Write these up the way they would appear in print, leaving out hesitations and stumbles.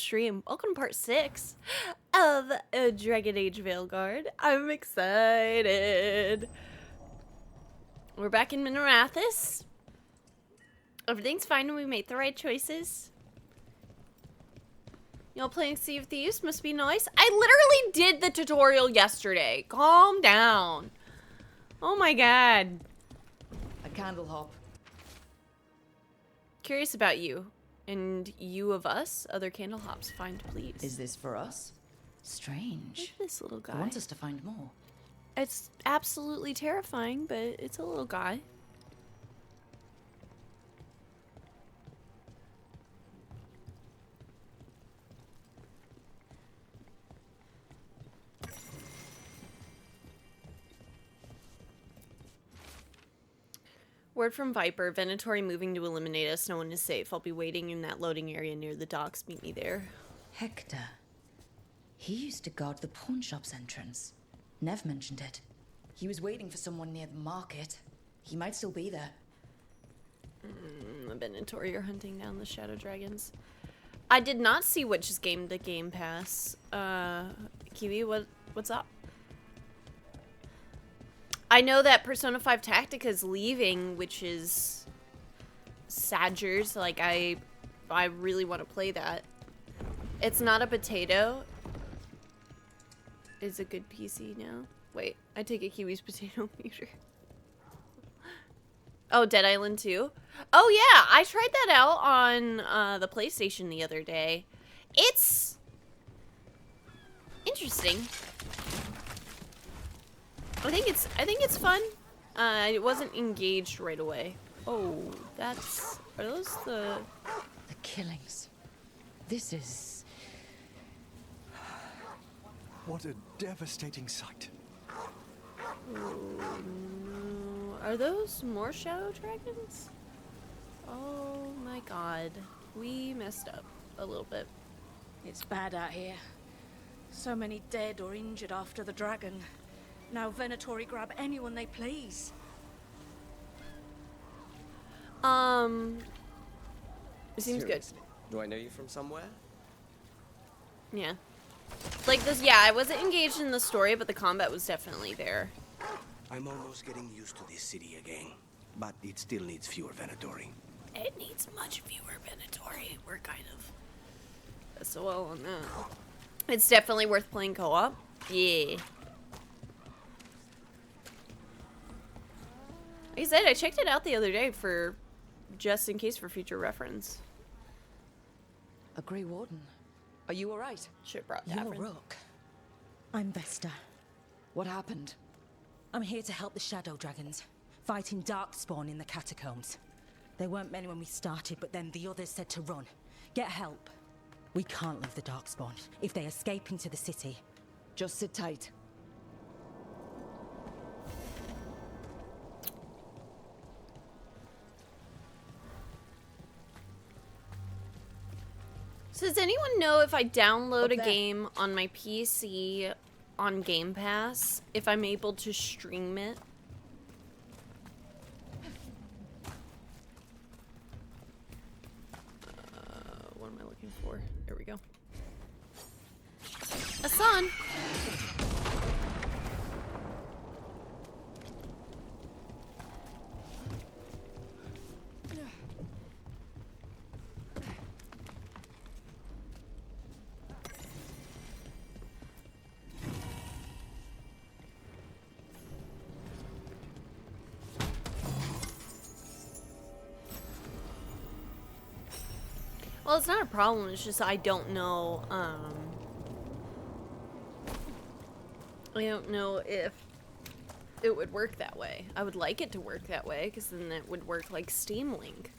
stream. Welcome to part 6 of Dragon Age Veilguard. I'm excited. We're back in Minerathis. Everything's fine and we made the right choices. Y'all playing Sea of Thieves must be nice. I literally did the tutorial yesterday. Calm down. Oh my god. A candle hop. Curious about you. And you of us, other candle hops, find please. Is this for us? Strange. Look at this little guy. He wants us to find more. It's absolutely terrifying, but it's a little guy. Word from Viper, Venatori moving to eliminate us. No one is safe. I'll be waiting in that loading area near the docks. Meet me there. Hector. He used to guard the pawn shop's entrance. Nev mentioned it. He was waiting for someone near the market. He might still be there. The Venatori are hunting down the shadow dragons. I did not see what just gamed the Game Pass. Kiwi, what's up? I know that Persona 5 Tactica is leaving, which is Sadgers. Like, I really want to play that. It's not a potato. It's a good PC now. Wait, I take a Kiwi's potato meter. Oh, Dead Island 2? Oh yeah, I tried that out on the PlayStation the other day. It's interesting. I think it's fun. I wasn't engaged right away. Oh, are those the killings? This is... What a devastating sight. Oh, no. Are those more shadow dragons? Oh my god. We messed up a little bit. It's bad out here. So many dead or injured after the dragon. Now Venatori grab anyone they please. It seems Seriously? good. Do I know you from somewhere? Yeah. Like this, yeah, I wasn't engaged in the story, but the combat was definitely there. I'm almost getting used to this city again, but it still needs fewer Venatori. It needs much fewer Venatori. We're kind of SOL on that. It's definitely worth playing co-op. Yeah. Like I said, I checked it out the other day for just in case for future reference. A Grey Warden. Are you alright? Should've brought You're Davin. Rook. I'm Vesta. What happened? I'm here to help the Shadow Dragons, fighting Darkspawn in the catacombs. There weren't many when we started, but then the others said to run. Get help. We can't leave the Darkspawn if they escape into the city. Just sit tight. So does anyone know if I download Up a there. game on my PC on Game Pass, if I'm able to stream it? What am I looking for? There we go. Asan! Well, it's not a problem, it's just I don't know, I don't know if it would work that way. I would like it to work that way, because then it would work like Steam Link.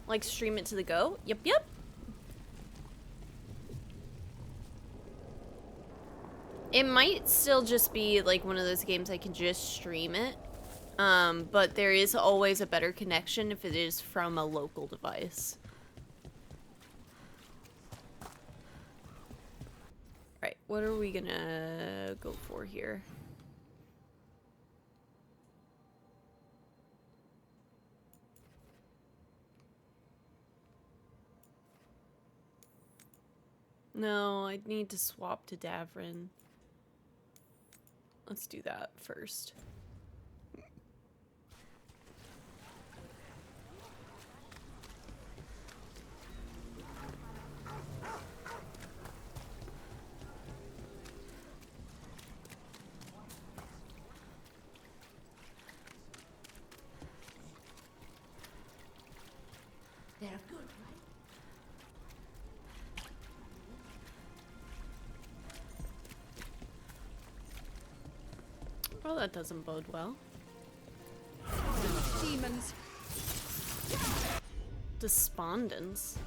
Like, stream it to the go? Yep, yep. It might still just be, like, one of those games I can just stream it. But there is always a better connection if it is from a local device. Right, what are we gonna go for here? No, I need to swap to Davrin. Let's do that first. They're good, right? Well, that doesn't bode well. Demons. Despondence.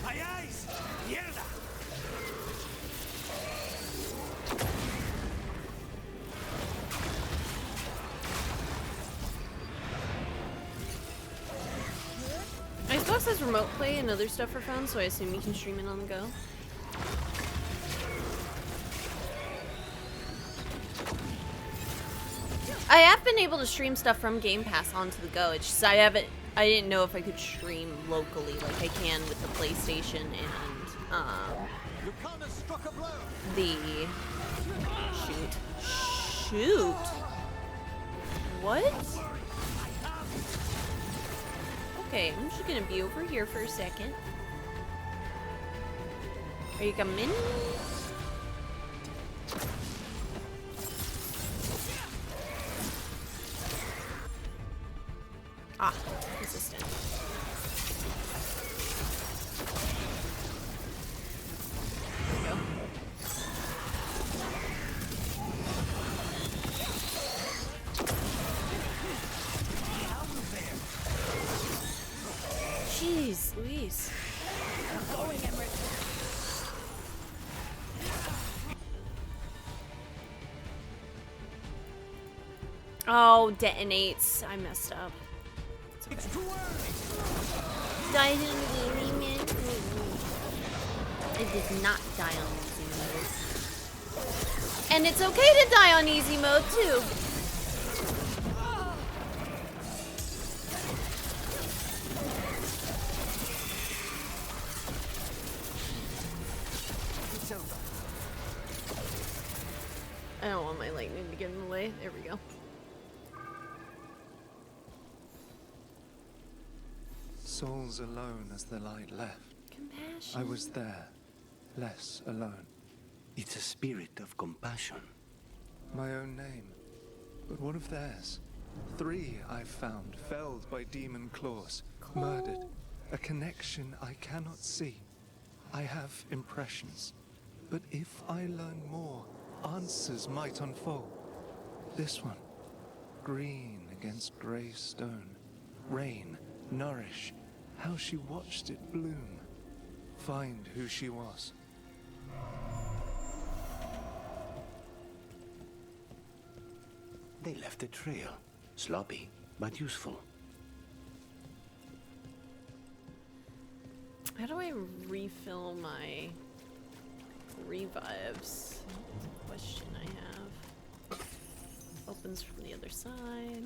¡Vayáis! ¡Mierda! Xbox has remote play and other stuff for phones, so I assume you can stream it on the go. I have been able to stream stuff from Game Pass onto the go. It's just I didn't know if I could stream locally like I can with the PlayStation and Lucana struck a blow. the shoot. What? Okay, I'm just gonna be over here for a second. Are you coming? Ah, resistant. There we go. Jeez, Louise. Going, Emmerich. Oh, detonates. I messed up. It's too early. Die on easy mode. It did not die on easy mode. And it's okay to die on easy mode too. It's over. I don't want my lightning to get in the way. There we go. Souls alone as the light left. Compassion. I was there, less alone. It's a spirit of compassion. My own name, but one of theirs. 3 I've found, felled by demon claws, murdered. A connection I cannot see. I have impressions, but if I learn more, answers might unfold. This one, green against grey stone. Rain, nourish, how she watched it bloom. Find who she was. They left a trail. Sloppy, but useful. How do I refill my revives? That's a question I have. Opens from the other side.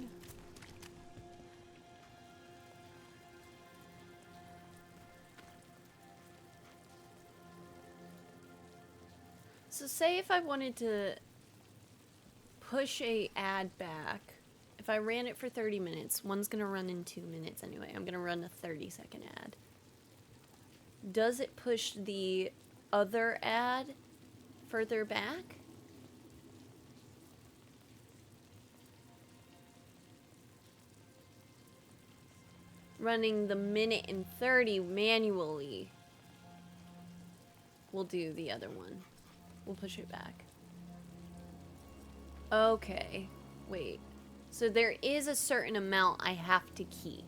So say if I wanted to push a ad back, if I ran it for 30 minutes, one's gonna run in 2 minutes anyway. I'm gonna run a 30-second ad. Does it push the other ad further back? Running the minute and 30 manually will do the other one. We'll push it back. Okay, wait. So there is a certain amount I have to keep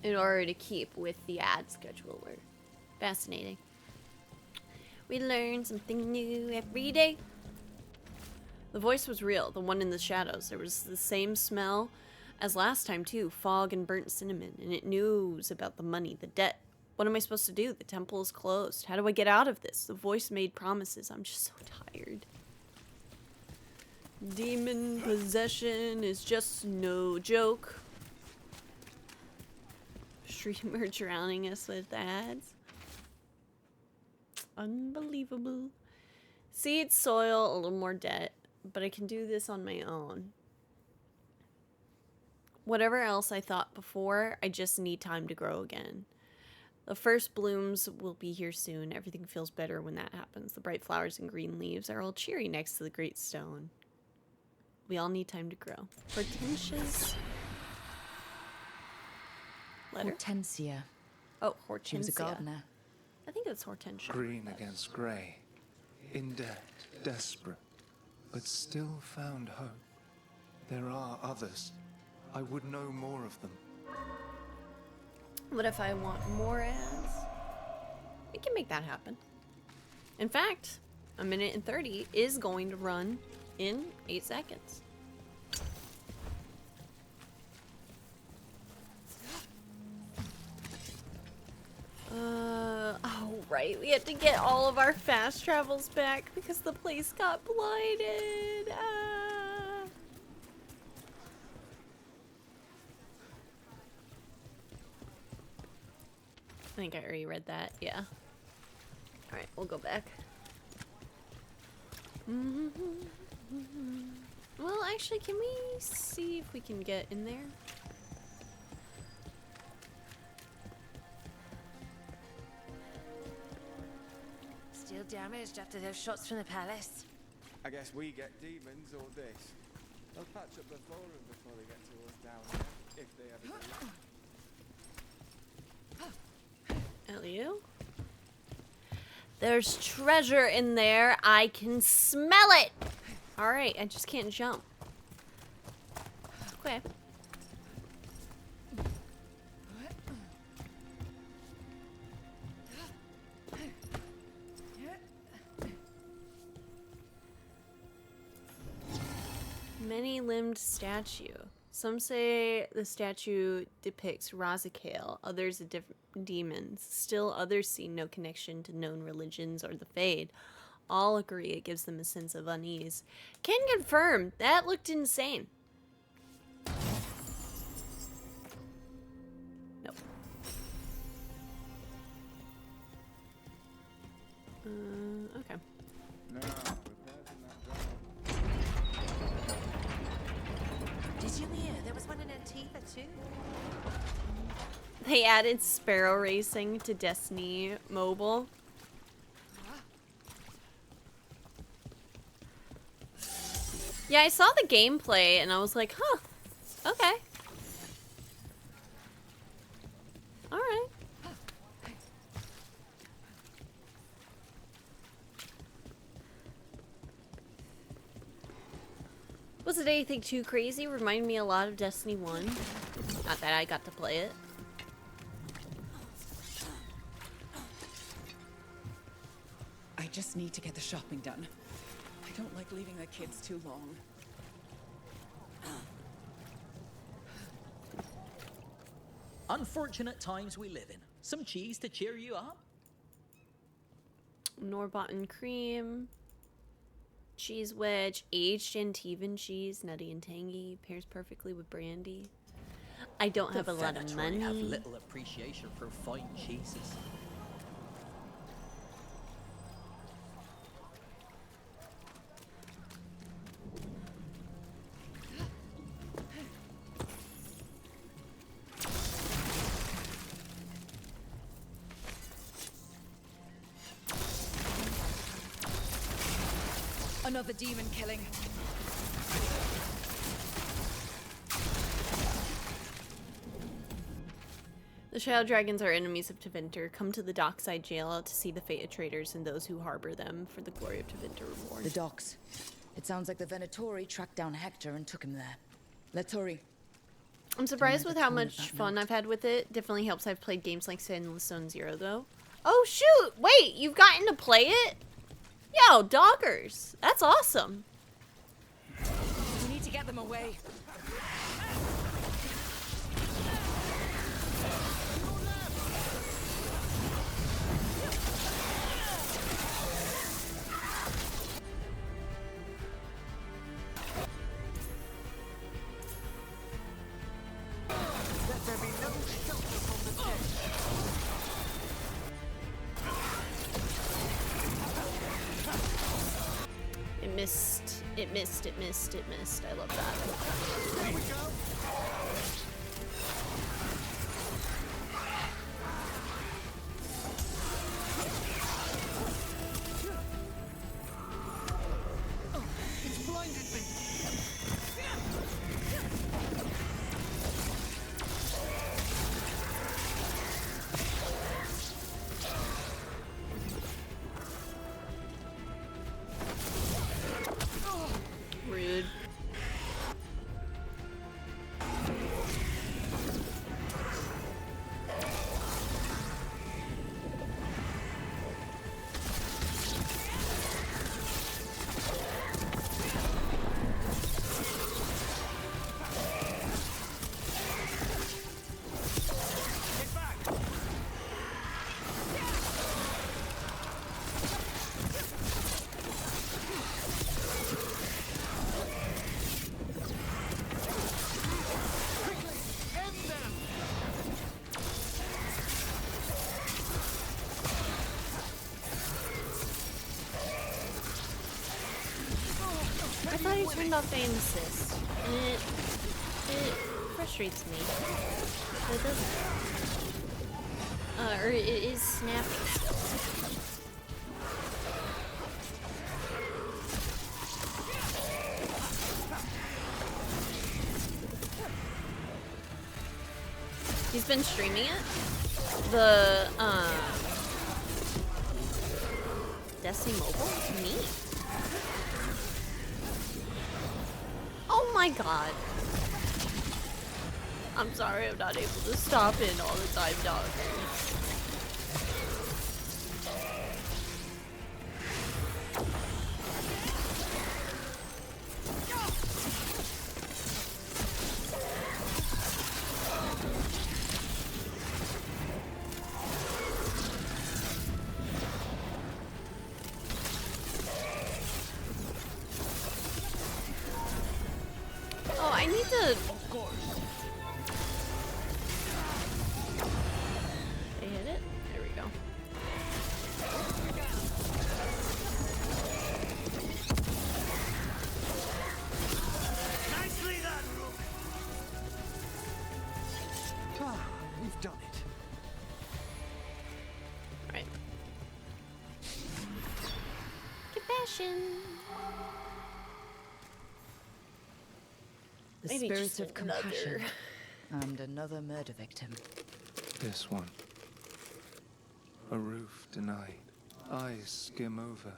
in order to keep with the ad scheduler. Fascinating. We learn something new every day. The voice was real, the one in the shadows. There was the same smell as last time, too. Fog and burnt cinnamon. And it knows about the money, the debt. What am I supposed to do? The temple is closed. How do I get out of this? The voice made promises. I'm just so tired. Demon possession is just no joke. Streamer drowning us with ads. Unbelievable. Seed, soil, a little more debt. But I can do this on my own. Whatever else I thought before, I just need time to grow again. The first blooms will be here soon. Everything feels better when that happens. The bright flowers and green leaves are all cheery next to the great stone. We all need time to grow. Hortensia's letter? Hortensia. Oh, Hortensia. She was a gardener. I think it's Hortensia. Green against grey. In debt, desperate, but still found hope. There are others. I would know more of them. What if I want more ads? We can make that happen. In fact, 1 minute and 30 is going to run in 8 seconds. Oh right, we had to get all of our fast travels back because the place got blighted. I think I already read that, yeah. Alright, we'll go back. Well, actually, can we see if we can get in there? Still damaged after those shots from the palace. I guess we get demons or this. They'll patch up the flooring before they get to us down here, if they ever do. Elio? There's treasure in there. I can smell it! Alright, I just can't jump. Okay. Many-limbed statue. Some say the statue depicts Razakale, others a different demons. Still others see no connection to known religions or the Fade. All agree it gives them a sense of unease. Can confirm, that looked insane. Nope. Okay. No, Did you hear? There was one in Antifa too. They added Sparrow Racing to Destiny Mobile. Yeah, I saw the gameplay and I was like, huh, okay. Alright. Was it anything too crazy? Reminded me a lot of Destiny 1. Not that I got to play it. I just need to get the shopping done. I don't like leaving the kids too long. Unfortunate times we live in. Some cheese to cheer you up? Norbotten cream. Cheese wedge. Aged Antivan cheese. Nutty and tangy. Pairs perfectly with brandy. I don't have a lot of money. Have little appreciation for fine cheeses. Another demon killing. The Shadow Dragons are enemies of Tevinter. Come to the dockside jail to see the fate of traitors and those who harbor them for the glory of Tevinter reborn. The docks. It sounds like the Venatori tracked down Hector and took him there. Let's hurry. I'm surprised with how much fun I've had with it. Definitely helps I've played games like Sandless Zone Zero, though. Oh, shoot! Wait, you've gotten to play it? Yo, doggers. That's awesome. them away. Let there be no shelter from the dead. It missed. It missed. It missed. It missed. I love that. Here we go. It's blinded me. Rude. I thought he turned off aim assist, and it frustrates me. But it doesn't. Or it is snapping still. He's been streaming it. The Destiny Mobile? Neat. Oh my god. I'm sorry I'm not able to stop in all the time, dog. Oh, I need to... Of course. They hit it? There we go. Nicely done, Rook. Ah, we've done it. Alright. Confession. The Maybe spirit just of compassion. another. And another murder victim. This one. A roof denied. Eyes skim over.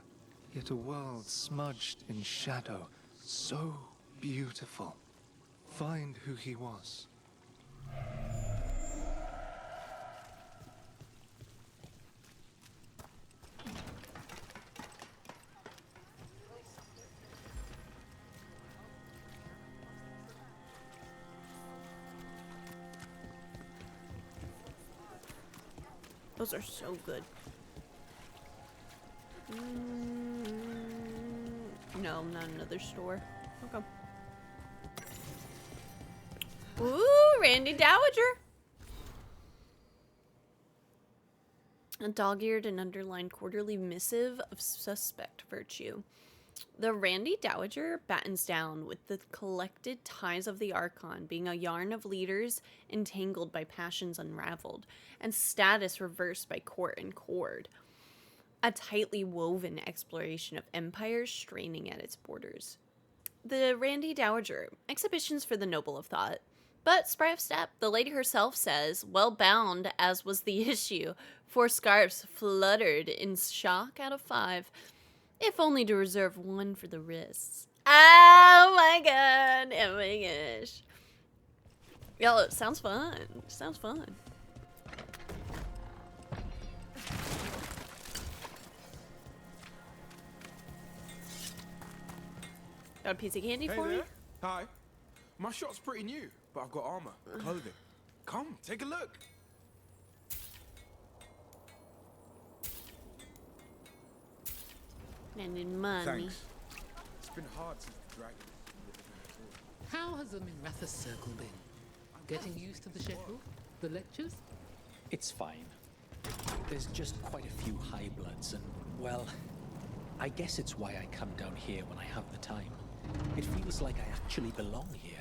Yet a world smudged in shadow. So beautiful. Find who he was. Those are so good. No, not another store. Okay. Ooh, Randy Dowager. A dog-eared and underlined quarterly missive of suspect virtue. The Randy Dowager battens down with the collected ties of the Archon being a yarn of leaders entangled by passions unraveled, and status reversed by court and cord. A tightly woven exploration of empires straining at its borders. The Randy Dowager, exhibitions for the noble of thought. But spry of step, the lady herself says, well bound as was the issue, 4 scarves fluttered in shock out of 5. If only to reserve 1 for the wrists. Oh my god. Oh my gosh. Yo, it sounds fun. Sounds fun. Got a piece of candy for me? Hi. My shot's pretty new, but I've got armor, clothing. Come, take a look. And in money. Thanks. It's been hard since the dragon. How has the Minratha circle been? Getting used to the schedule? The lectures? It's fine. There's just quite a few high bloods and, well, I guess it's why I come down here when I have the time. It feels like I actually belong here.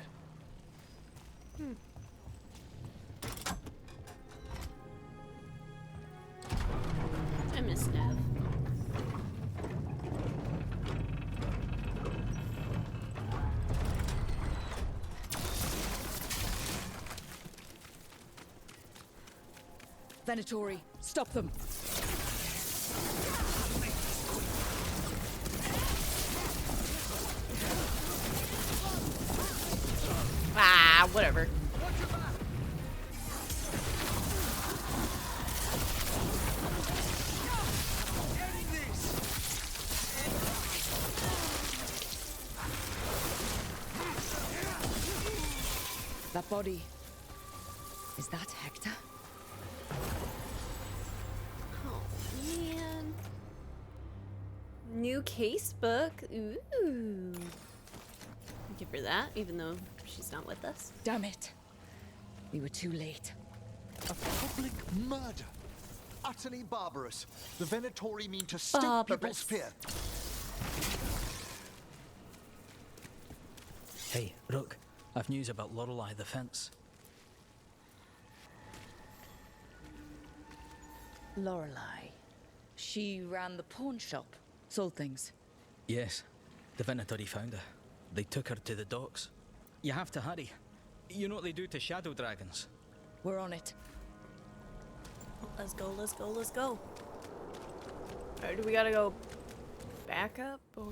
I miss Nev. Venatori, stop them. Ah, whatever. That body. Is that Hector? Oh, man. New casebook. Ooh. Give her that, even though she's not with us. Damn it. We were too late. A public murder. Utterly barbarous. The Venatori mean to stoke people's fear. Hey, Rook. I've news about Lorelei the Fence. Lorelei. She ran the pawn shop. Sold things. Yes. The Venatori found her. They took her to the docks. You have to hurry. You know what they do to shadow dragons? We're on it. Let's go, let's go, let's go. Alright, do we gotta go back up or?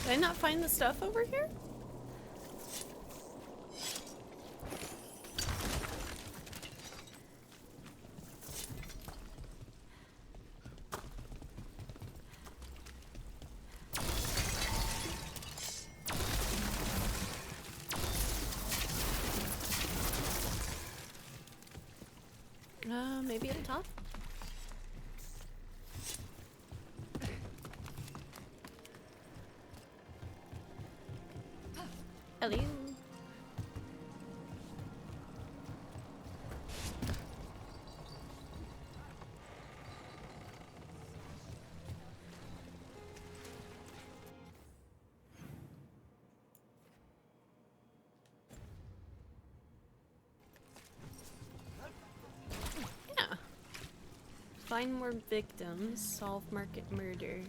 Did I not find the stuff over here? Maybe up top? Hello. Yeah. Find more victims, solve market murder.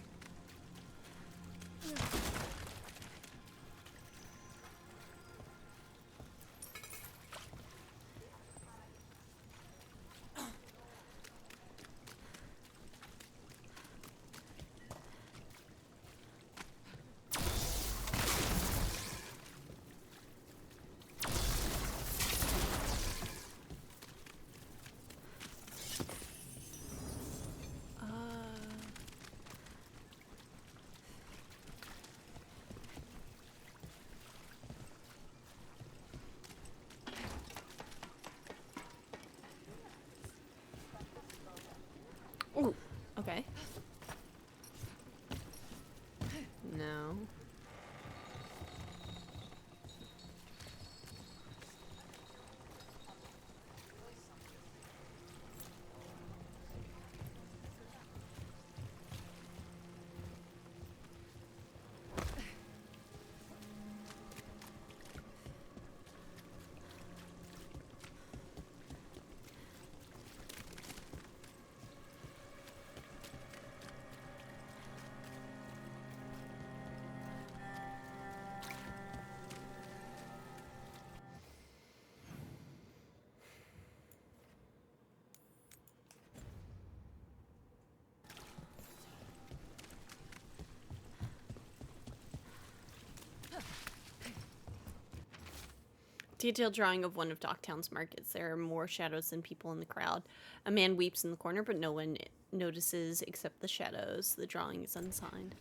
detailed drawing of one of Docktown's markets. There are more shadows than people in the crowd. A man weeps in the corner, but no one notices except the shadows. The drawing is unsigned.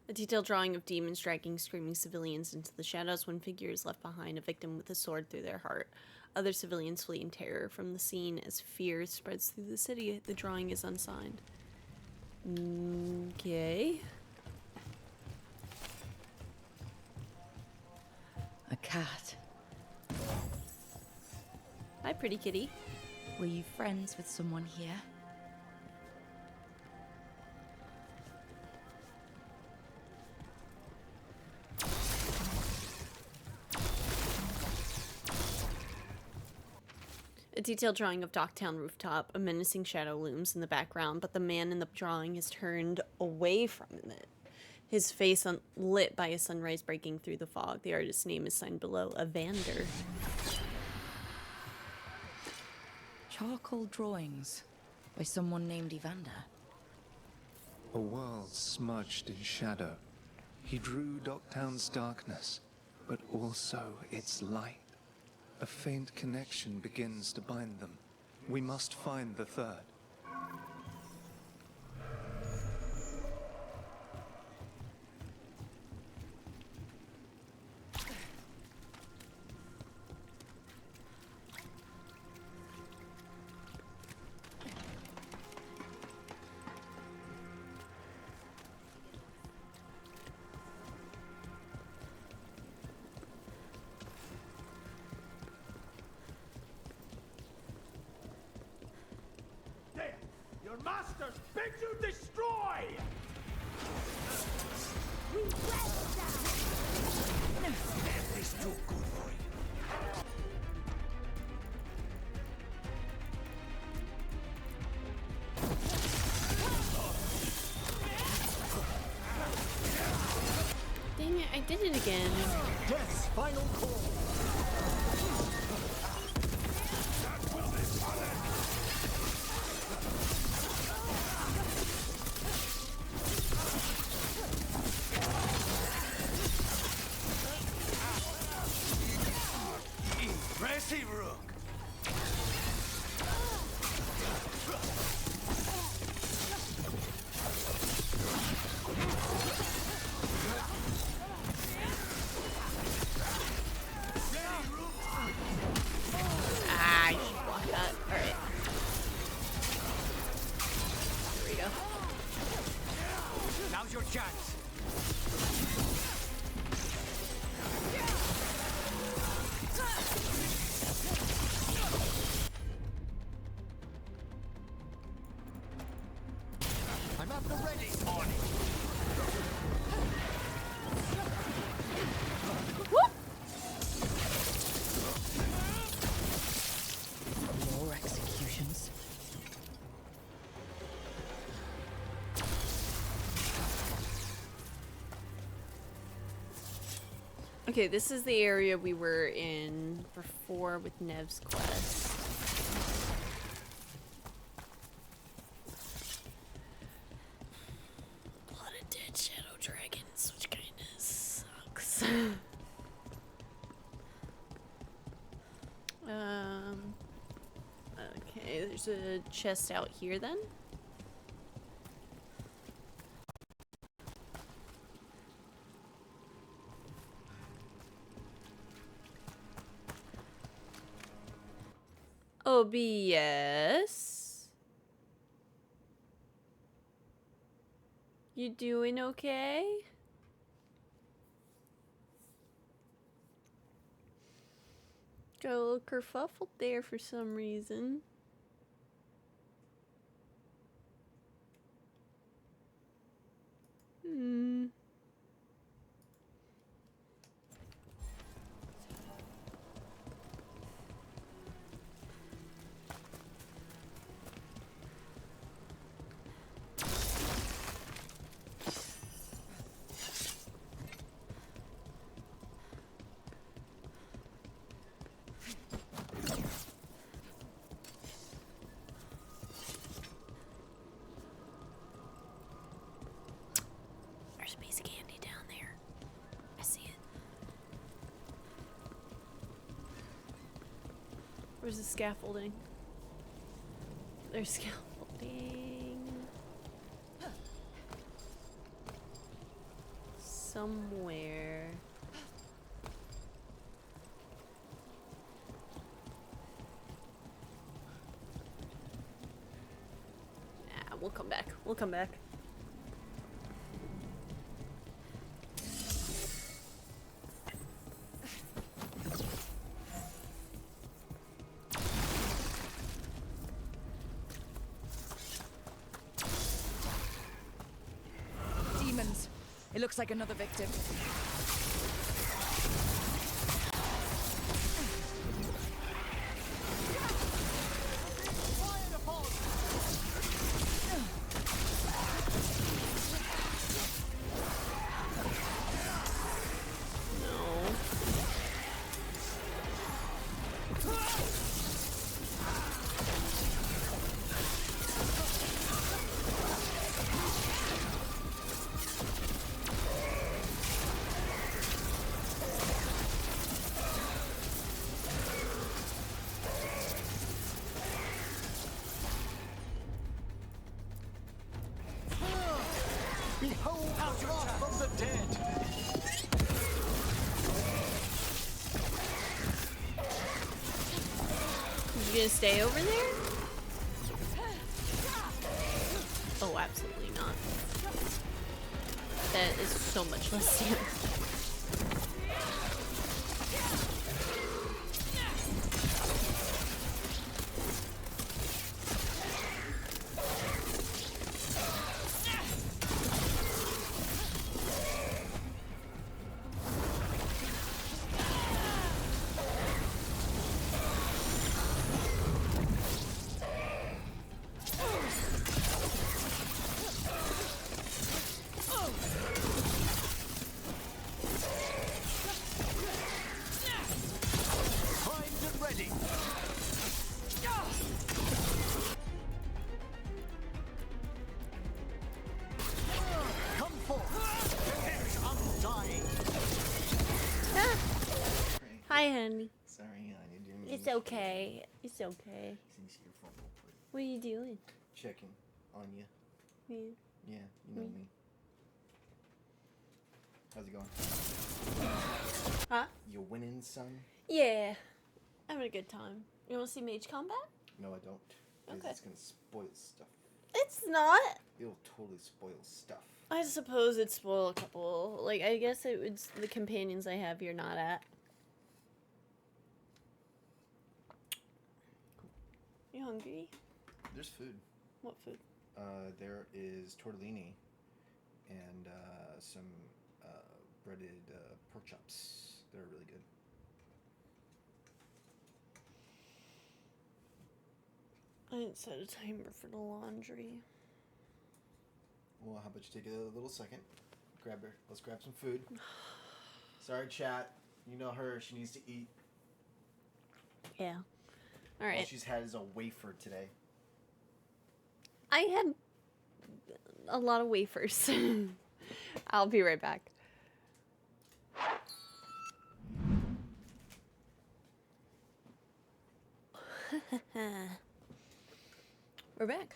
A detailed drawing of demons dragging screaming civilians into the shadows. One figure is left behind, a victim with a sword through their heart. Other civilians flee in terror from the scene as fear spreads through the city. The drawing is unsigned. Okay. A cat. Hi, pretty kitty. Were you friends with someone here? A detailed drawing of Docktown rooftop. A menacing shadow looms in the background, but the man in the drawing is turned away from it. His face lit by a sunrise breaking through the fog. The artist's name is signed below, Evander. Charcoal drawings by someone named Evander. A world smudged in shadow. He drew Docktown's darkness, but also its light. A faint connection begins to bind them. We must find the third. Your masters bid you destroy! Death is too good for you. Dang it, I did it again. Death's final call. Impressive, Rook. Ah, I should block that. Alright. There we go. Now's your chance. I'm at the ready. On it. More executions. Okay, this is the area we were in before with Nev's quest. A lot of dead shadow dragons, which kinda sucks. Okay, there's a chest out here then. OBS. You doing okay? Got a little kerfuffle there for some reason. Where's the scaffolding? There's scaffolding. Somewhere. Nah, we'll come back. We'll come back. Demons. It looks like another victim. Behold the wrath of the dead! You gonna stay over there? Oh, absolutely not. That is so much less damage. Hi, honey. Sorry, honey. It's okay. It's okay. What are you doing? Checking on you. Me. Yeah, you know me. How's it going? Huh? You winning, son? Yeah. Having a good time. You want to see Mage Combat? No, I don't. 'Cause Okay. It's gonna spoil stuff. It's not. It'll totally spoil stuff. I suppose it'd spoil a couple. Like, I guess it would. The companions I have, you're not at. You hungry? There's food. What food? There is tortellini and some breaded pork chops. They're really good. I didn't set a timer for the laundry. Well, how about you take a little second? Grab her. Let's grab some food. Sorry, chat. You know her. She needs to eat. Yeah. All right. All she's had is a wafer today. I had a lot of wafers. I'll be right back. We're back.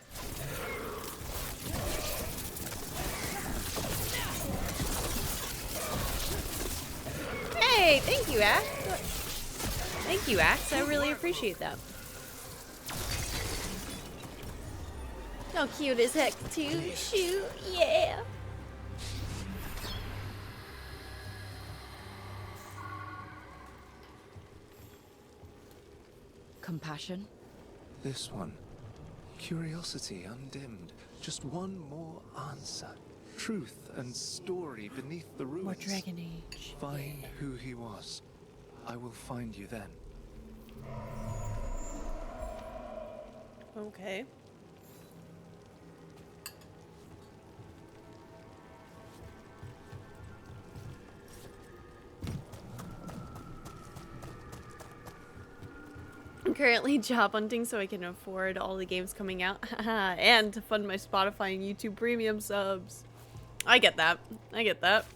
Hey, thank you, Axe. Thank you, Axe. I really appreciate that. So cute as heck, too. Shoot, yeah. Compassion? This one. Curiosity undimmed. Just one more answer. Truth and story beneath the ruins. More Dragon Age. Find who he was. I will find you then. Okay. I'm currently job hunting so I can afford all the games coming out and to fund my Spotify and YouTube premium subs. I get that. I get that.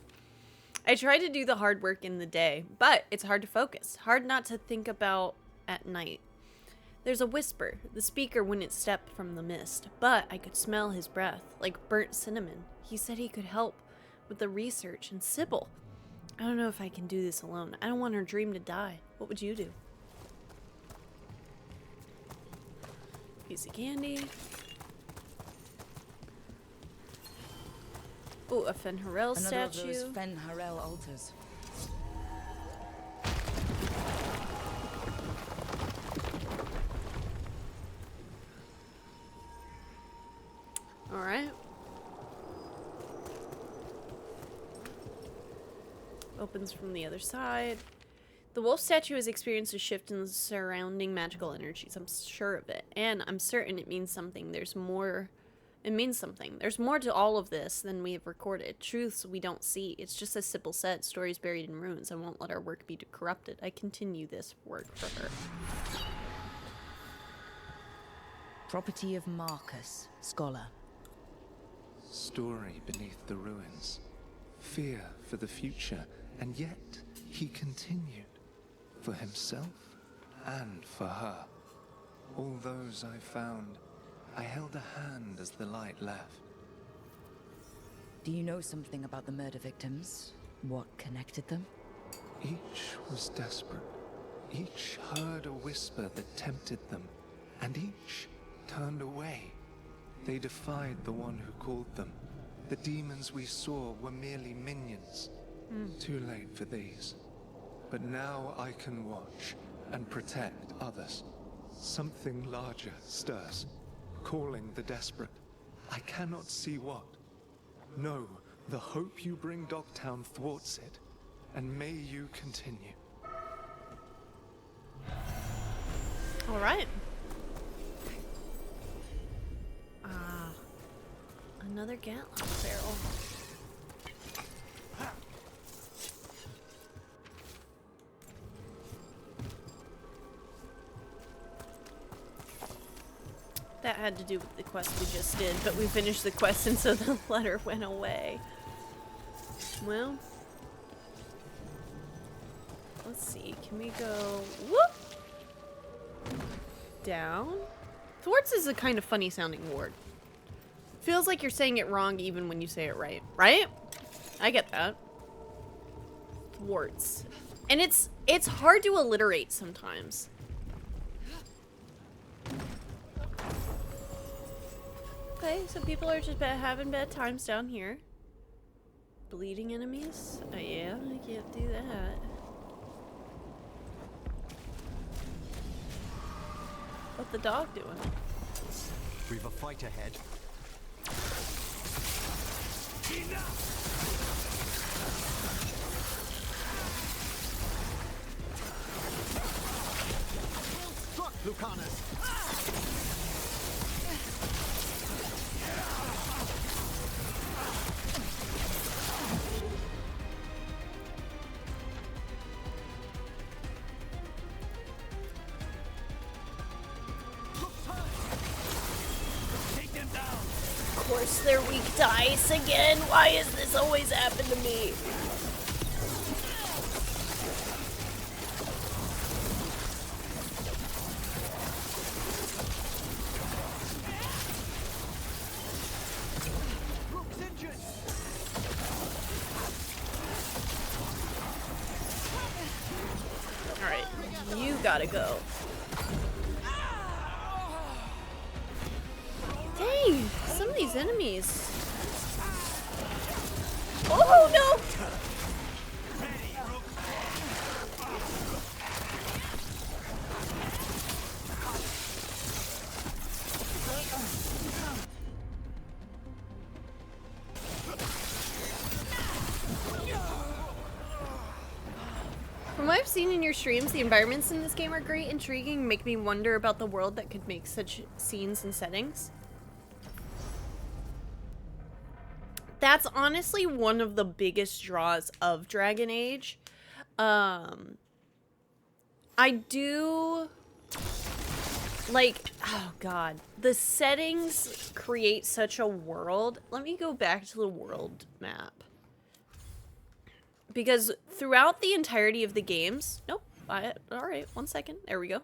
I try to do the hard work in the day, but it's hard to focus. Hard not to think about at night. There's a whisper. The speaker wouldn't step from the mist, but I could smell his breath, like burnt cinnamon. He said he could help with the research, and Sybil. I don't know if I can do this alone. I don't want her dream to die. What would you do? Piece of candy. Oh, a Fen'Harel statue. Another of those Fen'Harel altars. Alright. Opens from the other side. The wolf statue has experienced a shift in the surrounding magical energies. I'm sure of it. And I'm certain it means something. There's more. It means something. There's more to all of this than we have recorded. Truths we don't see. It's just as Sybil said, stories buried in ruins. I won't let our work be corrupted. I continue this work for her. Property of Marcus, scholar. Story beneath the ruins. Fear for the future. And yet, he continued. For himself and for her. All those I found, I held a hand as the light left. Do you know something about the murder victims? What connected them? Each was desperate. Each heard a whisper that tempted them. And each turned away. They defied the one who called them. The demons we saw were merely minions. Too late for these. But now I can watch and protect others. Something larger stirs, calling the desperate. I cannot see what. No, the hope you bring Dogtown thwarts it, and may you continue. All right. Another Gatling barrel. That had to do with the quest we just did, but we finished the quest and so the letter went away. Well, let's see. Can we go whoop down? Thwarts is a kind of funny sounding word. Feels like you're saying it wrong even when you say it right. Right? I get that. Thwarts. And it's hard to alliterate sometimes. Okay, so people are just having bad times down here. Bleeding enemies? Oh yeah, I can't do that. What's the dog doing? We've a fight ahead. Struck, Lucanus. Of course they're weak to ice again. Why is this always happen to me? Alright, you gotta go. Dang, some of these enemies. Oh no! From what I've seen in your streams, the environments in this game are great, intriguing, make me wonder about the world that could make such scenes and settings. That's honestly one of the biggest draws of Dragon Age. I do like, oh god, the settings create such a world. Let me go back to the world map. Because throughout the entirety of the games, nope, Alright, 1 second. There we go.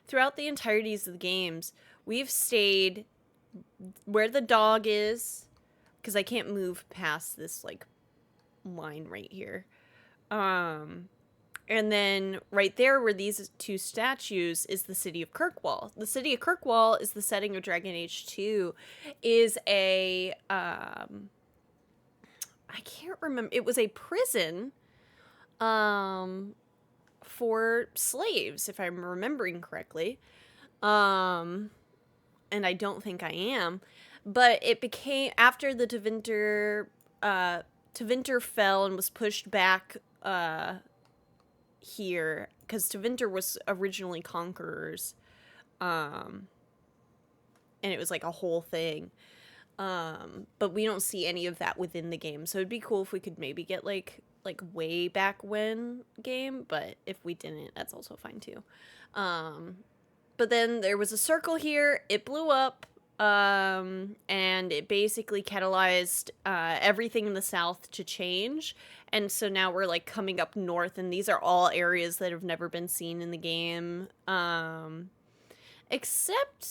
Throughout the entireties of the games, we've stayed where the dog is, because I can't move past this, like, line right here. And then right there where these two statues is the city of Kirkwall. The city of Kirkwall is the setting of Dragon Age 2. Is a, I can't remember. It was a prison for slaves, if I'm remembering correctly. And I don't think I am. But it became, after the Tevinter fell and was pushed back here, because Tevinter was originally conquerors, and it was like a whole thing, but we don't see any of that within the game, so it'd be cool if we could maybe get like way back when game, but if we didn't, that's also fine too. But then there was a circle here, it blew up, and it basically catalyzed everything in the south to change. And so now we're like coming up north, and these are all areas that have never been seen in the game. Except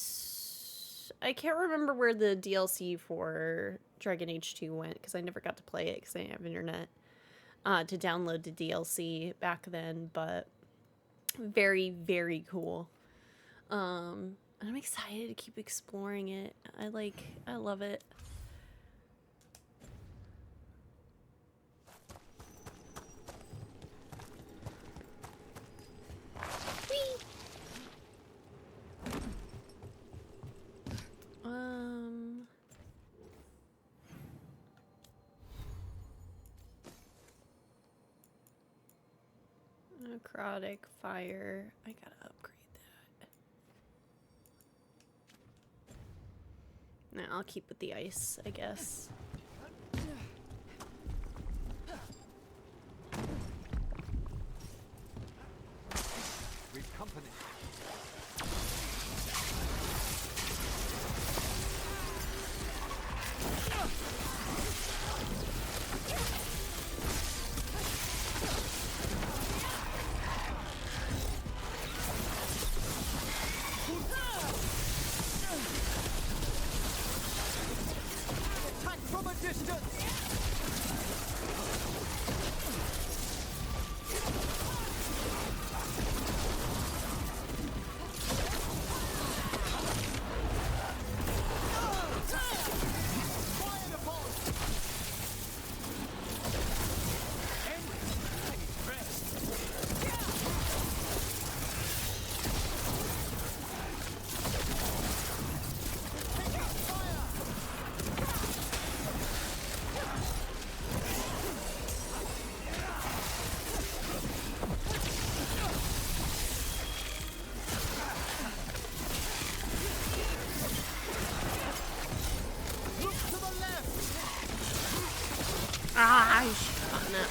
I can't remember where the DLC for Dragon Age 2 went, because I never got to play it because I didn't have internet to download the DLC back then. But very, very cool. And I'm excited to keep exploring it. I love it. Necrotic fire. I gotta upgrade that. Nah, I'll keep with the ice, I guess. We've company. Attack from a distance. Ah, I should have gotten it.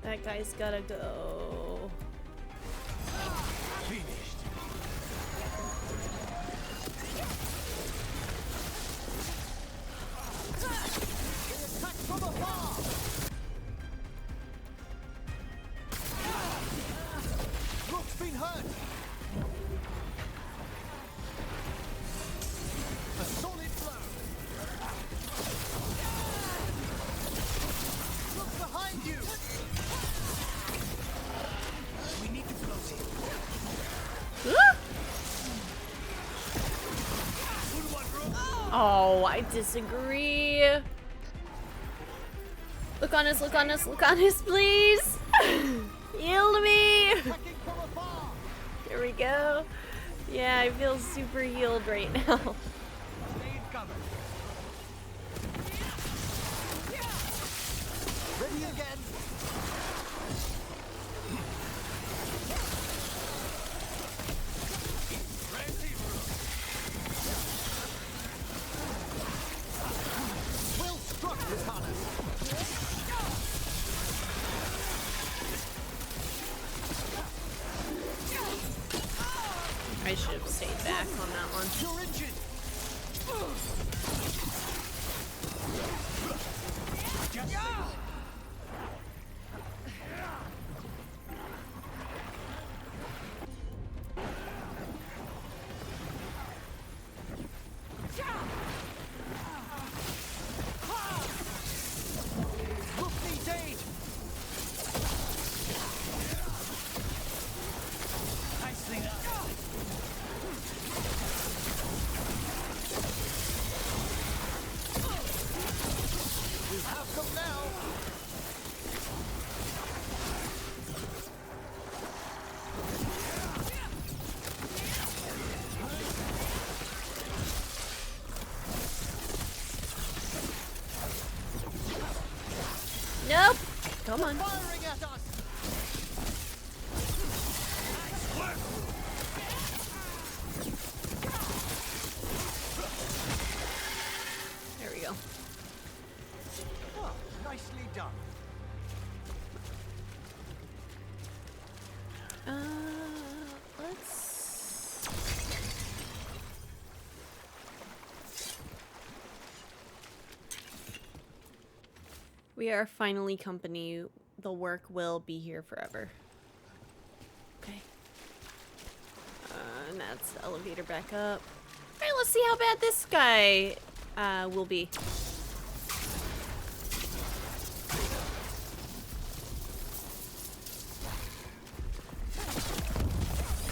That guy's gotta go. Finished. Attack from afar. Rook's been hurt. A solid blow. Look behind you. We need to close it. Oh, I disagree. Look on us, look on us, look on us, please. Heal me. There we go. Yeah, I feel super healed right now. Ready me again. Well struck, Lieutenant. I should have stayed back on that one. You're injured. Look these aid. Nicely done. We have them now. Nope. Come on. Firing at us. There we go. Oh, nicely done. Let's. We are finally company. The work will be here forever. Okay. And that's the elevator back up. Alright, let's see how bad this guy will be.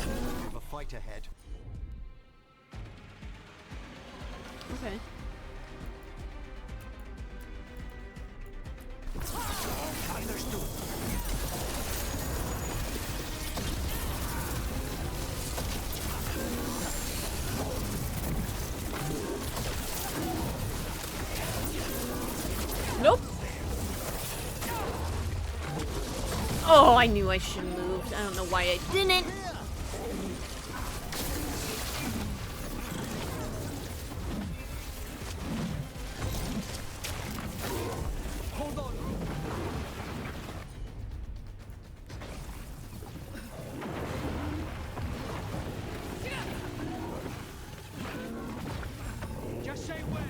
We have a fight ahead. Okay. Nope. Oh, I knew I should have moved. I don't know why I didn't. Hold on. Just say when.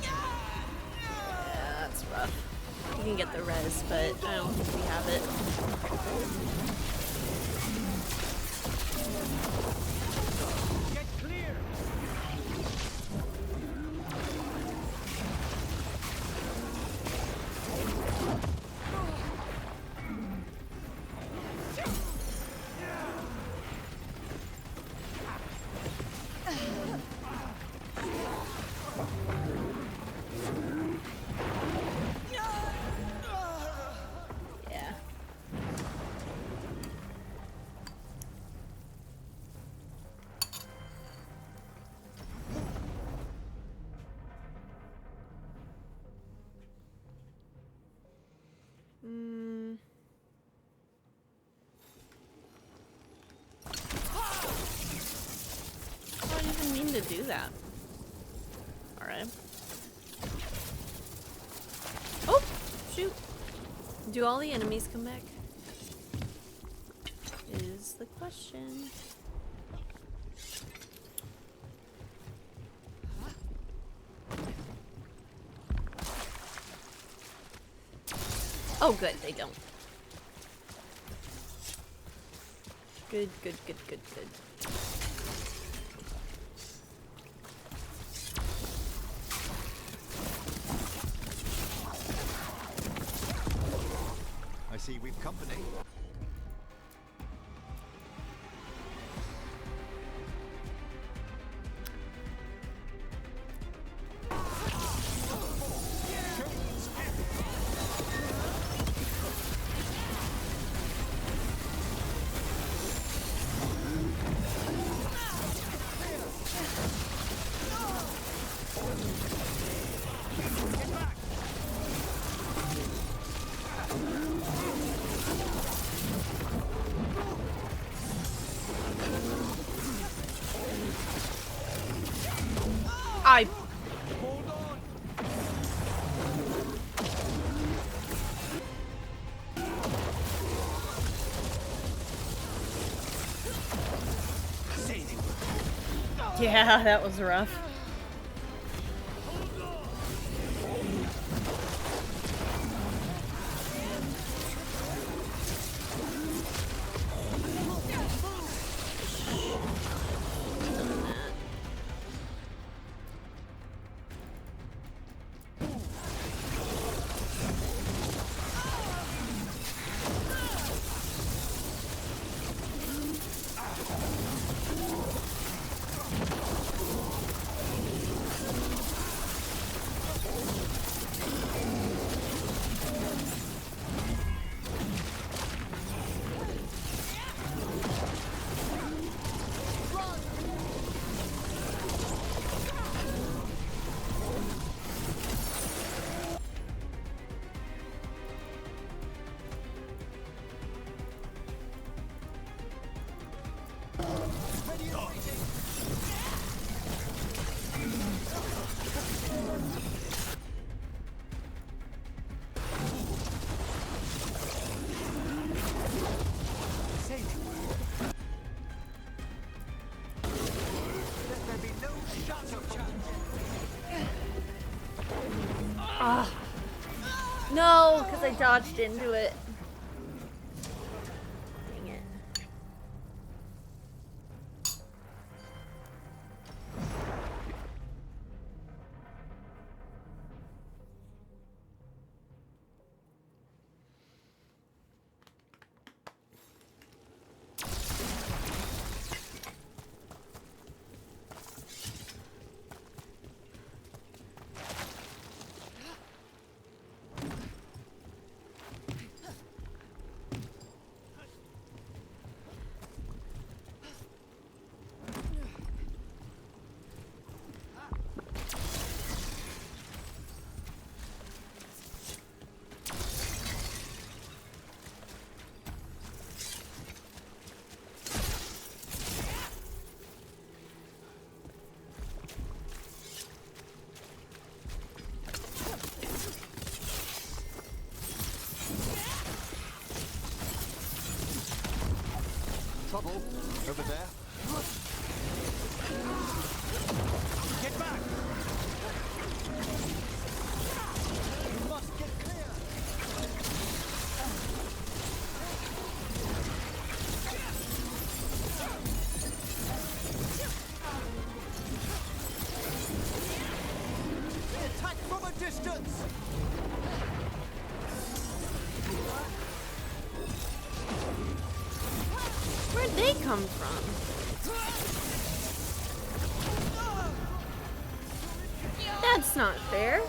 Yeah, that's rough. You can get the res, but I don't think we have it. Get clear. Yeah. I didn't even mean to do that. Alright. Oh! Shoot! Do all the enemies come back? Is the question. Oh, good, they don't. Good, good, good, good, good. I see we've company. I... Yeah, that was rough. Ah. No, because I dodged into it. Dang it. Trouble over there. Get back! You must get clear. Attack from a distance. Where'd they come from? That's not fair.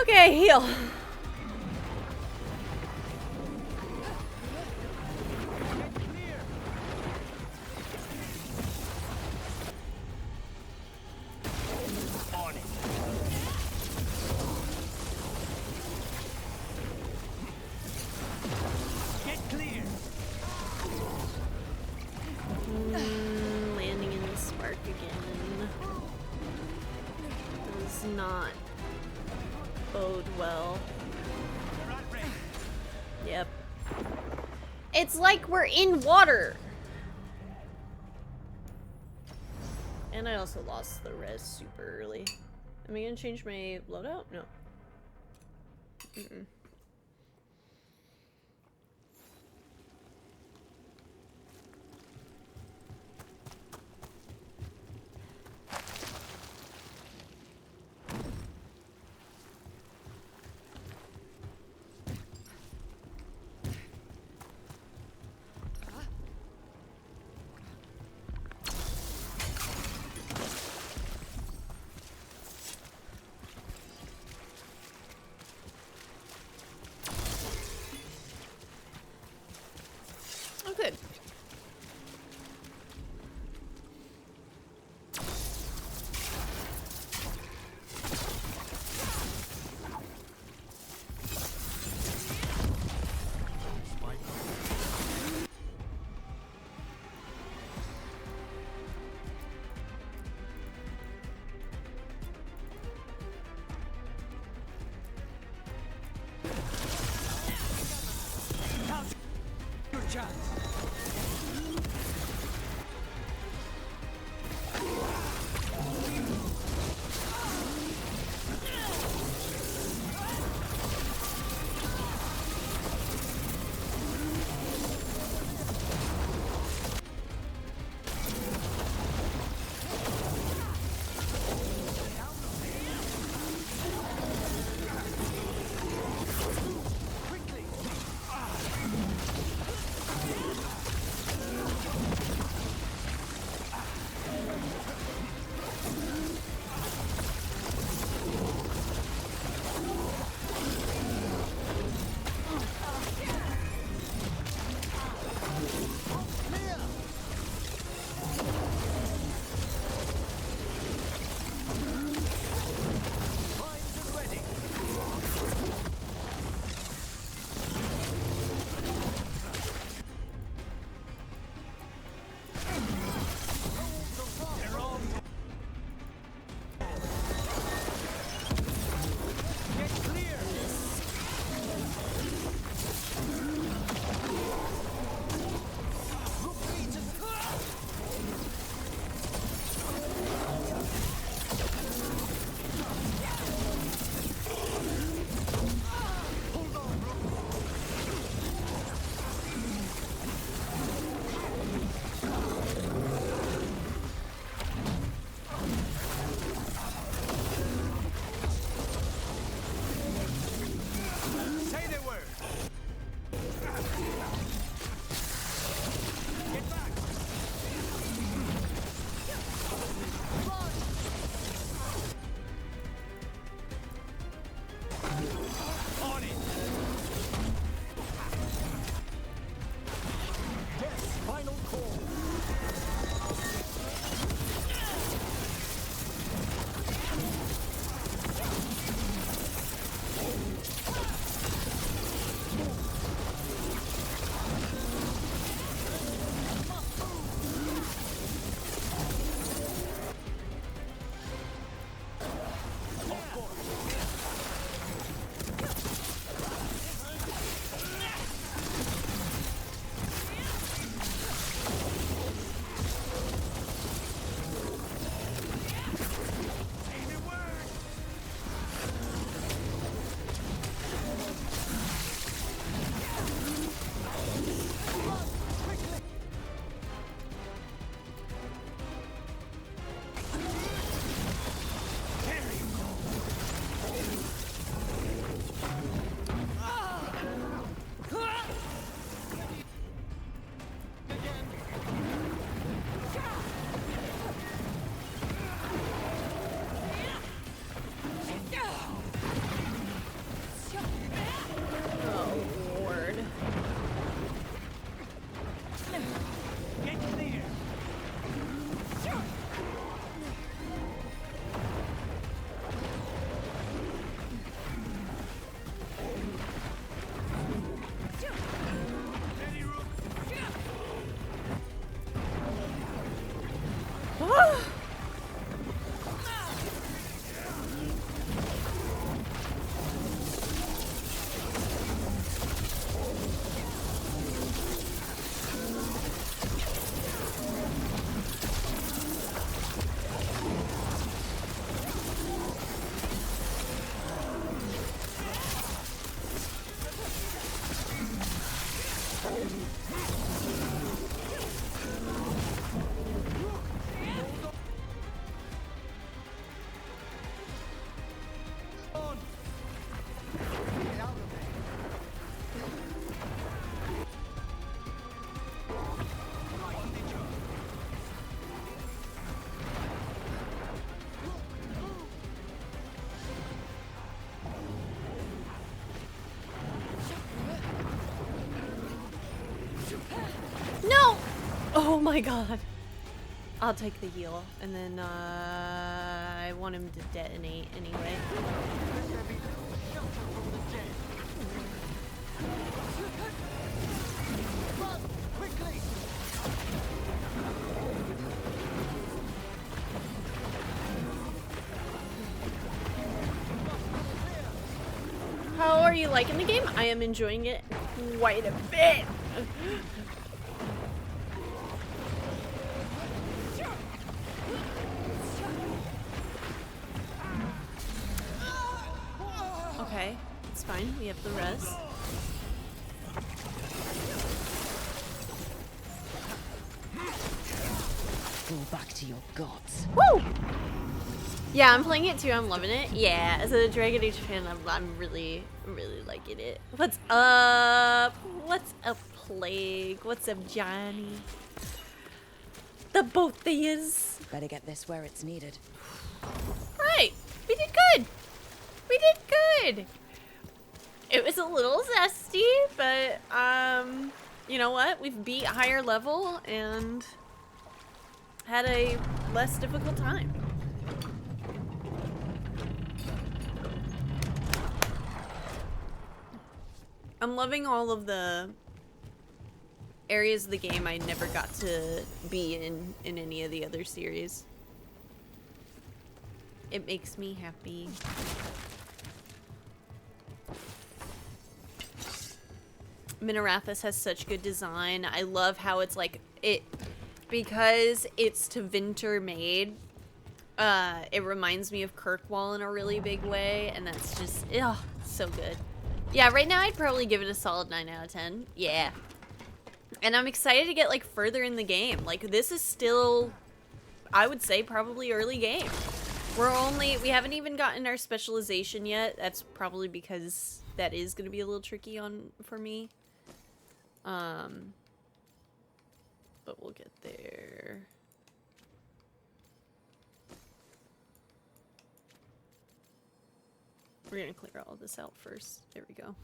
Okay, heal. Landing in the spark again does not bode well. Yep. It's like we're in water. And I also lost the res super early. Am I gonna change my loadout? No. Mm-mm. Oh, good. my god. I'll take the heal, and then I want him to detonate anyway. How are you liking the game? I am enjoying it quite a bit. Okay, it's fine. We have the res. Go back to your gods. Woo! Yeah, I'm playing it too. I'm loving it. Yeah, as a Dragon Age fan, I'm really liking it. What's up? What's up, Plague? What's up, Johnny? The both of yous. Better get this where it's needed. Right. We did good. We did good. It was a little zesty, but you know what? We've beat higher level and had a less difficult time. I'm loving all of the areas of the game I never got to be in any of the other series. It makes me happy. Minarathis has such good design. I love how it's like because it's to Vinter made. It reminds me of Kirkwall in a really big way, and that's just so good. Yeah, right now I'd probably give it a solid 9 out of 10. Yeah. And I'm excited to get like further in the game. Like this is still, I would say, probably early game. We haven't even gotten our specialization yet. That's probably because that is going to be a little tricky for me. But we'll get there. We're gonna clear all this out first. There we go.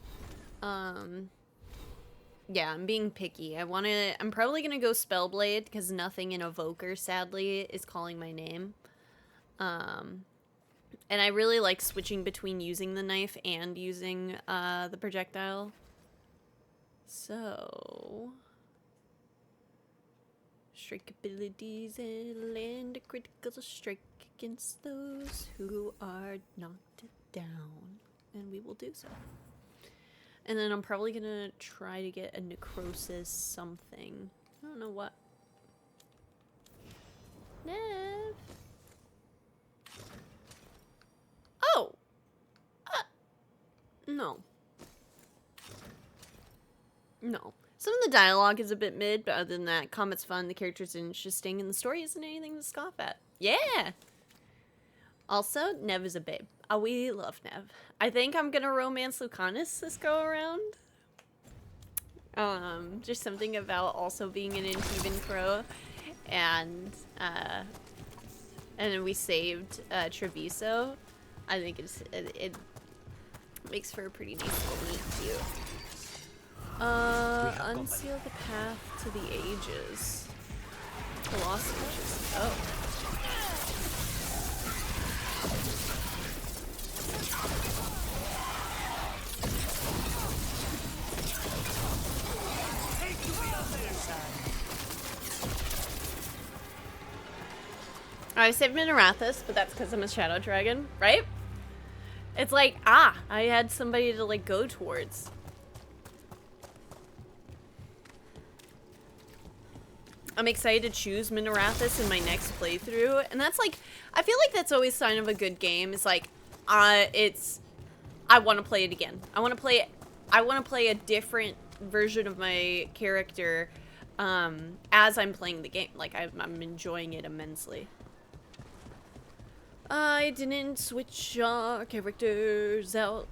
Yeah, I'm being picky. I'm probably gonna go Spellblade because nothing in Evoker, sadly, is calling my name. And I really like switching between using the knife and using the projectile. So strike abilities and land a critical strike against those who are knocked down, and we will do so. And then I'm probably gonna try to get a necrosis something. I don't know what. Nev. Oh. No. No. Some of the dialogue is a bit mid, but other than that, combat's fun, the characters are interesting, and the story isn't anything to scoff at. Yeah! Also, Nev is a babe. We love Nev. I think I'm gonna romance Lucanus this go around. Just something about also being an Antivan Crow, and then we saved Treviso. I think it makes for a pretty nice little meet cute. Unseal the path to the ages. The lost ages. Oh. I saved Minarathis, but that's because I'm a Shadow Dragon, right? It's like, I had somebody to like go towards. I'm excited to choose Minarathis in my next playthrough, and that's like, I feel like that's always a sign of a good game. It's like, I want to play it again. I want to play a different version of my character, as I'm playing the game. Like, I'm enjoying it immensely. I didn't switch our characters out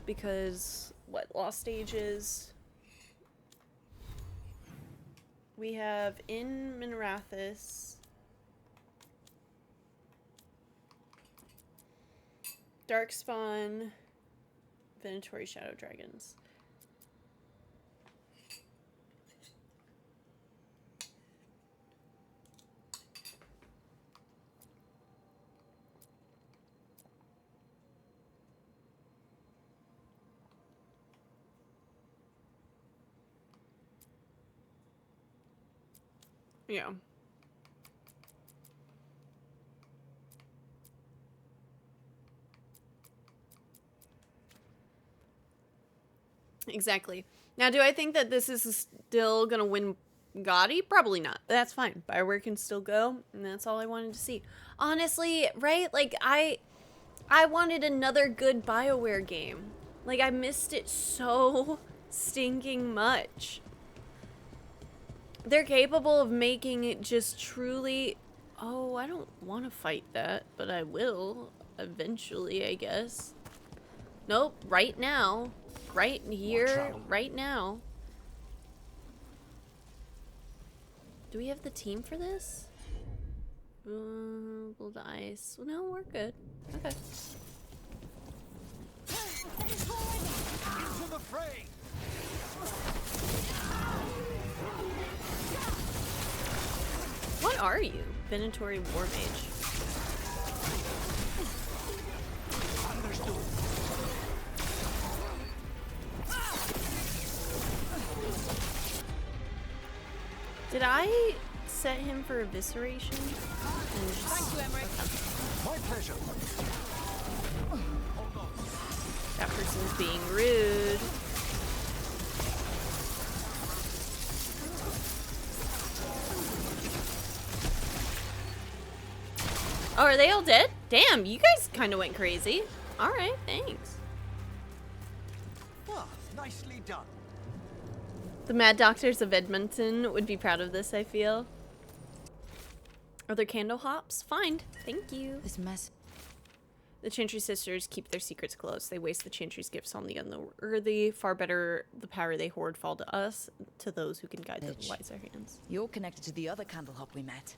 because, Lost Ages? We have in Minarathis, Darkspawn, Veilguard Shadow Dragons. Yeah. Exactly. Now, do I think that this is still gonna win Gotti? Probably not. That's fine. Bioware can still go, and that's all I wanted to see. Honestly, right? Like, I wanted another good Bioware game. Like, I missed it so stinking much. They're capable of making it just truly... Oh, I don't want to fight that, but I will eventually, I guess. Nope, right now. Right here, right now. Do we have the team for this? Roll the ice. No, we're good. Okay. Into the fray! What are you? Venatori War Mage. Understood. Did I set him for evisceration? Thank you, Emmerich. My pleasure. That person's being rude. Oh, are they all dead? Damn, you guys kind of went crazy. All right, thanks. Ah, nicely done. The Mad Doctors of Edmonton would be proud of this, I feel. Are there candle hops? Fine, thank you. This mess. The Chantry sisters keep their secrets close. They waste the Chantry's gifts on the unworthy. Far better the power they hoard fall to us, to those who can guide the wiser hands. You're connected to the other candle hop we met.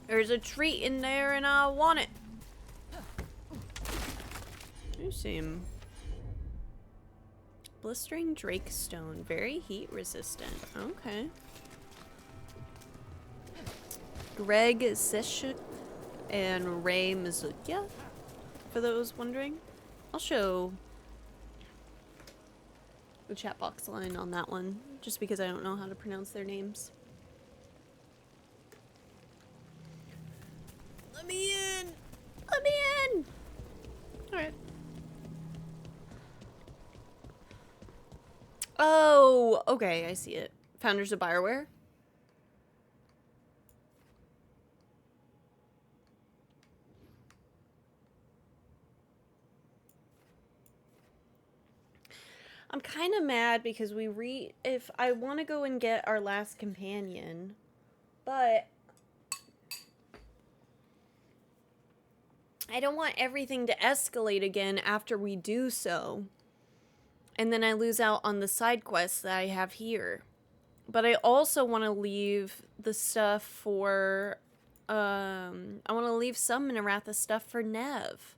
There's a treat in there and I want it. You seem... Blistering Drake Stone. Very heat resistant. Okay. Greg Zeshuk and Ray Mizukia, for those wondering. I'll show the chat box line on that one, just because I don't know how to pronounce their names. Let me in! Let me in! Alright. Oh, okay, I see it. Founders of Bioware. I'm kind of mad because if I want to go and get our last companion, but I don't want everything to escalate again after we do so. And then I lose out on the side quests that I have here. But I also want to leave the stuff for, I want to leave some Minoratha stuff for Nev.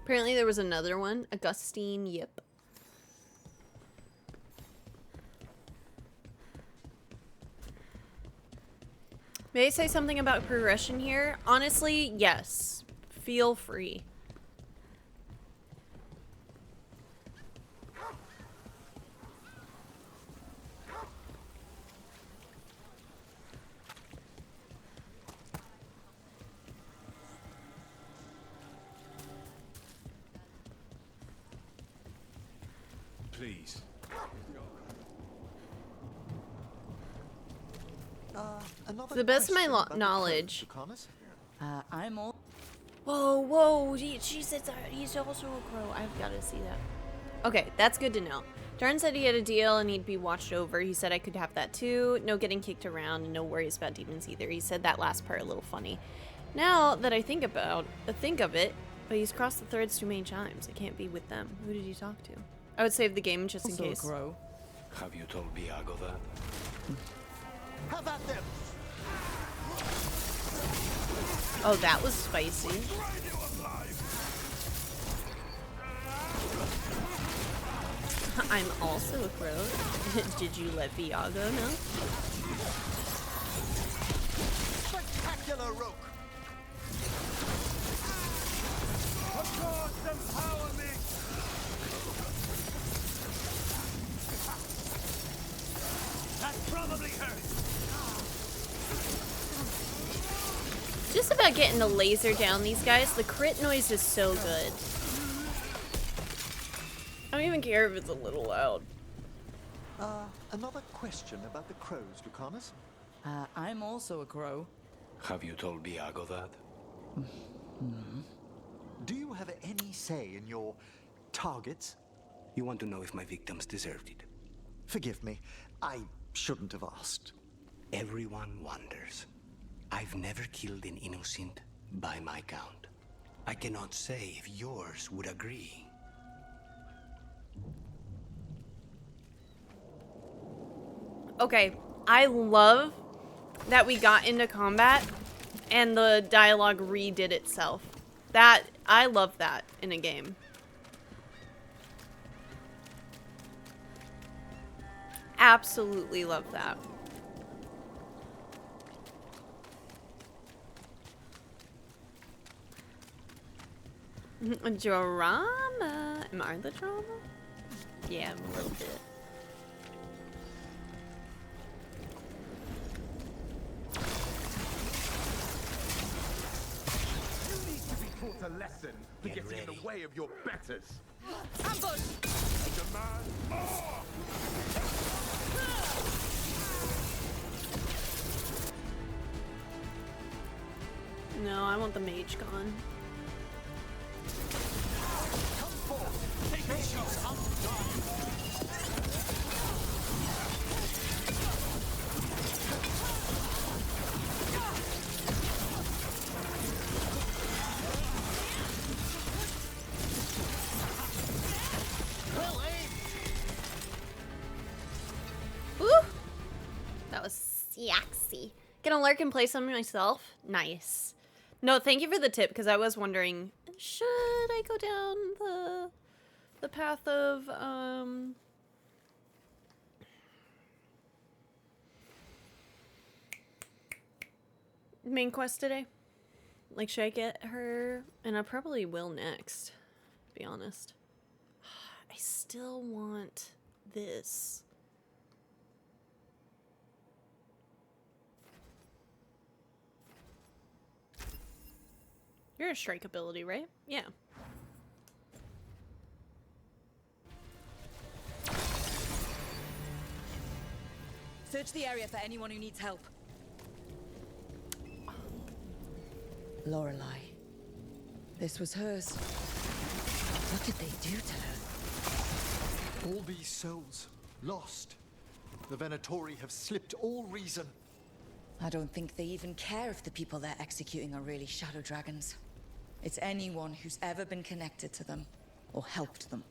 Apparently there was another one. Augustine Yip. May I say something about progression here? Honestly, yes. Feel free. Please. To the best of my knowledge. I'm all. Whoa, she said he's also a crow. I've got to see that. Okay, that's good to know. Darn said he had a deal and he'd be watched over. He said I could have that too. No getting kicked around and no worries about demons either. He said that last part a little funny. Now that I think of it, but he's crossed the threads too many times. I can't be with them. Who did he talk to? I would save the game just in case. Have you told Biago that? Have at them! Oh, that was spicy. I'm also a crow. Did you let Viago know? Spectacular rope. Of course, empower me! That probably hurt. Just about getting the laser down these guys. The crit noise is so good. I don't even care if it's a little loud. Another question about the crows, Lucanus. I'm also a crow. Have you told Viago that? Do you have any say in your targets? You want to know if my victims deserved it? Forgive me, I shouldn't have asked. Everyone wonders. I've never killed an innocent by my count. I cannot say if yours would agree. Okay, I love that we got into combat and the dialogue redid itself. I love that in a game. Absolutely love that. Drama? Am I the drama? Yeah, a little bit. You need to be taught a lesson for getting in the way of your betters. Ambush! I demand more! No, I want the mage gone. Woo! That was sexy. Gonna lurk and play some myself? Nice. No, thank you for the tip, because I was wondering, should I go down the path of, main quest today? Like, should I get her? And I probably will next, to be honest. I still want this. You're a strike ability, right? Yeah. Search the area for anyone who needs help. Lorelei. This was hers. What did they do to her? All these souls, lost. The Venatori have slipped all reason. I don't think they even care if the people they're executing are really shadow dragons. It's anyone who's ever been connected to them or helped them.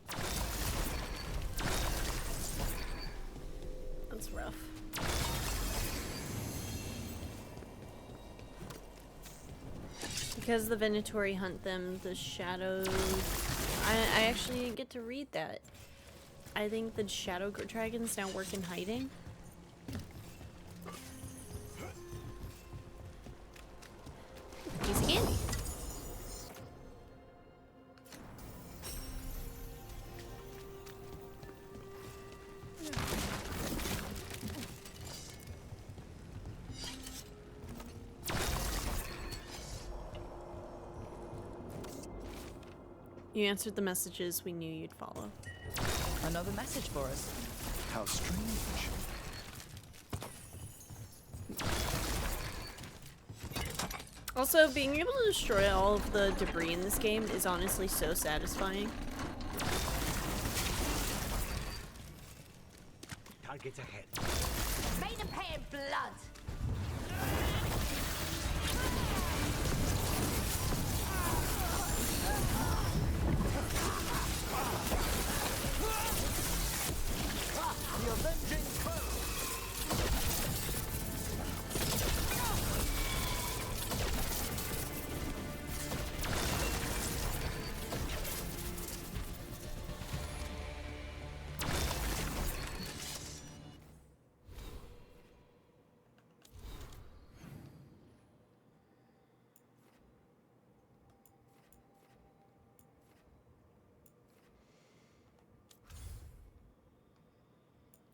That's rough. Because the Venatori hunt them, the shadows... I actually didn't get to read that. I think the shadow dragons now work in hiding. Piece of candy. You answered the messages we knew you'd follow. Another message for us. How strange. Also, being able to destroy all of the debris in this game is honestly so satisfying. Targets ahead. Made them pay in blood. The avenging foe.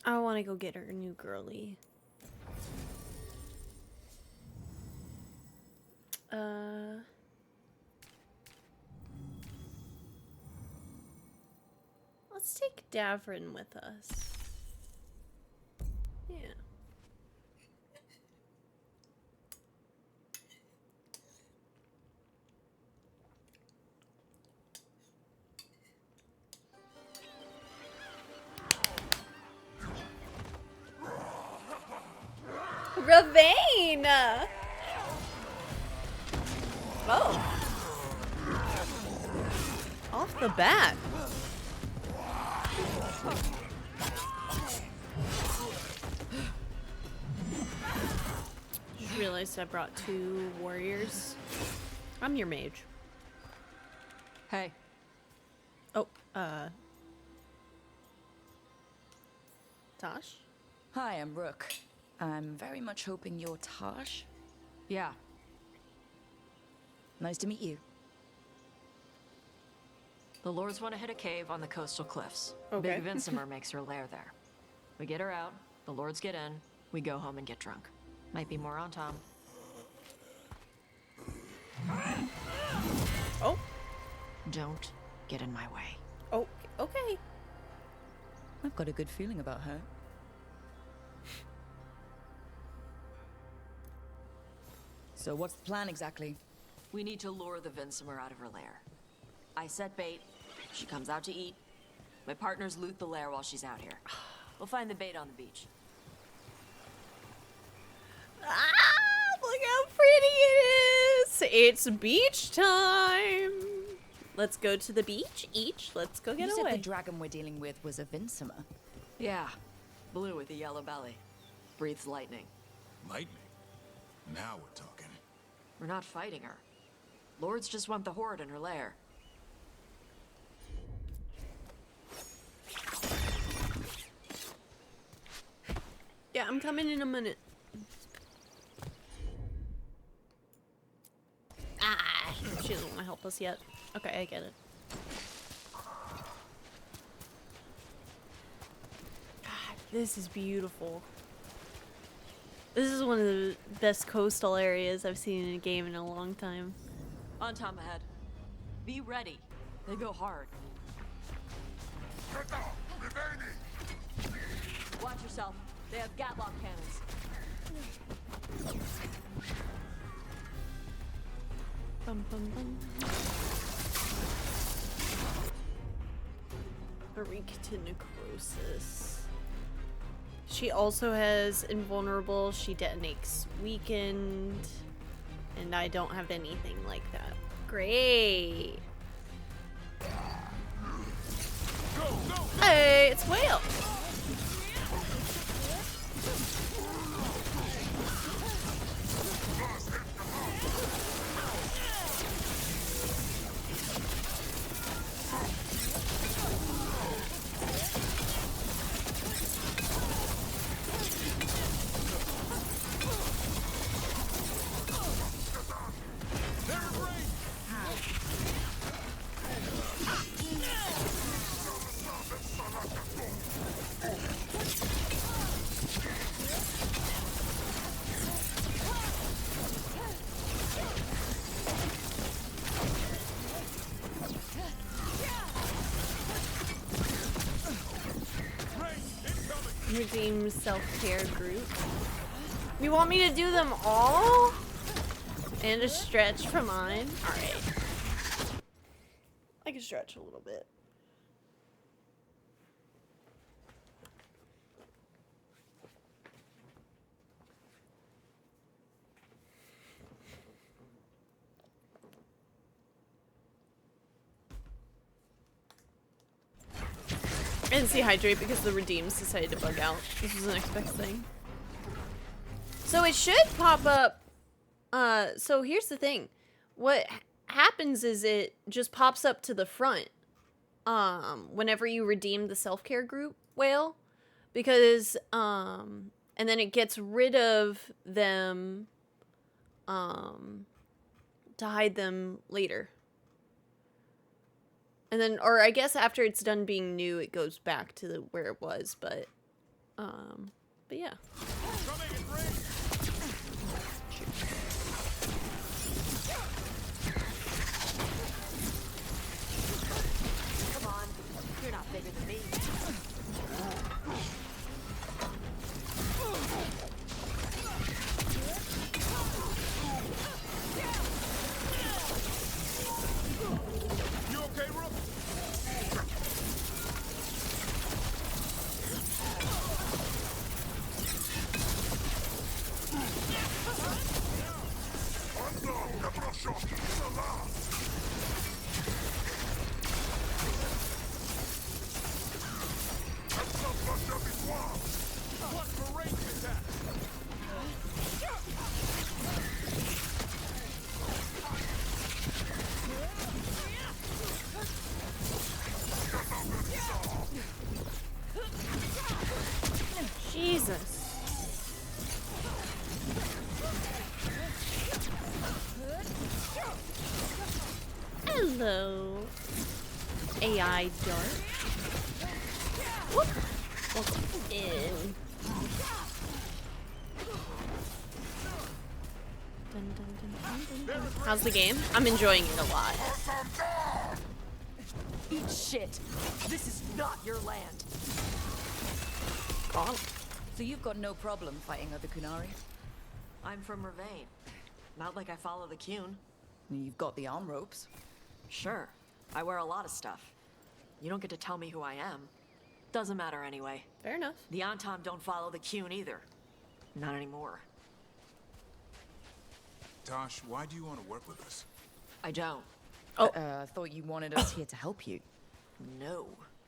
I want to go get her new girly. Let's take Davrin with us. Yeah. Ravane! Oh. Off the bat. Just realized I brought 2 warriors. I'm your mage. Hey. Oh, Tosh? Hi, I'm Rook. I'm very much hoping you're Tosh. Yeah. Nice to meet you. The Lords want to hit a cave on the coastal cliffs. Okay. Big Vinsimer makes her lair there. We get her out, the Lords get in, we go home and get drunk. Might be more on Tom. Oh. Don't get in my way. Oh, okay. I've got a good feeling about her. So what's the plan exactly? We need to lure the Vinsimer out of her lair. I set bait, she comes out to eat. My partners loot the lair while she's out here. We'll find the bait on the beach. Ah, look how pretty it is! It's beach time! Let's go to the beach each. Let's go get You away. said the dragon we're dealing with was a Vinsimer. Yeah, blue with a yellow belly. Breathes lightning. Lightning? Now we're talking. We're not fighting her. Lords just want the horde in her lair. Yeah, I'm coming in a minute. Ah, she doesn't want to help us yet. Okay, I get it. God, this is beautiful. This is one of the best coastal areas I've seen in a game in a long time. On Tom ahead. Be ready. They go hard. Watch yourself. They have Gatlock cannons. Bum, bum, bum. Reek to necrosis. She also has invulnerable. She detonates weakened. And I don't have anything like that. Great. Hey, it's Whale. Redeem self-care group. You want me to do them all? And a stretch for mine? Alright. I can stretch a little bit. I didn't see hydrate because the redeems decided to bug out. This was an expected thing. So it should pop up. So here's the thing. What happens is it just pops up to the front. Whenever you redeem the self-care group whale. Because, and then it gets rid of them, to hide them later. And then, or I guess after it's done being new, it goes back to where it was, but But yeah. Come on, you're not bigger than me. You okay, Rook? Jesus. Hello, AI dart. Whoop. Welcome in. Dun, dun, dun, dun, dun, dun. How's the game? I'm enjoying it a lot. Eat shit. This is not your land. So you've got no problem fighting other Kunari? I'm from Ravain. Not like I follow the Qun. You've got the arm ropes. Sure. I wear a lot of stuff. You don't get to tell me who I am. Doesn't matter anyway. Fair enough. The Antom don't follow the Qun either. Not anymore. Tosh, why do you want to work with us? I don't. Oh. I thought you wanted us here to help you. No.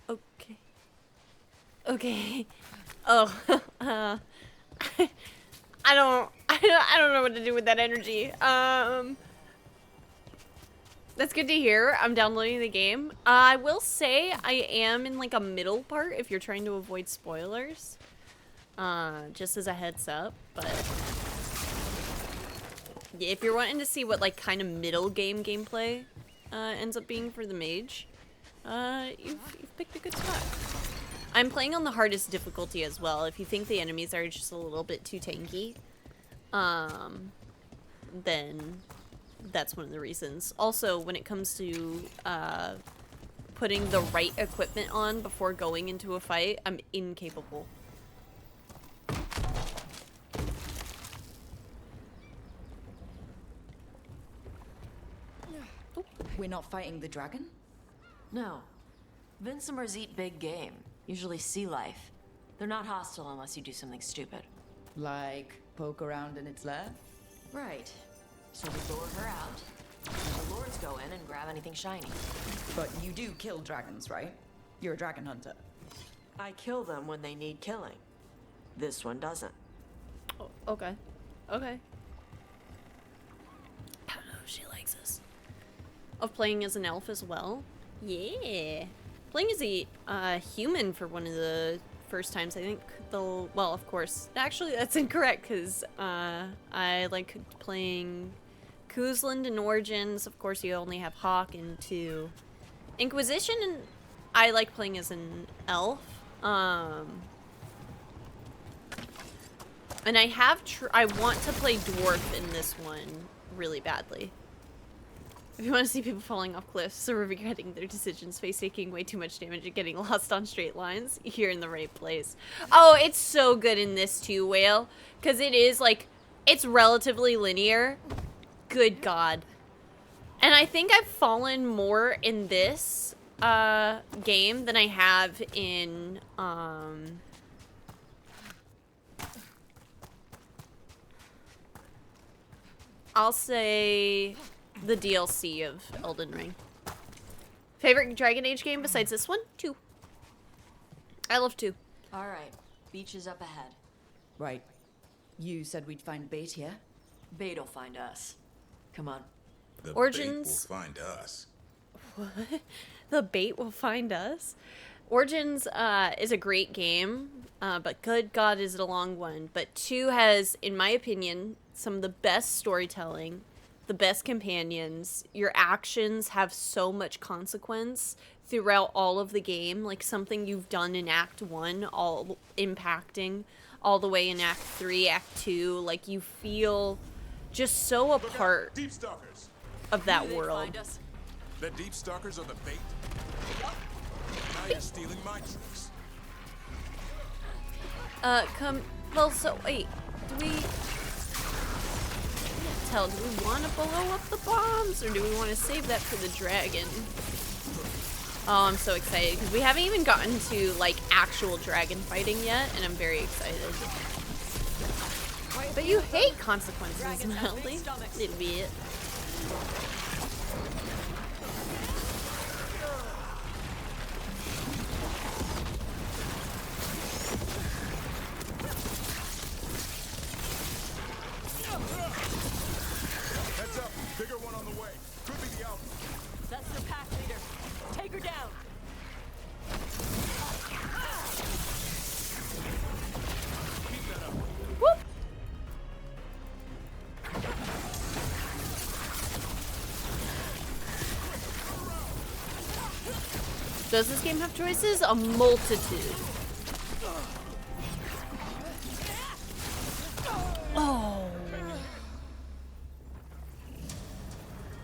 Okay. Okay. Oh. I don't know what to do with that energy. That's good to hear. I'm downloading the game. I will say I am in like a middle part if you're trying to avoid spoilers. Just as a heads up, but yeah, if you're wanting to see what like kind of middle game gameplay ends up being for the mage, you've picked a good spot. I'm playing on the hardest difficulty as well. If you think the enemies are just a little bit too tanky, then that's one of the reasons. Also, when it comes to putting the right equipment on before going into a fight, I'm incapable. We're not fighting the dragon? No. Vincimers eat big game. Usually sea life. They're not hostile unless you do something stupid. Like poke around in its lair? Right. So we lure her out, and the lords go in and grab anything shiny. But you do kill dragons, right? You're a dragon hunter. I kill them when they need killing. This one doesn't. Oh, okay. Okay. I don't know if she likes us. Of playing as an elf as well? Yeah. Playing as a human for one of the first times, I think well, of course. Actually, that's incorrect, because I like playing Kuzland and Origins. Of course, you only have Hawk and 2. Inquisition, and I like playing as an elf. And I want to play Dwarf in this one really badly. If you want to see people falling off cliffs or regretting their decisions, face taking way too much damage and getting lost on straight lines, you're in the right place. Oh, it's so good in this too, Whale. Because it is, like, it's relatively linear. Good God. And I think I've fallen more in this game than I have in, I'll say the DLC of Elden Ring. Favorite Dragon Age game besides this one? 2. I love 2. Alright, beach is up ahead. Right. You said we'd find bait here? Bait'll find us. Come on. The Origins bait will find us. What? The bait will find us? Origins is a great game, but good God is it a long one. But 2 has, in my opinion, some of the best storytelling, the best companions. Your actions have so much consequence throughout all of the game, like something you've done in Act 1, all impacting all the way in Act 3, Act 2. Like, you feel just so a part Deep stalkers. of that world. The deep stalkers are the bait. Now you're stealing my tricks. Well, so, wait, do we want to blow up the bombs, or do we want to save that for the dragon? Oh, I'm so excited, because we haven't even gotten to, like, actual dragon fighting yet, and I'm very excited. But you hate consequences, Melody. Little bit. Heads up, bigger one on the way. Could be the alpha. That's the pack leader. Take her down. Keep that up. Whoop. Does this game have choices? A multitude. Oh.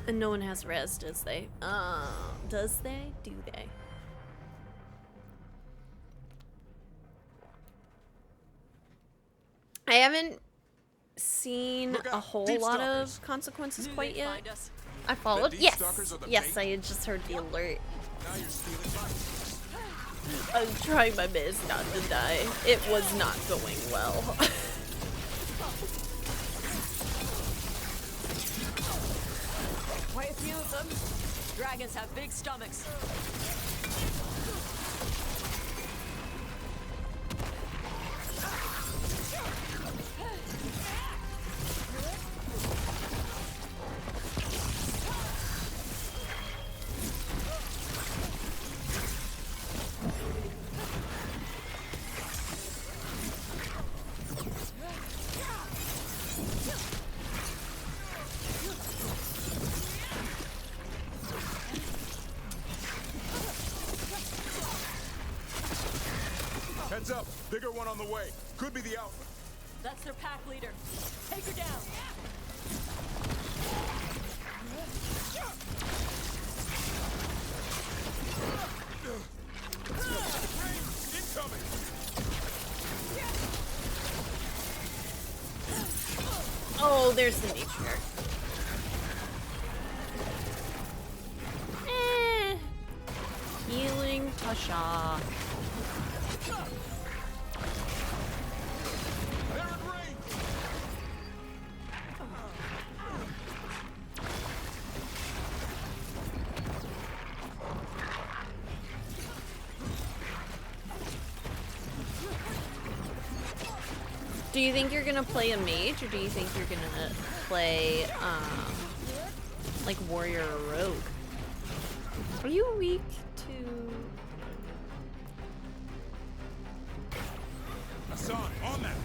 And no one has res, does they? Does they? Do they? I haven't seen a whole lot of consequences quite yet. I followed. Yes. Yes, I had just heard the alert. Now you're stealing my tricks. I was trying my best not to die. It was not going well. Quite a few of them. Dragons have big stomachs. Heads up, bigger one on the way. Could be the alpha. That's their pack leader. Take her down. Incoming. Oh, there's the matriarch. Healing Tasha. Do you think you're gonna play a mage, or do you think you're gonna play, like warrior or rogue? Are you weak to... Hassan, on that.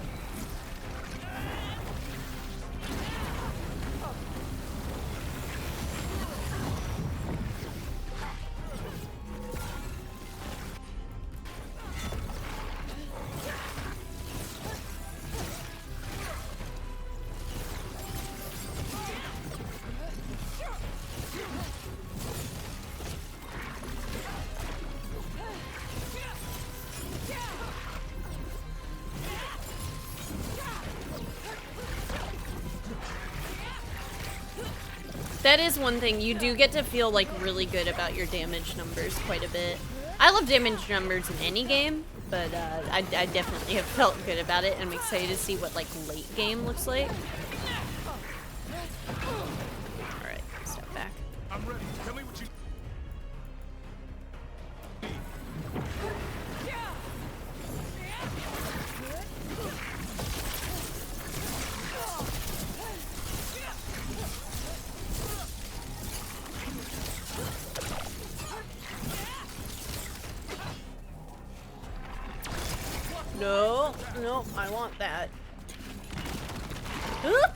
That is one thing, you do get to feel like really good about your damage numbers quite a bit. I love damage numbers in any game, but I definitely have felt good about it, and I'm excited to see what like late game looks like. Alright, step back. I'm ready. Tell me what you... No, no, I want that. Oop.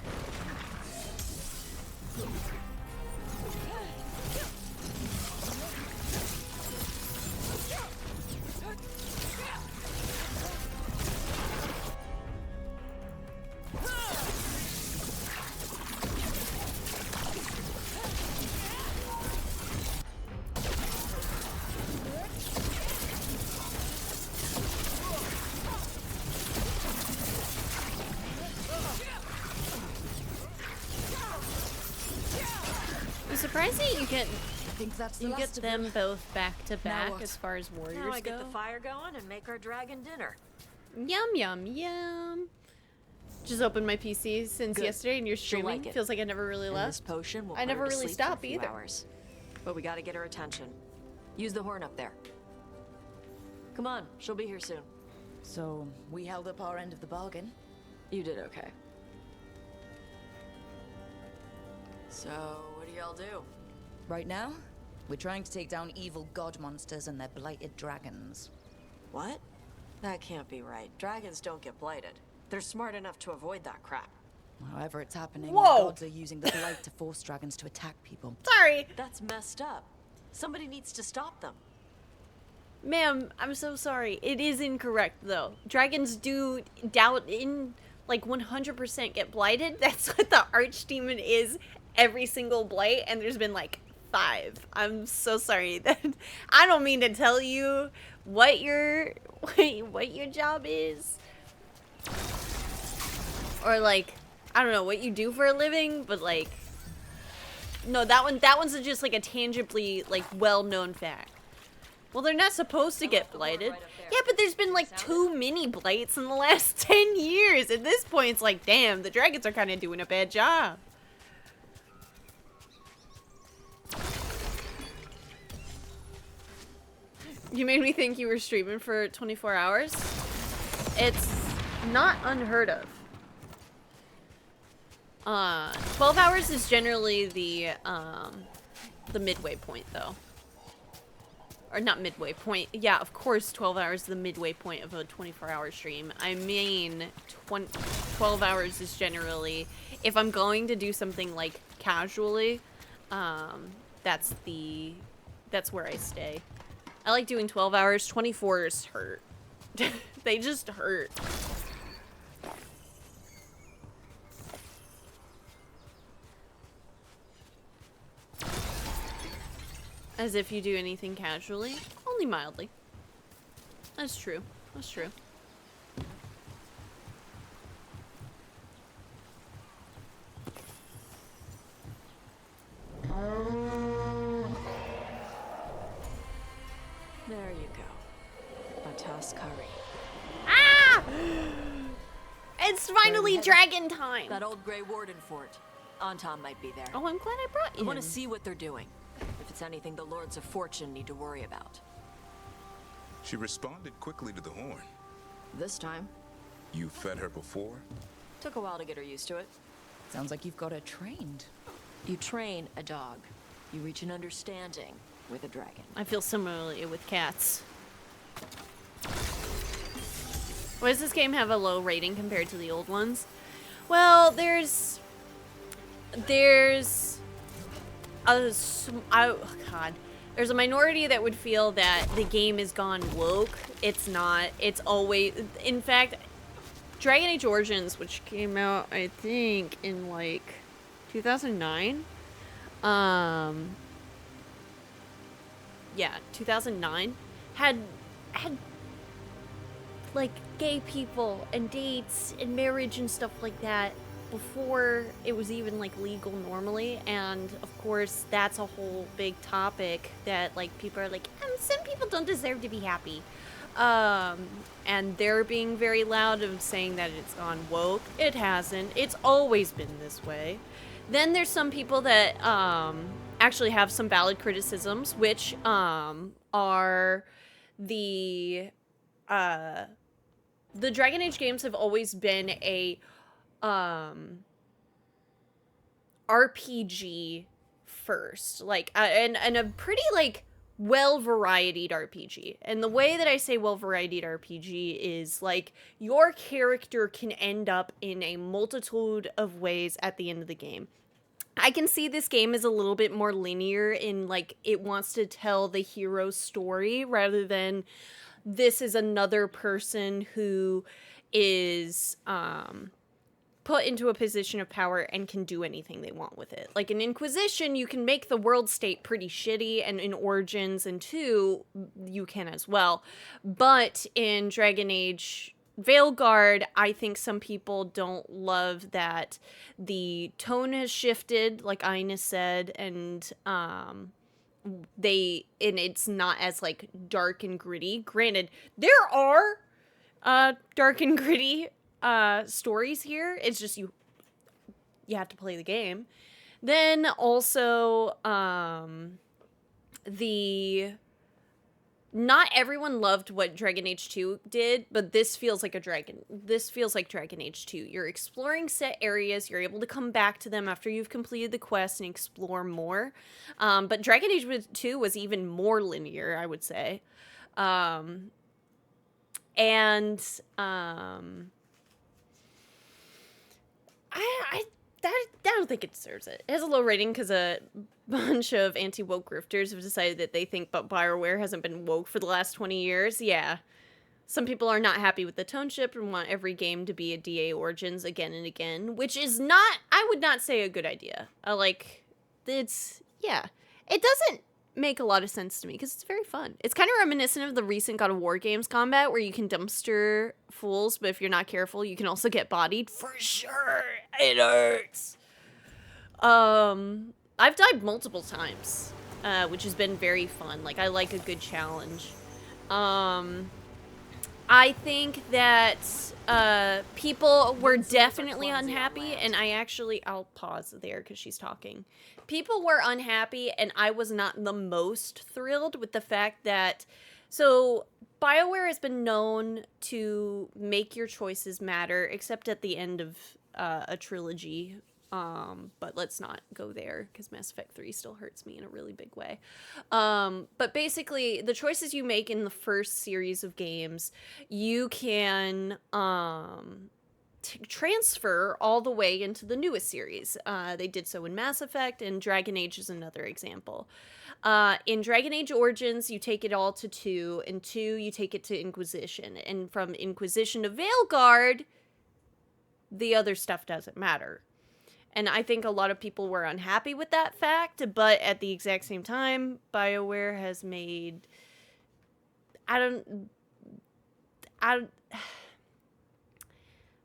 surprised that you get that's the you get last of them them. both back to Now back what? as far as warriors Now I get go. the fire going and make our dragon dinner. Yum yum yum. Just opened my PC since Good. yesterday, and you're She'll streaming. like it. Feels like I never really And left. this potion will I put never her to really sleep for a stop few either. hours. But we gotta get her attention. Use the horn up there. Come on, she'll be here soon. So, we held up our end of the bargain. You did okay. So, what do y'all do? Right now, we're trying to take down evil god monsters and their blighted dragons. What? That can't be right. Dragons don't get blighted. They're smart enough to avoid that crap. However it's happening, Whoa. the gods are using the blight to force dragons to attack people. Sorry. That's messed up. Somebody needs to stop them. Ma'am, I'm so sorry. It is incorrect, though. Dragons do doubt in, like, 100% get blighted. That's what the archdemon is every single blight, and there's been, like, 5. I'm so sorry. I don't mean to tell you what your job is. Or, like, I don't know, what you do for a living, but, like, no, that one's just, like, a tangibly, like, well-known fact. Well, they're not supposed to get blighted. Yeah, but there's been like 2 mini blights in the last 10 years. At this point, it's like, damn, the dragons are kind of doing a bad job. You made me think you were streaming for 24 hours. It's not unheard of. 12 hours is generally the midway point, though. Or not midway point. Yeah, of course 12 hours is the midway point of a 24-hour stream. I mean, 12 hours is generally, if I'm going to do something like casually, that's where I stay. I like doing 12 hours. 24s hurt. They just hurt. As if you do anything casually. Only mildly. That's true. That's true. There you go. A toss curry. Ah! It's finally dragon time! That old Grey Warden fort. Anton might be there. Oh, I'm glad I brought you. I want to see what they're doing. If it's anything the Lords of Fortune need to worry about. She responded quickly to the horn. This time. You fed her before? Took a while to get her used to it. Sounds like you've got her trained. You train a dog. You reach an understanding with a dragon. I feel similarly with cats. Why does this game have a low rating compared to the old ones? Well, there's there's a minority that would feel that the game is gone woke. It's not. It's always, in fact, Dragon Age Origins, which came out, I think, in like 2009. Yeah, 2009 had like gay people and dates and marriage and stuff like that before it was even like legal normally, and of course that's a whole big topic that like people are like, some people don't deserve to be happy, and they're being very loud of saying that it's gone woke. It hasn't. It's always been this way. Then there's some people that actually have some valid criticisms, which are the Dragon Age games have always been a RPG first, like and a pretty like well-varietyed RPG. And the way that I say well-varietyed RPG is like your character can end up in a multitude of ways at the end of the game. I can see this game is a little bit more linear in like it wants to tell the hero's story rather than this is another person who is put into a position of power and can do anything they want with it. Like in Inquisition, you can make the world state pretty shitty, and in Origins and 2, you can as well. But in Dragon Age, Veilguard, I think some people don't love that the tone has shifted, like Ina said, and it's not as like dark and gritty. Granted, there are dark and gritty stories here. It's just you have to play the game. Then also not everyone loved what Dragon Age 2 did, but this feels like Dragon Age 2. You're exploring set areas, you're able to come back to them after you've completed the quest and explore more. But Dragon Age 2 was even more linear, I would say. I don't think it deserves it. It has a low rating because a bunch of anti-woke grifters have decided that they think BioWare hasn't been woke for the last 20 years. Yeah. Some people are not happy with the tone shift and want every game to be a DA Origins again and again, which is not, I would not say, a good idea. It doesn't make a lot of sense to me because it's very fun. It's kind of reminiscent of the recent God of War games combat where you can dumpster fools, but if you're not careful, you can also get bodied. For sure. It hurts. I've died multiple times, which has been very fun. Like, I like a good challenge. I think that people were definitely unhappy, and I'll pause there because she's talking. People were unhappy, and I was not the most thrilled with the fact that, so BioWare has been known to make your choices matter, except at the end of a trilogy. But let's not go there because Mass Effect 3 still hurts me in a really big way. But basically, the choices you make in the first series of games, you can transfer all the way into the newest series. They did so in Mass Effect, and Dragon Age is another example. In Dragon Age Origins, you take it all to 2, and 2, you take it to Inquisition. And from Inquisition to Veilguard, the other stuff doesn't matter. And I think a lot of people were unhappy with that fact, but at the exact same time, BioWare has made... BioWare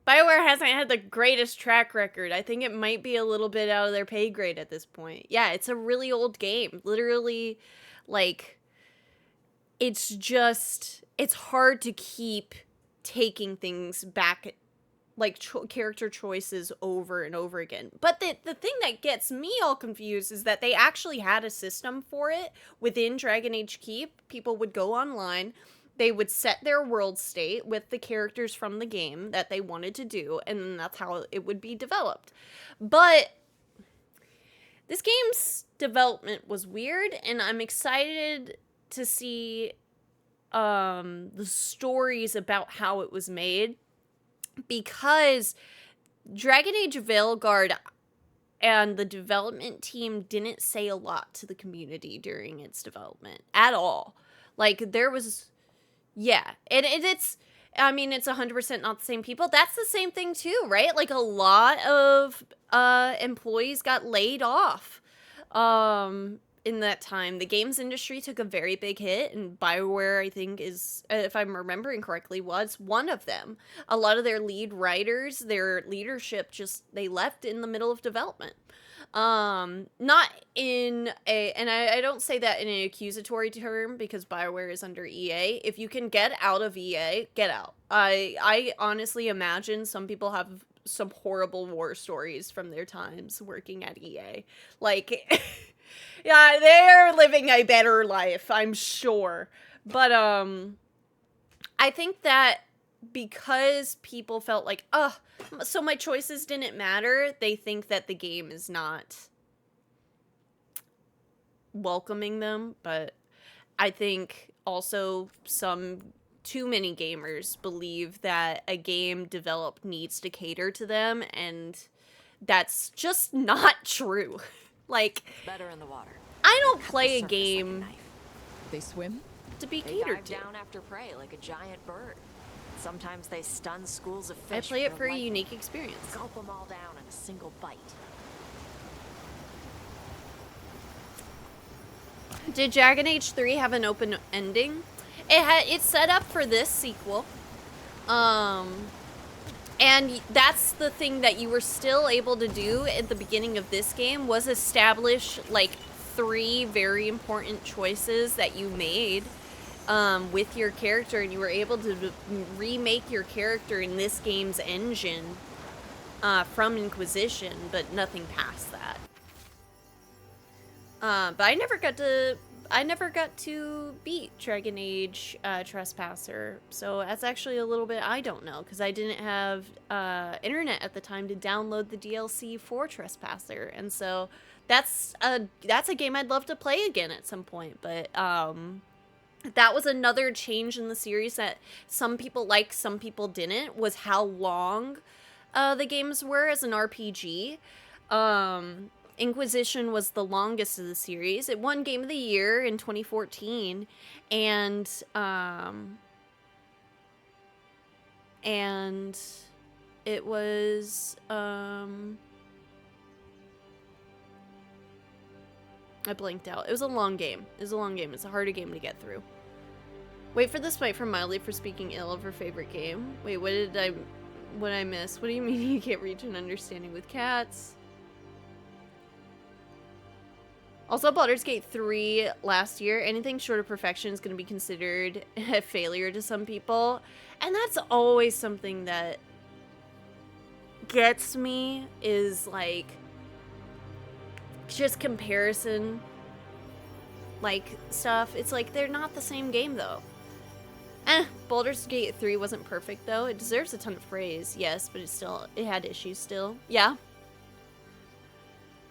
hasn't had the greatest track record. I think it might be a little bit out of their pay grade at this point. Yeah, it's a really old game. Literally, like, it's hard to keep taking things back, like character choices over and over again. But the thing that gets me all confused is that they actually had a system for it within Dragon Age Keep. People would go online, they would set their world state with the characters from the game that they wanted to do, and then that's how it would be developed. But this game's development was weird, and I'm excited to see the stories about how it was made, because Dragon Age Veilguard and the development team didn't say a lot to the community during its development at all. Like, there was, yeah, it's 100% not the same people. That's the same thing too, right? Like, a lot of employees got laid off in that time. The games industry took a very big hit, and BioWare, I think, is, if I'm remembering correctly, was one of them. A lot of their lead writers, their leadership, they left in the middle of development. Not in and I don't say that in an accusatory term, because BioWare is under EA. If you can get out of EA, get out. I honestly imagine some people have some horrible war stories from their times working at EA. Like, yeah, they're living a better life, I'm sure. But, I think that because people felt like, so my choices didn't matter, they think that the game is not welcoming them. But I think also too many gamers believe that a game developed needs to cater to them, and that's just not true. Like, better in the water. I don't play a game They swim to be They catered dive to. down after prey like a giant bird. Sometimes they stun schools of fish. I play it with for a lightning. unique experience. Gulp them all down in a single bite. Did Dragon Age 3 have an open ending? It's set up for this sequel. And that's the thing that you were still able to do at the beginning of this game, was establish like 3 very important choices that you made with your character, and you were able to remake your character in this game's engine from Inquisition, but nothing past that. But I never got to beat Dragon Age Trespasser, so that's actually a little bit I don't know, because I didn't have internet at the time to download the DLC for Trespasser, and so that's a game I'd love to play again at some point. But that was another change in the series that some people liked, some people didn't, was how long the games were as an RPG. Inquisition was the longest of the series. It won Game of the Year in 2014, and it was I blanked out. It was a long game. It's a harder game to get through. Wait for the smite from Miley for speaking ill of her favorite game. Wait, what did I miss? What do you mean you can't reach an understanding with cats? Also, Baldur's Gate 3 last year, anything short of perfection is going to be considered a failure to some people. And that's always something that gets me, is like just comparison like stuff. It's like they're not the same game though. Baldur's Gate 3 wasn't perfect though. It deserves a ton of praise, yes, but it had issues still. Yeah.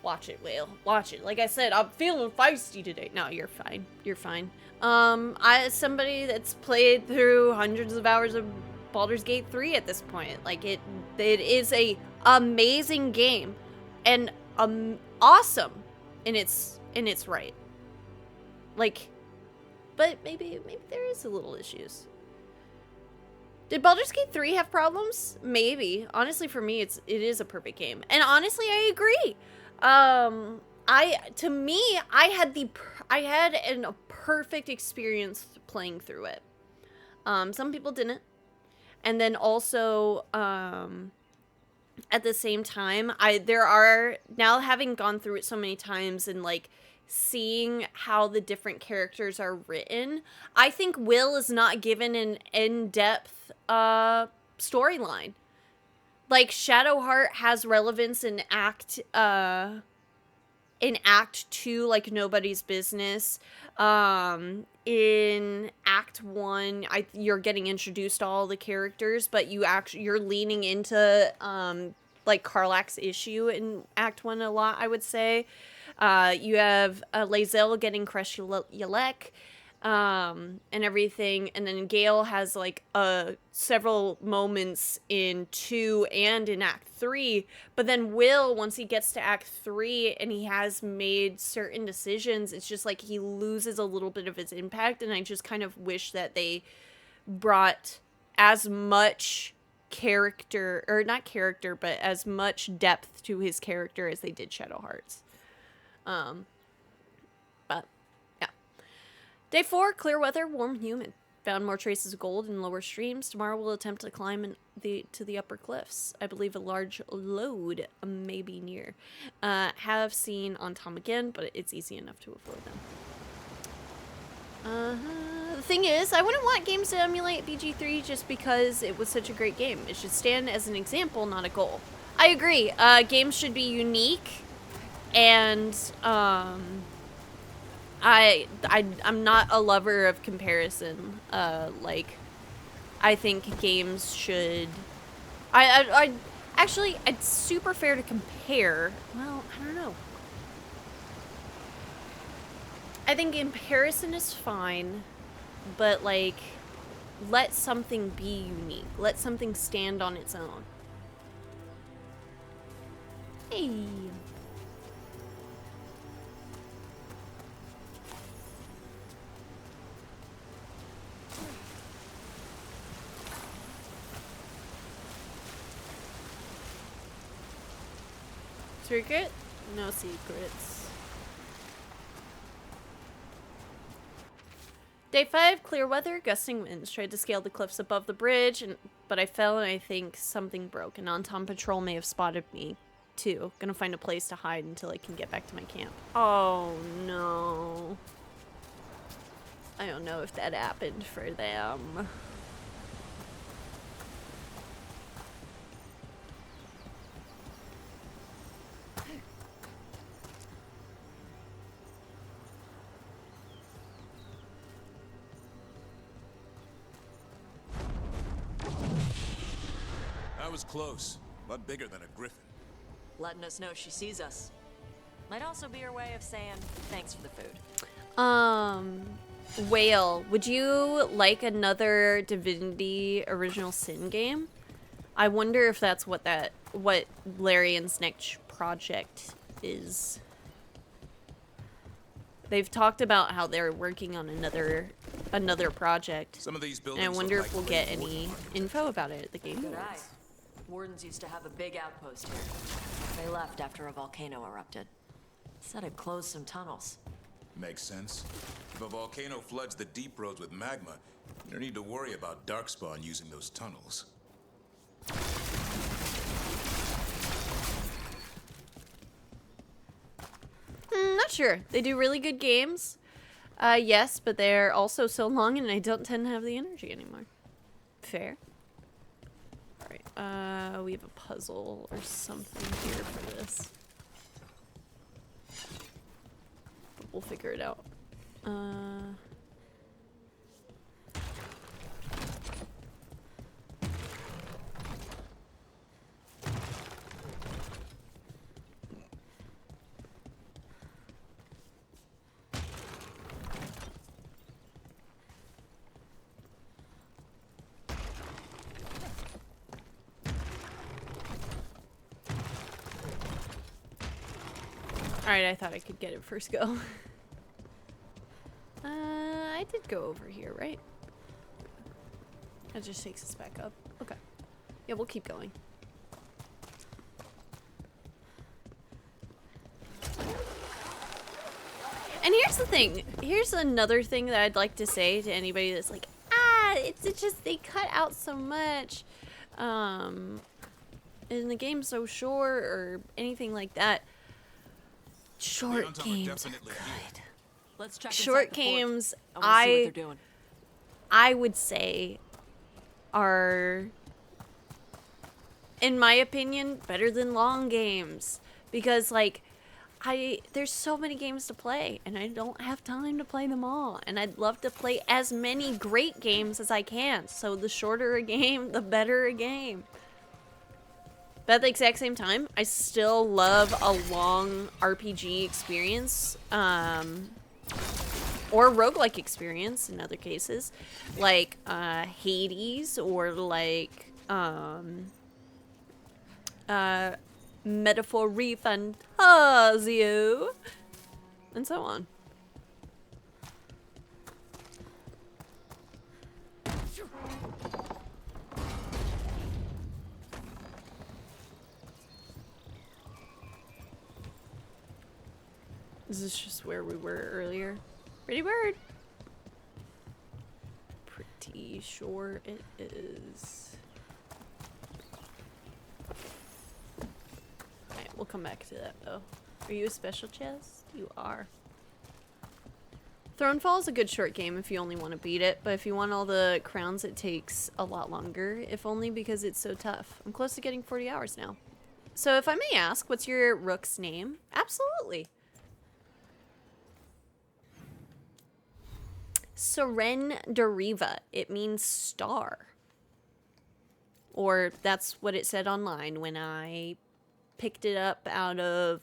Watch it, Whale. Watch it. Like I said, I'm feeling feisty today. No, you're fine. You're fine. As somebody that's played through hundreds of hours of Baldur's Gate 3 at this point, like it is a amazing game and awesome in its right. Like, but maybe there is a little issues. Did Baldur's Gate 3 have problems? Maybe. Honestly, for me, it is a perfect game. And honestly, I agree. I had a perfect experience playing through it. Some people didn't. And then also, at the same time, now having gone through it so many times and like seeing how the different characters are written, I think Will is not given an in-depth storyline. Like, Shadowheart has relevance in Act 2, like Nobody's Business. In Act 1, you're getting introduced to all the characters, but you're leaning into like Karlach's issue in Act 1 a lot, I would say. You have Lae'zel getting Crush Yalek, and everything, and then Gale has like several moments in 2 and in Act 3, but then Will, once he gets to Act 3 and he has made certain decisions, it's just like he loses a little bit of his impact, and I just kind of wish that they brought as much character, or not character, but as much depth to his character as they did Shadowheart's. But yeah. Day 4, clear weather, warm, humid. Found more traces of gold in lower streams. Tomorrow we'll attempt to climb to the upper cliffs. I believe a large lode may be near. Have seen on Tom again, but it's easy enough to avoid them. The thing is, I wouldn't want games to emulate BG3 just because it was such a great game. It should stand as an example, not a goal. I agree. Games should be unique, and I'm not a lover of comparison. Like, I think games should. Actually, it's super fair to compare. Well, I don't know. I think comparison is fine, but like, let something be unique. Let something stand on its own. Hey. Secret? No secrets. Day 5, clear weather, gusting winds. Tried to scale the cliffs above the bridge, but I fell and I think something broke. An on-tom patrol may have spotted me, too. Gonna find a place to hide until I can get back to my camp. Oh, no. I don't know if that happened for them. That was close. A lot bigger than a griffin. Letting us know she sees us. Might also be her way of saying thanks for the food. Whale, would you like another Divinity Original Sin game? I wonder if that's what Larian's next project is. They've talked about how they're working on another project. Some of these and buildings I wonder look if like we'll get great any warden info about it at the game. Good eye. Wardens used to have a big outpost here. They left after a volcano erupted. Said it closed some tunnels. Makes sense. If a volcano floods the deep roads with magma, you don't need to worry about Darkspawn using those tunnels. Not sure. They do really good games. Yes, but they're also so long and I don't tend to have the energy anymore. Fair. Alright, we have a puzzle or something here for this. But we'll figure it out. Alright, I thought I could get it first go. I did go over here, right? That just takes us back up. Okay. Yeah, we'll keep going. And here's the thing. Here's another thing that I'd like to say to anybody that's like, it's just they cut out so much. And the game's so short or anything like that. Short games are good. Let's check Short games, I I would say, are, in my opinion, better than long games. Because, like, there's so many games to play, and I don't have time to play them all. And I'd love to play as many great games as I can. So the shorter a game, the better a game. But at the exact same time, I still love a long RPG experience, or roguelike experience in other cases, like Hades, or like Metaphor Fantasio, and so on. This is just where we were earlier. Pretty bird. Pretty sure it is. Alright, we'll come back to that though. Are you a special chest? You are. Thronefall is a good short game if you only want to beat it, but if you want all the crowns it takes a lot longer, if only because it's so tough. I'm close to getting 40 hours now. So if I may ask, what's your rook's name? Absolutely. Serendariva. It means star. Or that's what it said online when I picked it up out of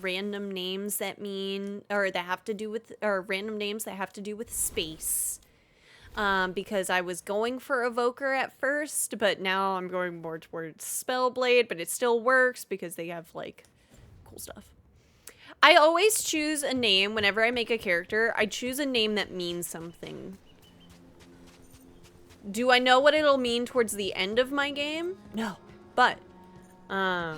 random names that mean, or that have to do with, or random names that have to do with space. Because I was going for Evoker at first, but now I'm going more towards Spellblade, but it still works because they have, like, cool stuff. I always choose a name whenever I make a character. I choose a name that means something. Do I know what it'll mean towards the end of my game? No. But, I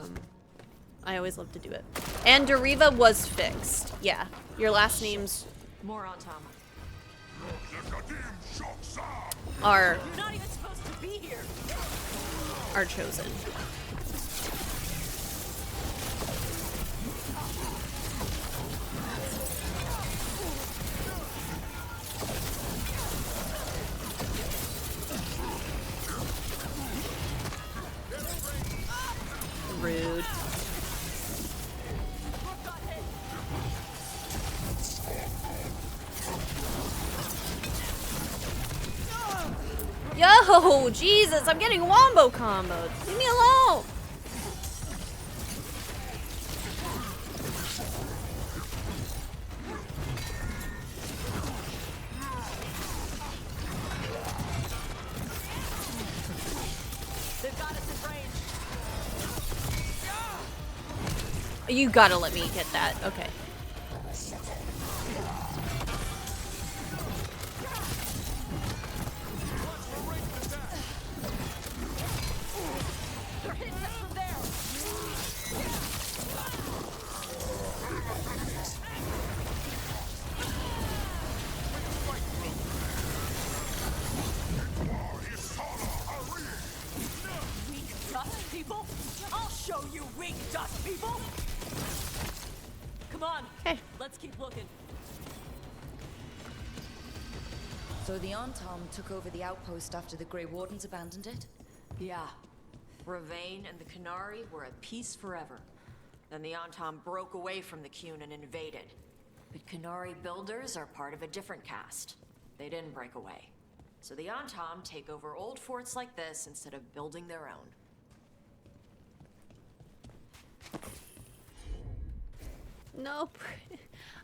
always love to do it. And Deriva was fixed. Yeah. Your last name's... More on Tom. are You're not even supposed to be here. are chosen. Rude. Yo, Jesus, I'm getting wombo comboed. Leave me alone. They've got us in range. You gotta let me get that. Okay. They're hitting us from there. Weak dust people? I'll show you weak dust people. Come on. Okay. Let's keep looking. So the Antom took over the outpost after the Grey Wardens abandoned it? Yeah. Ravane and the Canary were at peace forever. Then the Antom broke away from the Qun and invaded. But Canary builders are part of a different caste. They didn't break away. So the Antom take over old forts like this instead of building their own. Nope.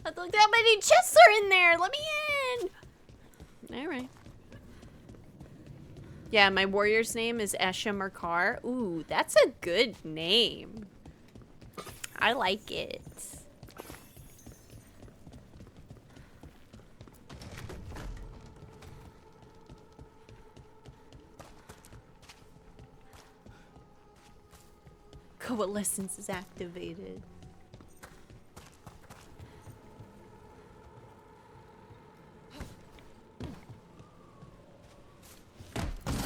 Look how many chests are in there. Let me in. All right. Yeah, my warrior's name is Esha Merkar. Ooh, that's a good name. I like it. Coalescence is activated.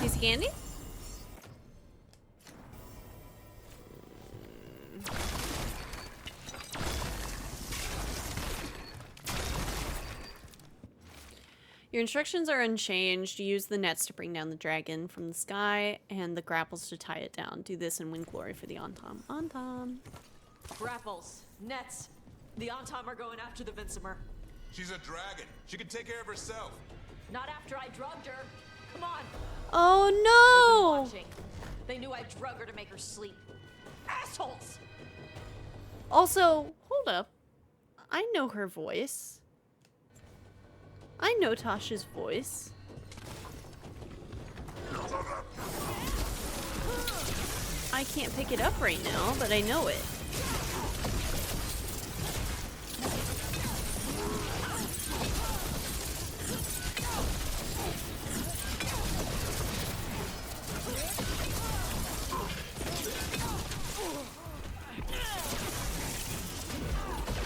Piece of candy? Your instructions are unchanged. Use the nets to bring down the dragon from the sky and the grapples to tie it down. Do this and win glory for the Antom. Antom. Grapples, nets. The Antom are going after the Vincemer. She's a dragon. She can take care of herself. Not after I drugged her. Come on. Oh no! They knew I drug her to make her sleep. Assholes! Also, hold up. I know her voice. I know Tasha's voice. I can't pick it up right now, but I know it.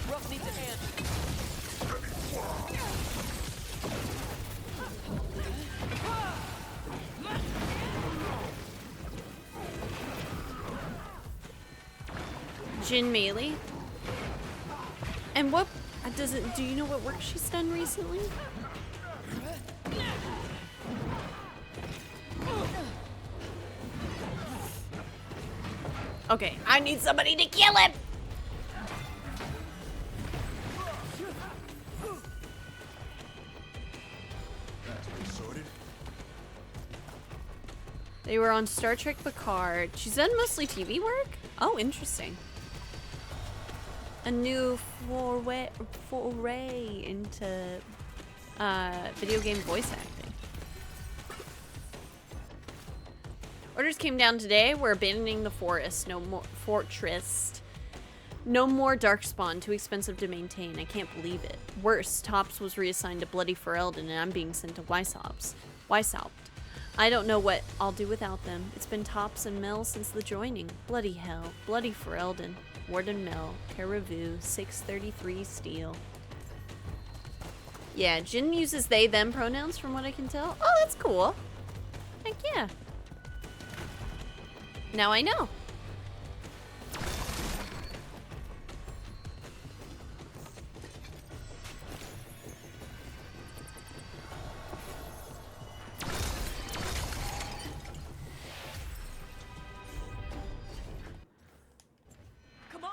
Rough needs a hand. Jin Melee. And what does it? Do you know what work she's done recently? Okay, I need somebody to kill him. Sorted. They were on Star Trek Picard. She's done mostly TV work? Oh, interesting. A new foray into video game voice acting. Orders came down today. We're abandoning the forest. No more fortress. No more darkspawn. Too expensive to maintain. I can't believe it. Worse, Tops was reassigned to Bloody Ferelden and I'm being sent to Weishaupt. I don't know what I'll do without them. It's been Tops and Mel since the joining. Bloody hell. Bloody Ferelden. Warden Mel. Caravu. 633 steel. Yeah, Jin uses they, them pronouns from what I can tell. Oh, that's cool. Heck yeah. Now I know. Come on.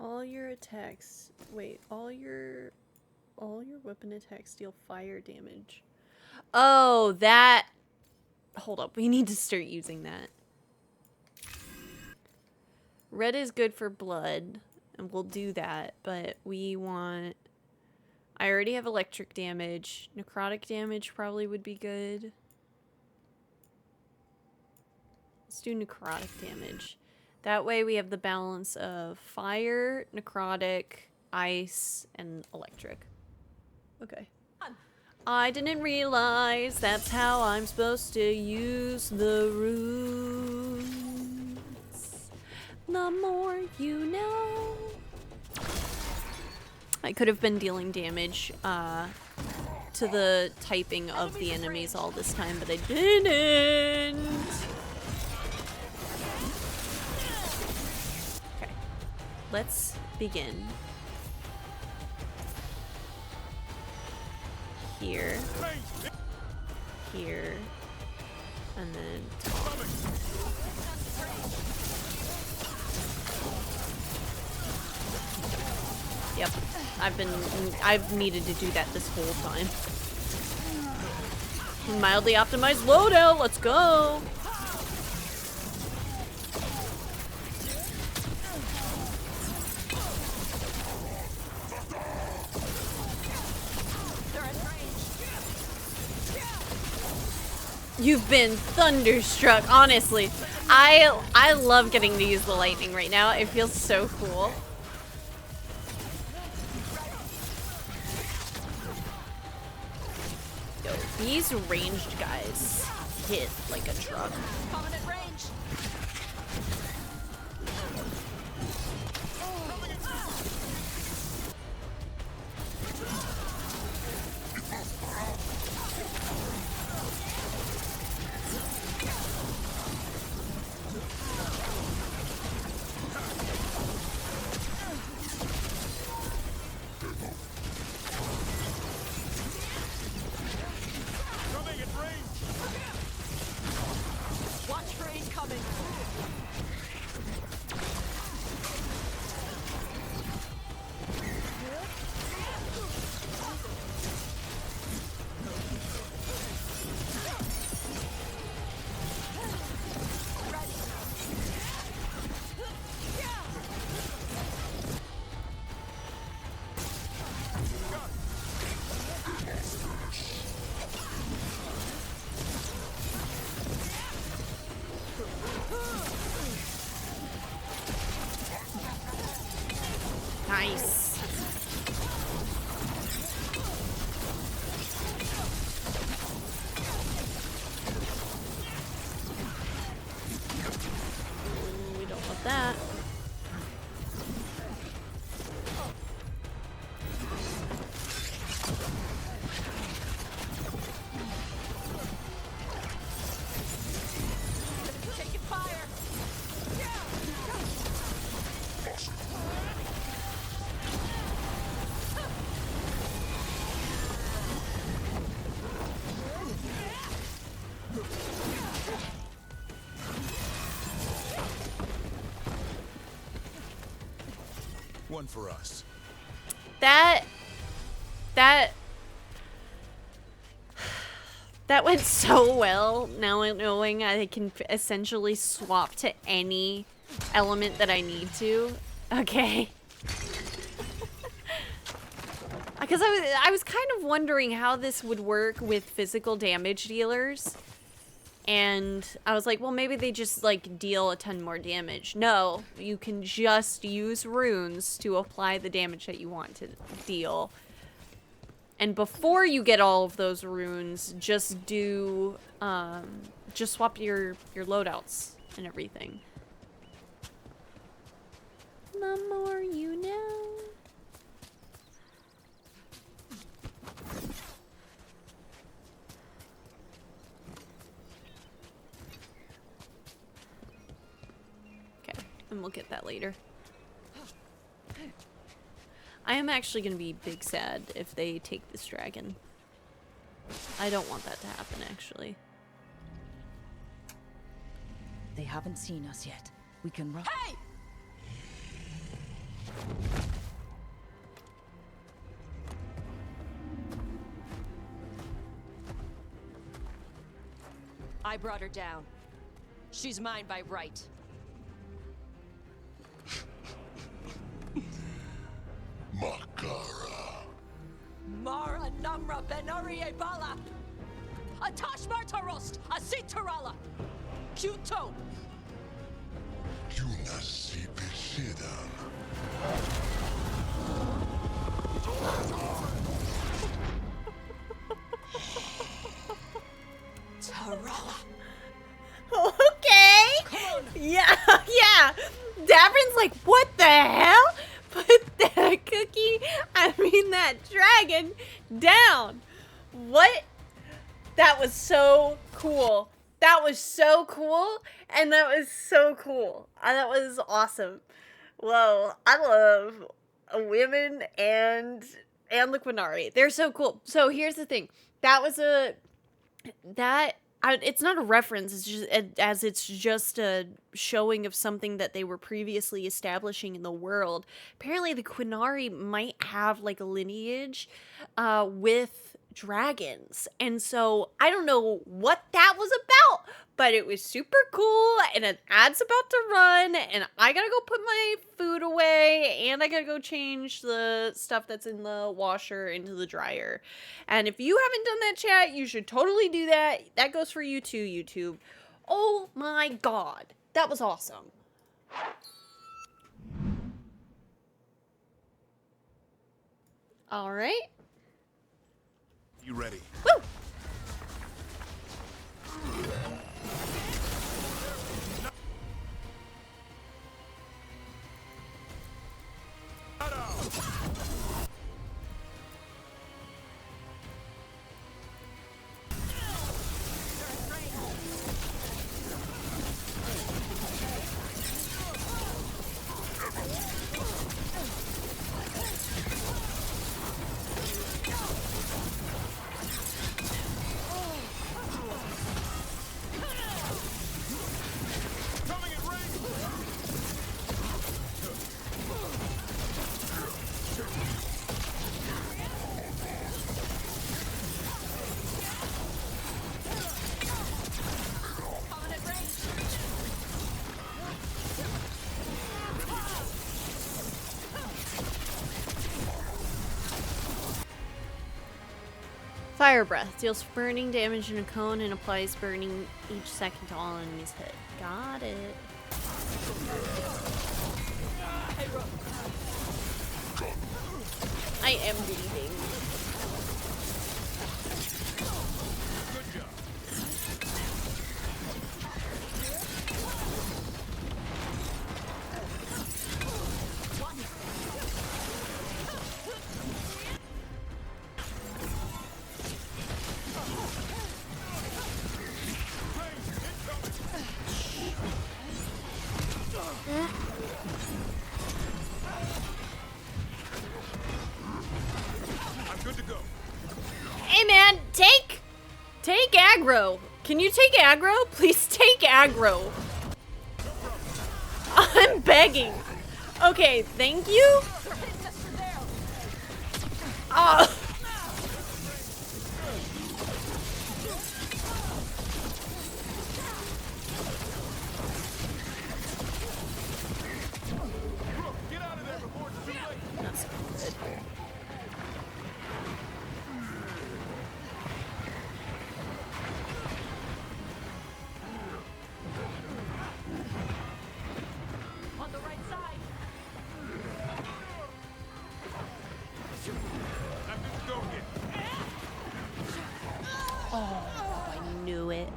All your attacks. Wait, all your weapon attacks deal fire damage. Oh, that. Hold up, we need to start using that. Red is good for blood, and we'll do that, but we want... I already have electric damage. Necrotic damage probably would be good. Let's do necrotic damage. That way we have the balance of fire, necrotic, ice, and electric. Okay. I didn't realize that's how I'm supposed to use the runes. The more you know. I could have been dealing damage to the typing of the enemies all this time, but I didn't. Okay, let's begin. Here, here, and then yep, I've needed to do that this whole time. Mildly optimized loadout, let's go! You've been thunderstruck, honestly. I love getting to use the lightning right now. It feels so cool. Yo, these ranged guys hit like a truck. Coming at range. Nice. We don't want that. Taking fire. One for us. That That went so well. Now knowing I can essentially swap to any element that I need to. Okay. Because I was kind of wondering how this would work with physical damage dealers. And I was like, well, maybe they just, like, deal a ton more damage. No, you can just use runes to apply the damage that you want to deal. And before you get all of those runes, just do, just swap your loadouts and everything. The more you know. Okay, and we'll get that later. I am actually going to be big sad if they take this dragon. I don't want that to happen, actually. They haven't seen us yet. We can run. Hey! I brought her down. She's mine by right. Makara. Mara Namra Benarie Bala. Atash Martarost, Asitarala. Kuto. Yunasipishidam. Tarala. Okay. Yeah, yeah. Davrin's like, what the hell? Put that cookie, I mean that dragon, down. What? That was so cool. That was so cool, and that was so cool. That was awesome. Whoa, I love women and the Quinari. They're so cool. So here's the thing. That was it's not a reference, it's just a showing of something that they were previously establishing in the world. Apparently the Quinari might have like a lineage with dragons. And so I don't know what that was about, but it was super cool, and an ad's about to run, and I gotta go put my food away, and I gotta go change the stuff that's in the washer into the dryer. And if you haven't done that, chat, you should totally do that. That goes for you too, YouTube. Oh my god. That was awesome. All right. You ready? Woo! Fire Breath deals burning damage in a cone and applies burning each second to all enemies hit. Got it. I am bleeding. Hey man, take aggro. Can you take aggro? Please take aggro. I'm begging. Okay, thank you. Oh. Oh, I knew it.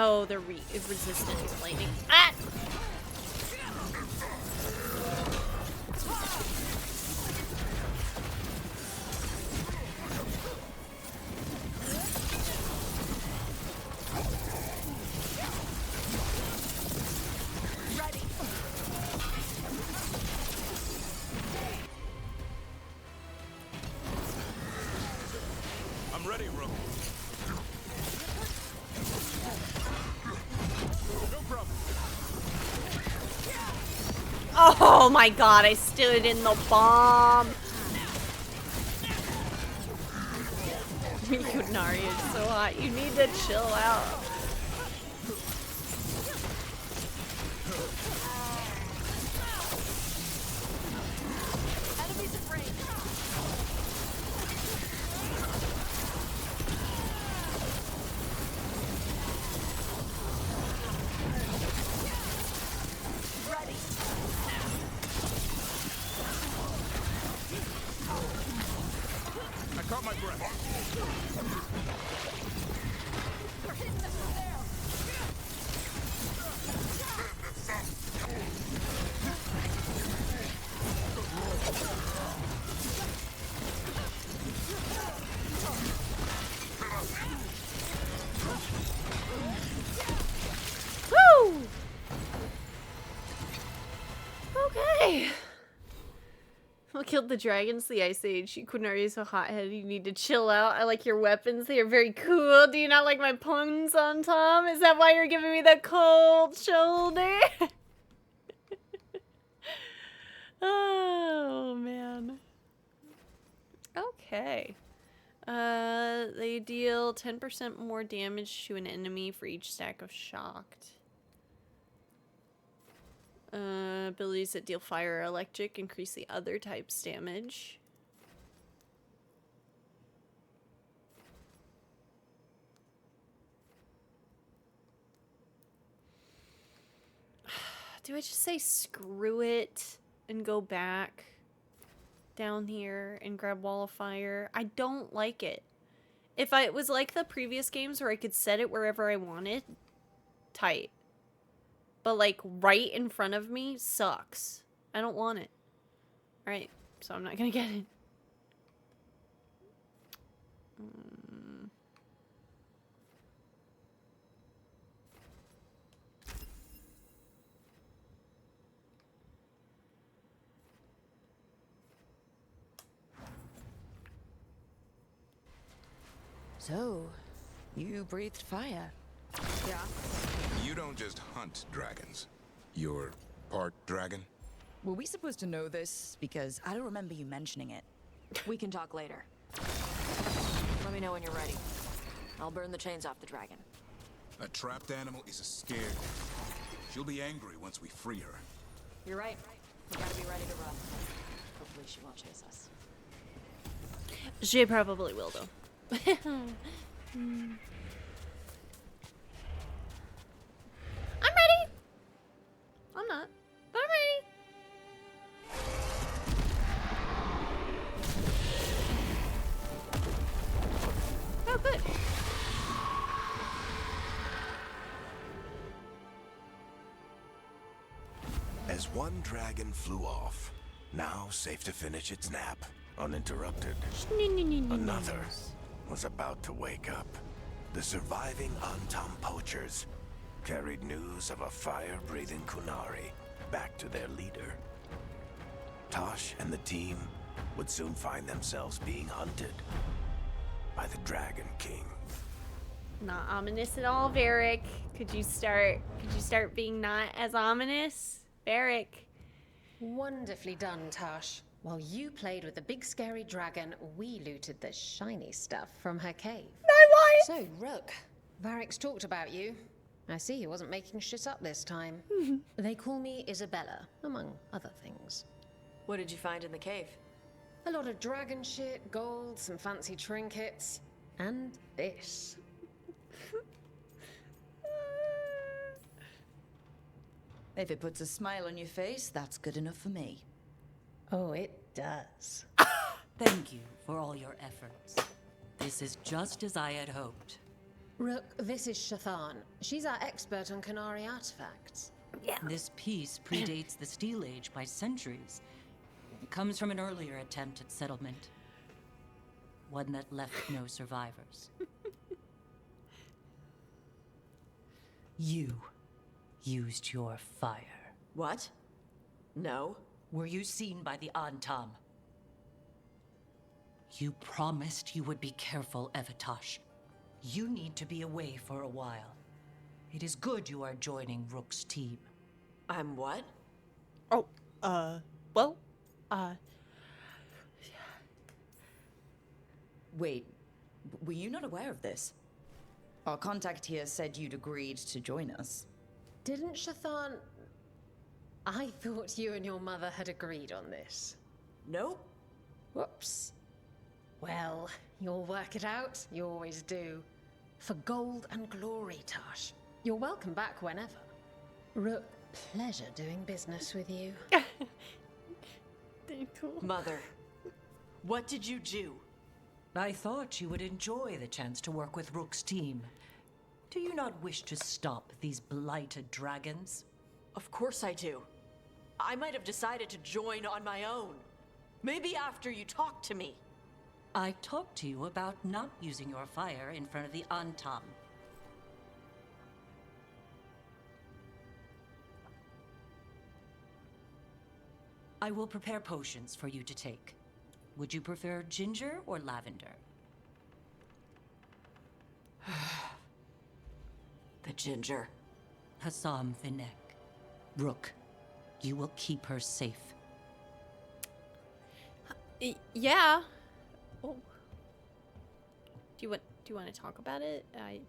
Oh, they're resistant to lightning. Ah! I'm ready, Rook. Oh my god, I stood in the bomb. Mikunari is so hot. You need to chill out. Enemies in range. Ready. I caught my breath. We're hitting them from there. Woo! Okay. I killed the dragons, the Ice Age. Kunari is so hot-headed, you need to chill out. I like your weapons, they are very cool. Do you not like my puns on Tom? Is that why you're giving me the cold shoulder? Oh, man. Okay. They deal 10% more damage to an enemy for each stack of shocked. Abilities that deal fire or electric increase the other type's damage. Do I just say screw it and go back down here and grab Wall of Fire? I don't like it. If it was like the previous games where I could set it wherever I wanted, tight. But like right in front of me sucks. I don't want it. Alright, so I'm not gonna get it. So, you breathed fire? Yeah. You don't just hunt dragons. You're Part dragon? Were we supposed to know this? Because I don't remember you mentioning it. We can talk later. Let me know when you're ready. I'll burn the chains off the dragon. A trapped animal is a scared. She'll be angry once we free her. You're right. We gotta be ready to run. Hopefully she won't chase us. She probably will, though. I'm ready. I'm not, but I'm ready. Oh, good. As one dragon flew off, now safe to finish its nap, uninterrupted. Another was about to wake up. The surviving Antam poachers carried news of a fire-breathing Kunari back to their leader. Tosh and the team would soon find themselves being hunted by the Dragon King. Not ominous at all, Varric. Could you start being not as ominous? Varric. Wonderfully done, Tosh. While you played with the big scary dragon, we looted the shiny stuff from her cave. My So, wife! Rook, Varric's talked about you. I see he wasn't making shit up this time. They call me Isabella, among other things. What did you find in the cave? A lot of dragon shit, gold, some fancy trinkets, and this. If it puts a smile on your face, that's good enough for me. Oh, it does. Thank you for all your efforts. This is just as I had hoped. Rook, this is Shathan. She's our expert on Kunari artifacts. Yeah. This piece predates the Steel Age by centuries. It comes from an earlier attempt at settlement. One that left no survivors. You used your fire. What? No. Were you seen by the Antam? You promised you would be careful, Evatosh. You need to be away for a while. It is good you are joining Rook's team. I'm what? Oh, well, Wait, were you not aware of this? Our contact here said you'd agreed to join us. Didn't Shathan... I thought you and your mother had agreed on this. Nope. Whoops. Well, you'll work it out. You always do. For gold and glory, Tosh. You're welcome back whenever. Rook, pleasure doing business with you. Mother, what did you do? I thought you would enjoy the chance to work with Rook's team. Do you not wish to stop these blighted dragons? Of course I do. I might have decided to join on my own. Maybe after you talked to me. I talked to you about not using your fire in front of the Antam. I will prepare potions for you to take. Would you prefer ginger or lavender? The ginger. Hassam Vinek. Rook, you will keep her safe. yeah. Oh. Do you want to talk about it? I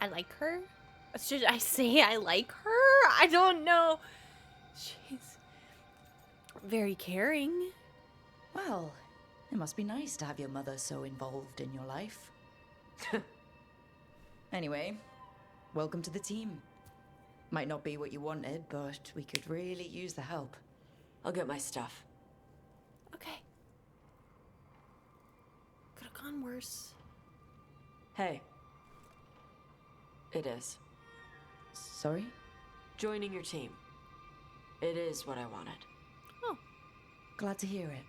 like her. Should I say I like her? I don't know. She's very caring. Well, it must be nice to have your mother so involved in your life. Anyway, welcome to the team. Might not be what you wanted, but we could really use the help. I'll get my stuff. Okay. Could have gone worse. Hey. It is. Sorry? Joining your team. It is what I wanted. Oh. Glad to hear it.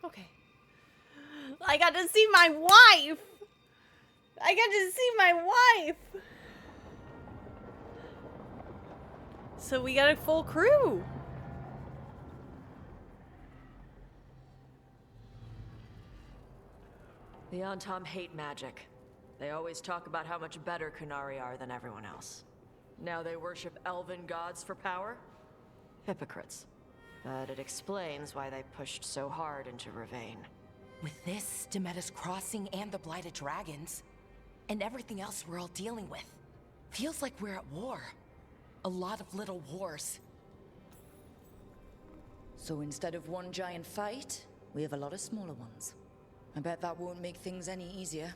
Okay. I got to see my wife! I got to see my wife! So we got a full crew. The Antom hate magic. They always talk about how much better Qunari are than everyone else. Now they worship elven gods for power? Hypocrites. But it explains why they pushed so hard into Ravain. With this, Demeter's Crossing and the Blighted Dragons, and everything else we're all dealing with, feels like we're at war. A lot of little wars. So instead of one giant fight, we have a lot of smaller ones. I bet that won't make things any easier.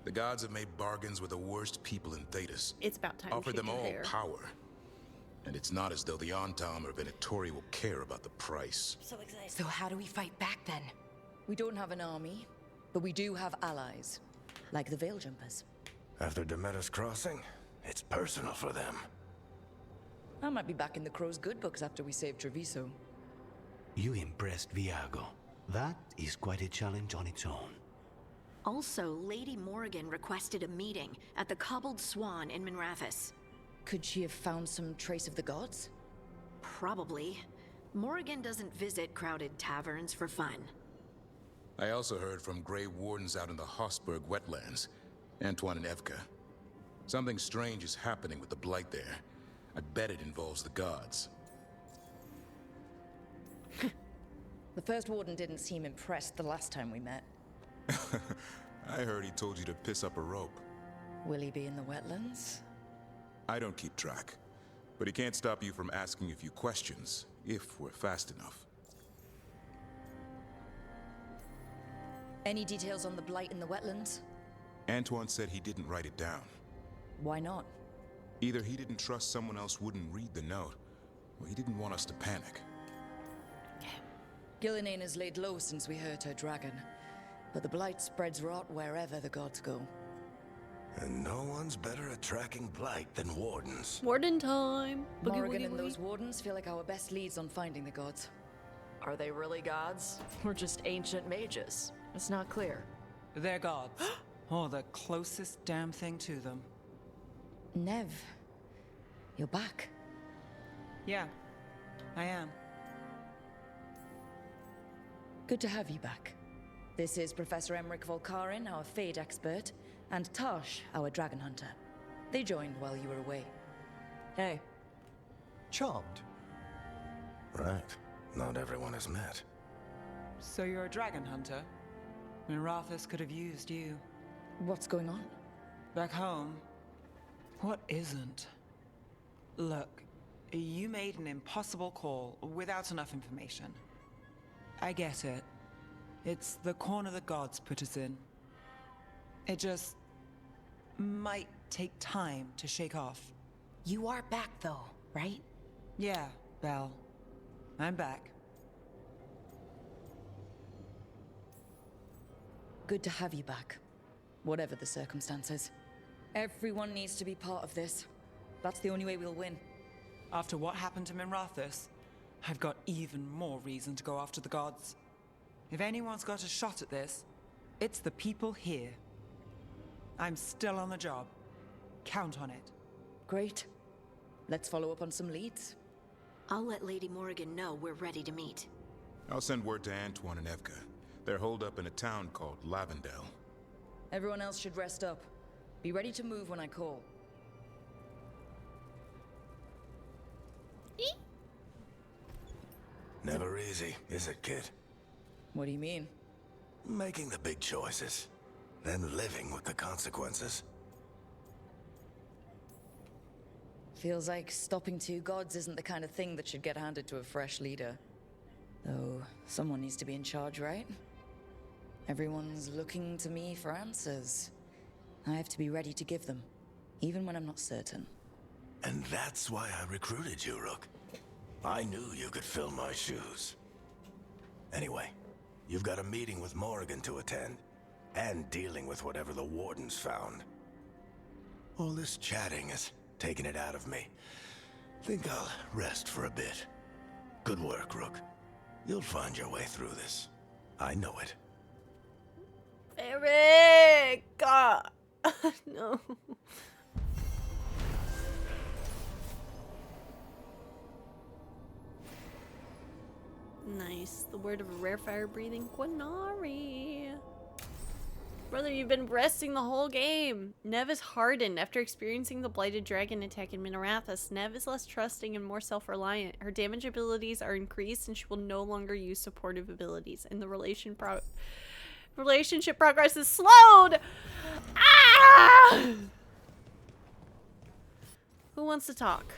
The gods have made bargains with the worst people in Thetis. It's about time. Offered them all hair. power. And it's not as though the Antom or Venatori will care about the price. So excited. So how do we fight back then? We don't have an army, but we do have allies. Like the Veil Jumpers. After Demeter's Crossing, it's personal for them. I might be back in the Crow's good books after we save Treviso. You impressed Viago. That is quite a challenge on its own. Also, Lady Morrigan requested a meeting at the Cobbled Swan in Minrathous. Could she have found some trace of the gods? Probably. Morrigan doesn't visit crowded taverns for fun. I also heard from Grey Wardens out in the Hossberg wetlands, Antoine and Evka. Something strange is happening with the Blight there. I bet it involves the gods. The first warden didn't seem impressed the last time we met. I heard he told you to piss up a rope. Will he be in the wetlands? I don't keep track, but he can't stop you from asking a few questions, if we're fast enough. Any details on the blight in the wetlands? Antoine said he didn't write it down. Why not? Either he didn't trust someone else wouldn't read the note, or he didn't want us to panic. Gillenane has laid low since we hurt her dragon, but the blight spreads rot wherever the gods go. And no one's better at tracking blight than wardens. Warden time. Boogie, Morrigan woogie, and woogie. those wardens feel like our best leads on finding the gods. Are they really gods? Or just ancient mages? It's not clear. They're gods. Or the closest damn thing to them. Nev, you're back. Yeah, I am. Good to have you back. This is Professor Emmerich Volkarin, our Fade expert, and Tosh, our dragon hunter. They joined while you were away. Hey. Charmed. Right. Not everyone has met. So you're a dragon hunter? Minrathous could have used you. What's going on? Back home, what isn't? Look, you made an impossible call without enough information. I get it. It's the corner the gods put us in. It just might take time to shake off. You are back though, right? Yeah, Belle. I'm back. Good to have you back. Whatever the circumstances. Everyone needs to be part of this. That's the only way we'll win. After what happened to Minrathous, I've got even more reason to go after the gods. If anyone's got a shot at this, it's the people here. I'm still on the job. Count on it. Great. Let's follow up on some leads. I'll let Lady Morrigan know we're ready to meet. I'll send word to Antoine and Evka. They're holed up in a town called Lavendel. Everyone else should rest up. Be ready to move when I call. Never easy, is it, kid? What do you mean? Making the big choices, then living with the consequences. Feels like stopping two gods isn't the kind of thing that should get handed to a fresh leader. Though, someone needs to be in charge, right? Everyone's looking to me for answers. I have to be ready to give them, even when I'm not certain. And that's why I recruited you, Rook. I knew you could fill my shoes. Anyway, you've got a meeting with Morrigan to attend, and dealing with whatever the wardens found. All this chatting is taking it out of me. Think I'll rest for a bit. Good work, Rook. You'll find your way through this. I know it. Eric! God. No. Nice. The word of a rare fire-breathing Qunari. Brother, you've been resting the whole game. Nev is hardened after experiencing the blighted dragon attack in Minerathus. Nev is less trusting and more self-reliant. Her damage abilities are increased and she will no longer use supportive abilities. And the relationship progress is slowed! Ah! Who wants to talk?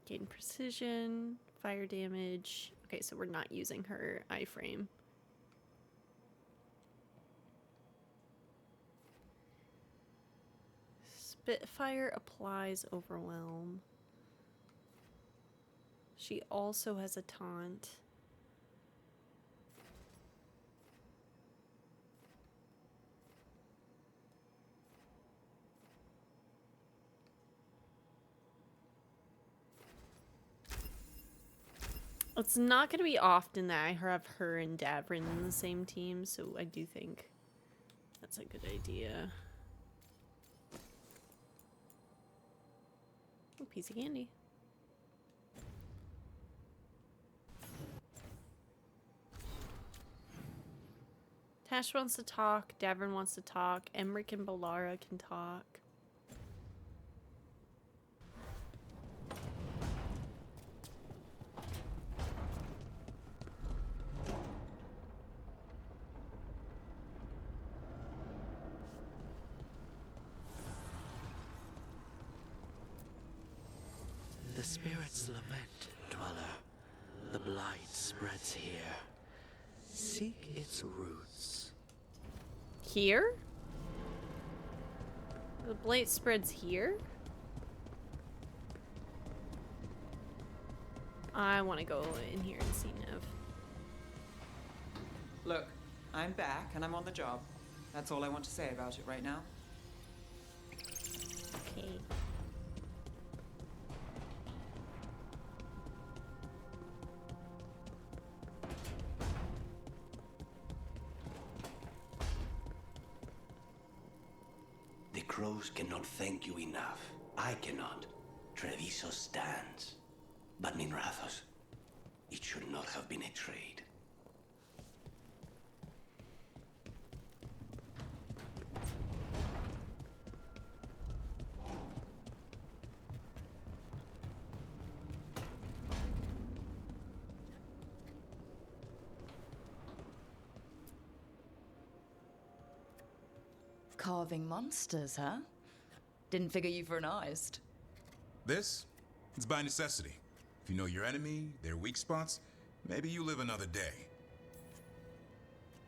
Gain precision, fire damage. Okay, so we're not using her iframe. Spitfire applies overwhelm. She also has a taunt. It's not going to be often that I have her and Davrin in the same team, so I do think that's a good idea. Oh, piece of candy. Tash wants to talk, Davrin wants to talk, Emric and Bolara can talk. The spirits lament, dweller. The blight spreads here. Seek its roots. Here? The blight spreads here? I want to go in here and see Nev. Look, I'm back and I'm on the job. That's all I want to say about it right now. Okay. The crows cannot thank you enough. I cannot. Treviso stands. But Minrathos, it should not have been a trade. Carving monsters, huh? Didn't figure you for an artist. This? It's by necessity. If you know your enemy, their weak spots, maybe you live another day.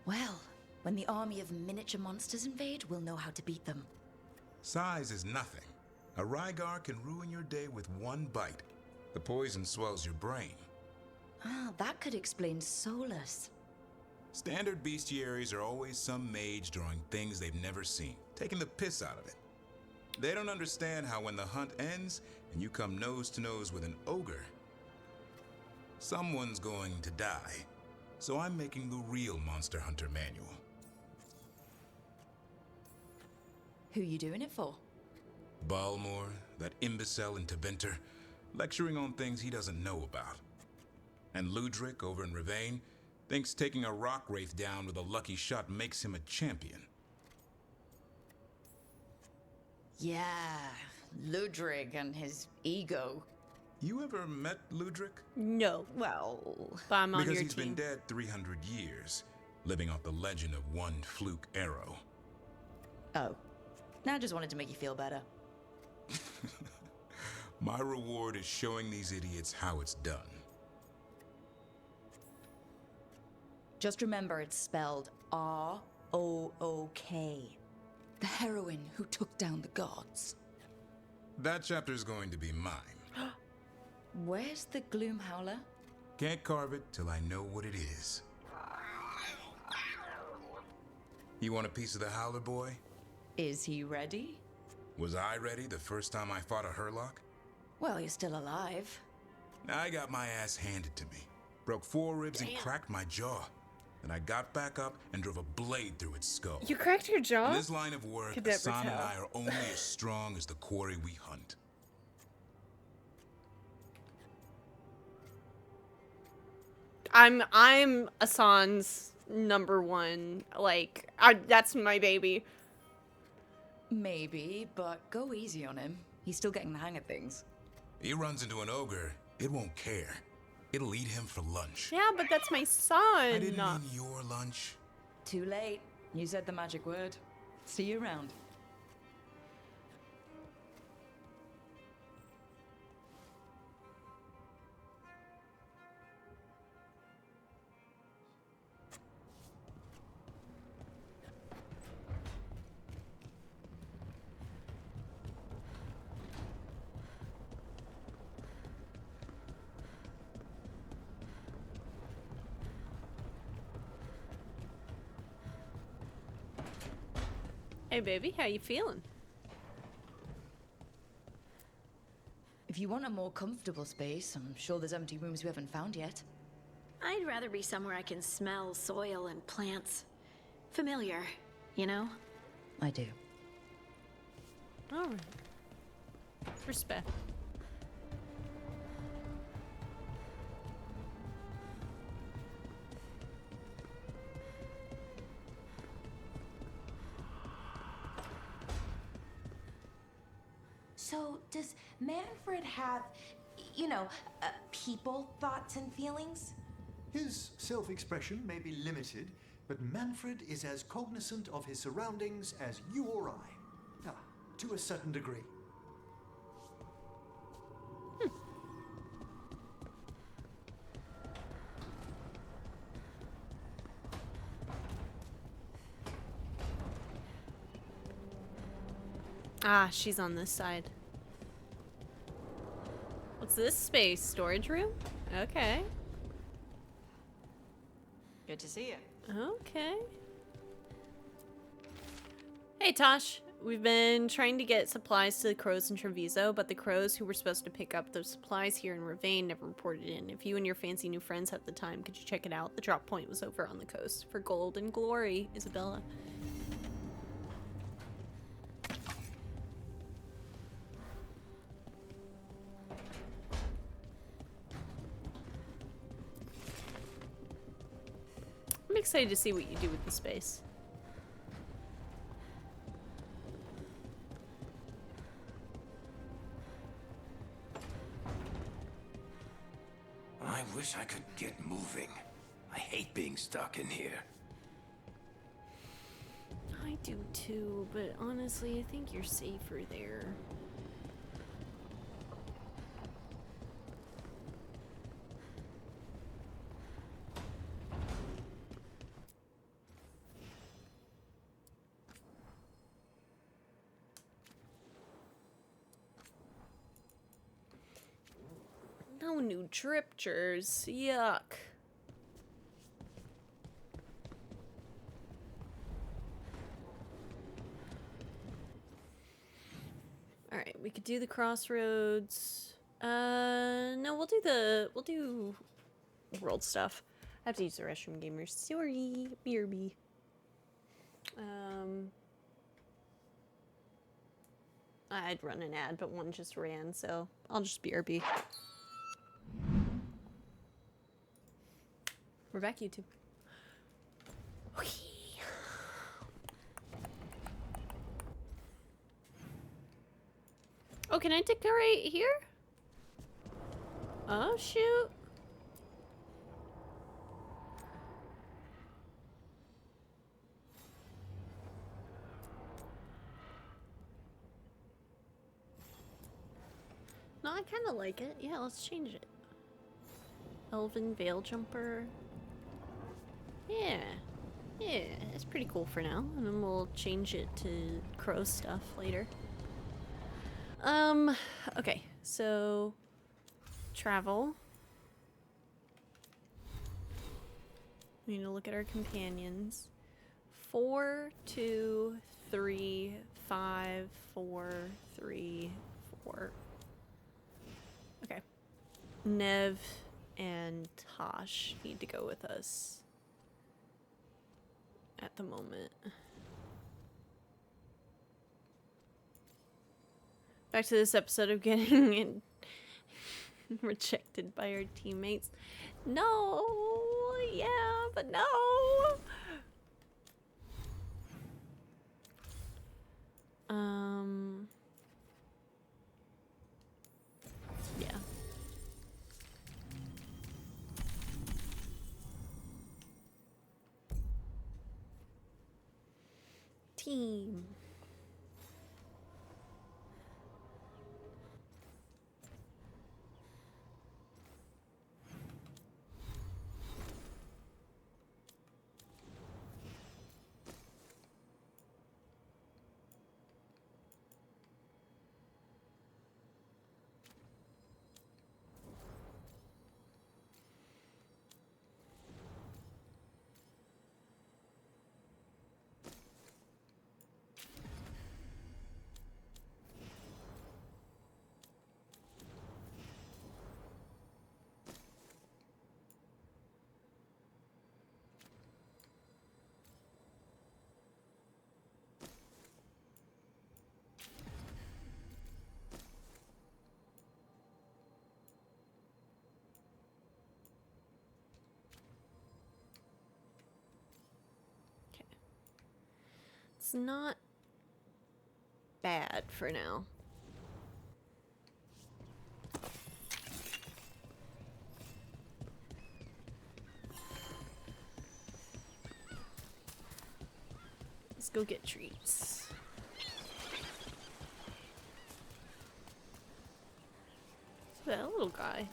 Well, when the army of miniature monsters invade, we'll know how to beat them. Size is nothing. A Rygar can ruin your day with one bite. The poison swells your brain. Ah, that could explain Solus. Standard bestiaries are always some mage drawing things they've never seen, taking the piss out of it. They don't understand how when the hunt ends and you come nose to nose with an ogre, someone's going to die. So I'm making the real Monster Hunter manual. Who you doing it for? Balmor, that imbecile in Teventer, lecturing on things he doesn't know about. And Ludric over in Ravane thinks taking a rock wraith down with a lucky shot makes him a champion. Yeah, Ludrig and his ego. You ever met Ludric? No. Well, but I'm on because your he's team. been dead 300 years, living off the legend of one fluke arrow. Oh, I just wanted to make you feel better. My reward is showing these idiots how it's done. Just remember it's spelled R-O-O-K. The heroine who took down the gods. That chapter's going to be mine. Where's the Gloom Howler? Can't carve it till I know what it is. You want a piece of the Howler boy? Is he ready? Was I ready the first time I fought a Hurlock? Well, you're still alive. I got my ass handed to me. Broke 4 ribs and cracked my jaw. and I got back up and drove a blade through its skull. You cracked your jaw? In this line of work, Could never Hassan and tell. I are only as strong as the quarry we hunt. I'm Hassan's #1. Like, that's my baby. Maybe, but go easy on him. He's still getting the hang of things. He runs into an ogre, it won't care. It'll eat him for lunch. Yeah, but that's my son. I didn't mean your lunch. Too late. You said the magic word. See you around. Hey, baby, how you feeling? If you want a more comfortable space, I'm sure there's empty rooms we haven't found yet. I'd rather be somewhere I can smell soil and plants. Familiar, you know? I do. Alright. Respect. So, does Manfred have, people, thoughts, and feelings? His self-expression may be limited, but Manfred is as cognizant of his surroundings as you or I. To a certain degree. Ah, she's on this side. What's this space? Storage room? Okay. Good to see you. Okay. Hey, Tosh. We've been trying to get supplies to the crows in Treviso, but the crows who were supposed to pick up those supplies here in Ravane never reported in. If you and your fancy new friends have the time, could you check it out? The drop point was over on the coast. For gold and glory, Isabella. I'm excited to see what you do with the space. I wish I could get moving. I hate being stuck in here. I do too, but honestly, I think you're safer there. No new driptures. Yuck. Alright, we could do the crossroads. No, we'll do world stuff. I have to use the restroom, gamers. Sorry, BRB. I'd run an ad, but one just ran, so I'll just BRB. We're back, YouTube. Oh, can I decorate here? Oh, shoot. No, I kind of like it. Yeah, let's change it. Elven Veil Jumper. Yeah. Yeah, it's pretty cool for now. And then we'll change it to crow stuff later. Okay, so travel. We need to look at our companions. 4, 2, 3, 5, 4, 3, 4. Okay. Nev and Tosh need to go with us. at the moment. Back to this episode of getting rejected by our teammates. No, yeah, but no. Yeah. Team. It's not bad for now. Let's go get treats. That little guy.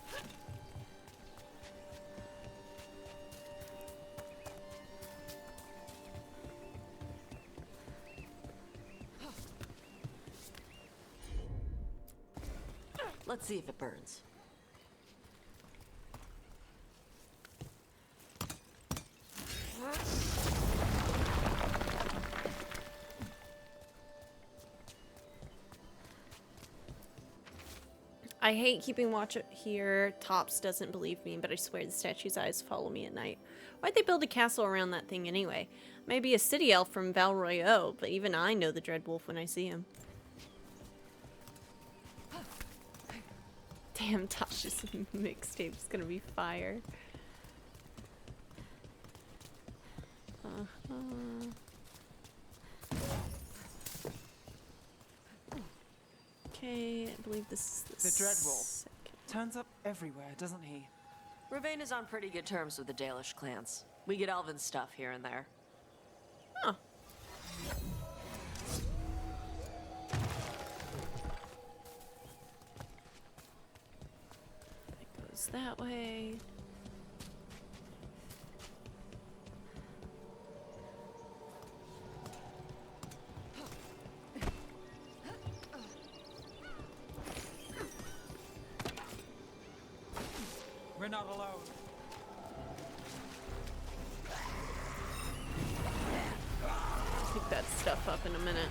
Let's see if it burns. I hate keeping watch here. Tops doesn't believe me, but I swear the statue's eyes follow me at night. Why'd they build a castle around that thing anyway? Maybe a city elf from Val Royeaux, but even I know the Dread Wolf when I see him. Damn, Tasha's mixtape's gonna be fire. Okay, I believe this is the Dread Wolf turns up everywhere, doesn't he? Ravane is on pretty good terms with the Dalish clans. We get elven stuff here and there. Huh. It goes that way. We're not alone. Pick that stuff up in a minute.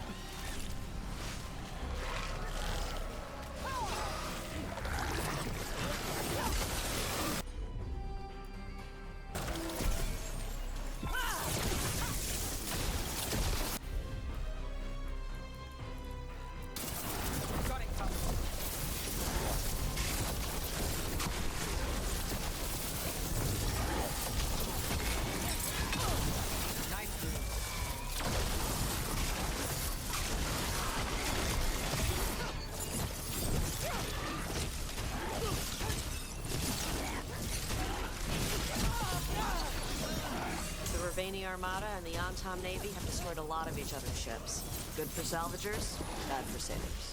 Armada and the Antom Navy have destroyed a lot of each other's ships. Good for salvagers, bad for sailors.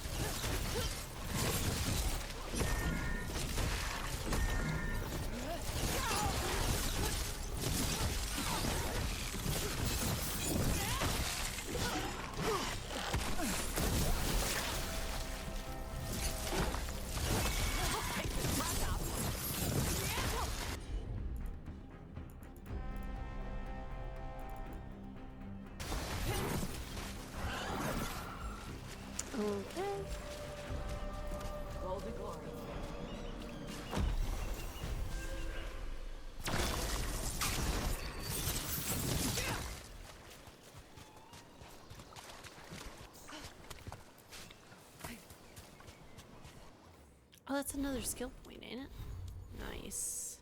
that's another skill point, ain't it? Nice.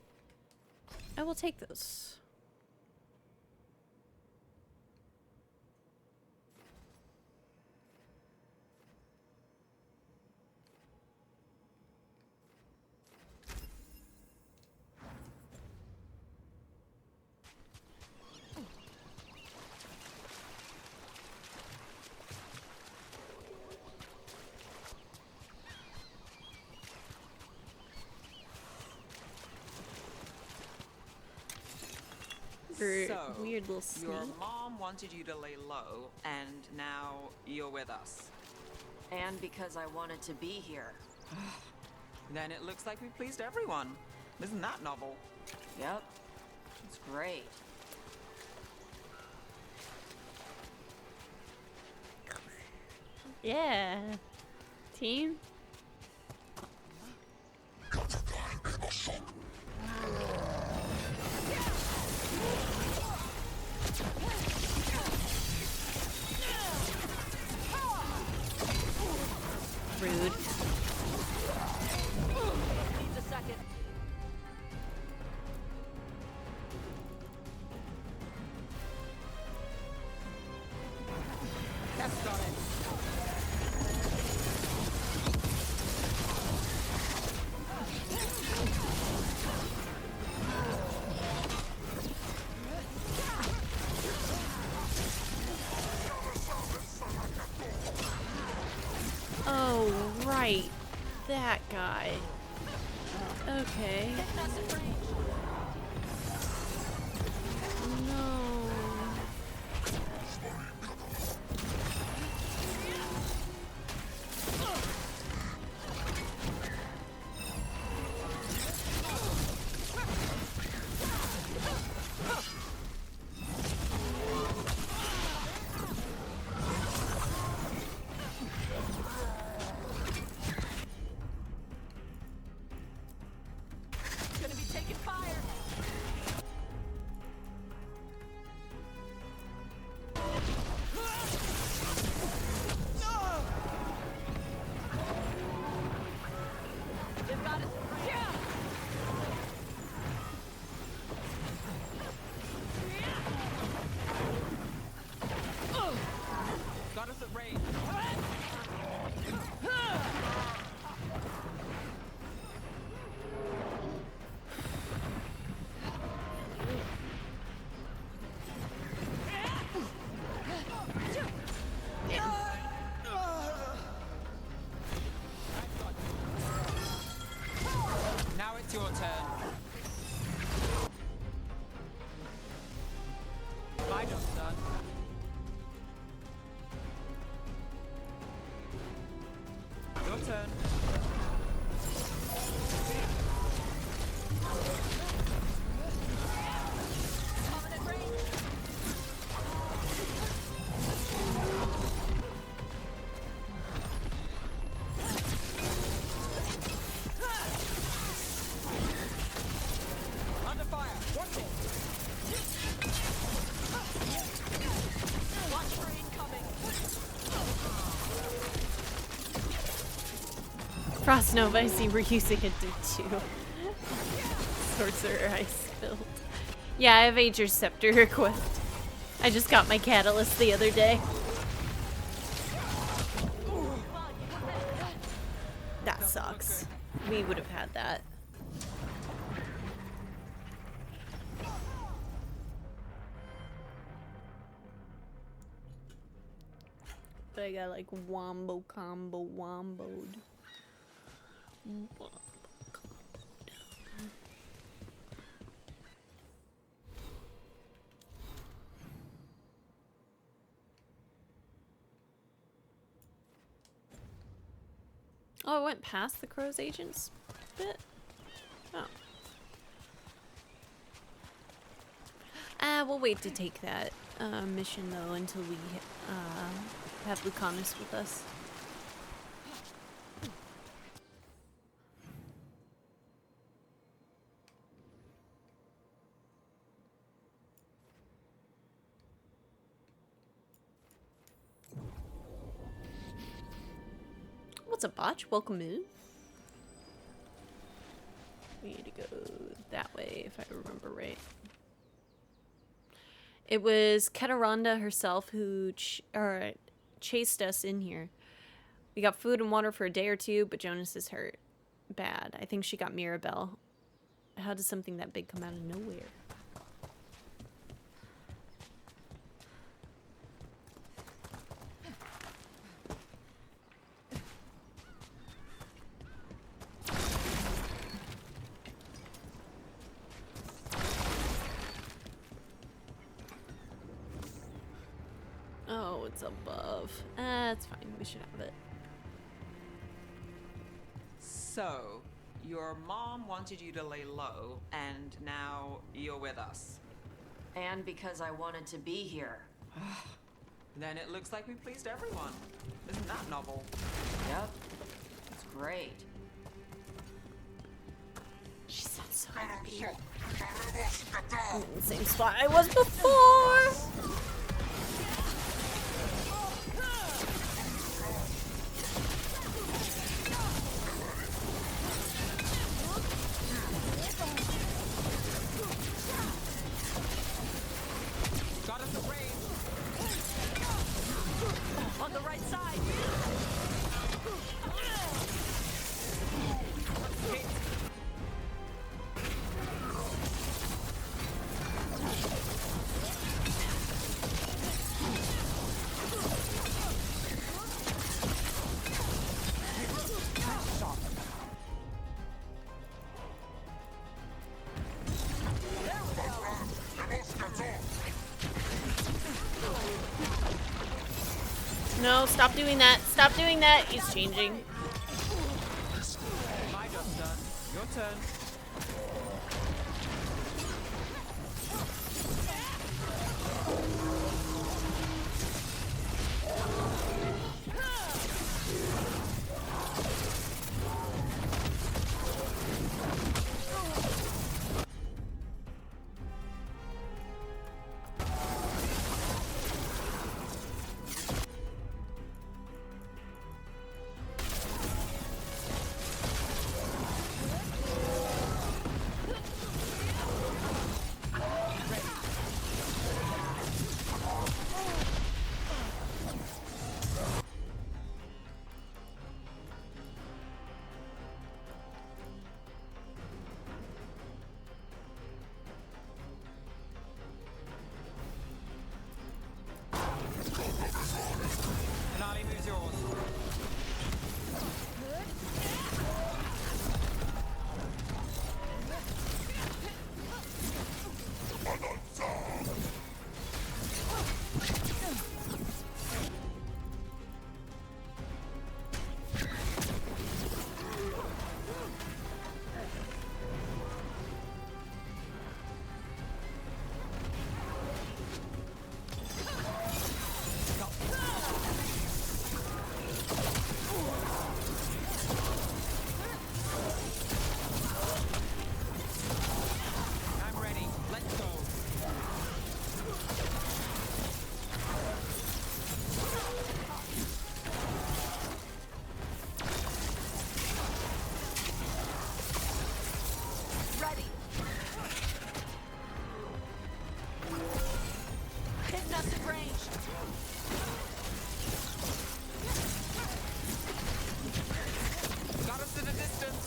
I will take those. So, weird little snake. your mom wanted you to lay low, and now you're with us. And because I wanted to be here. Then it looks like we pleased everyone. Isn't that novel? Yep. It's great. Yeah. Team? Rude. Needs a second. That's on it. Oh, right. That guy. Okay. No. Gonna be taking fire. They've got us. Yeah. Got us at range. Now it's your turn. My job's done. Your turn. Under fire. Watch it. Watch for incoming. Frost Nova, I see we're using it too. Sorcerer I spilled. Yeah, I have Ager's Scepter equipped. I just got my catalyst the other day. That sucks. We would have had that. But I got like wombo combo womboed. Oh, I went past the Crow's Agents bit? Oh. We'll wait to take that mission though until we have Lucanus with us. What's up, Botch? Welcome in. We need to go that way, if I remember right. It was Ketaronda herself who chased us in here. We got food and water for a day or two, but Jonas is hurt. Bad. I think she got Mirabelle. How does something that big come out of nowhere? Oh, it's above. It's fine. We should have it. So, your mom wanted you to lay low, and now you're with us. And because I wanted to be here. Then it looks like we pleased everyone. Isn't that novel? Yep. It's great. She sounds so happy. I'm in the same spot I was before! Got us a raid. On the right side. No, stop doing that. Stop doing that. He's changing. My job's done. Your turn. Finale moves yours. I'm ready. Let's go. Ready. Hitting us at range. Got us in a distance.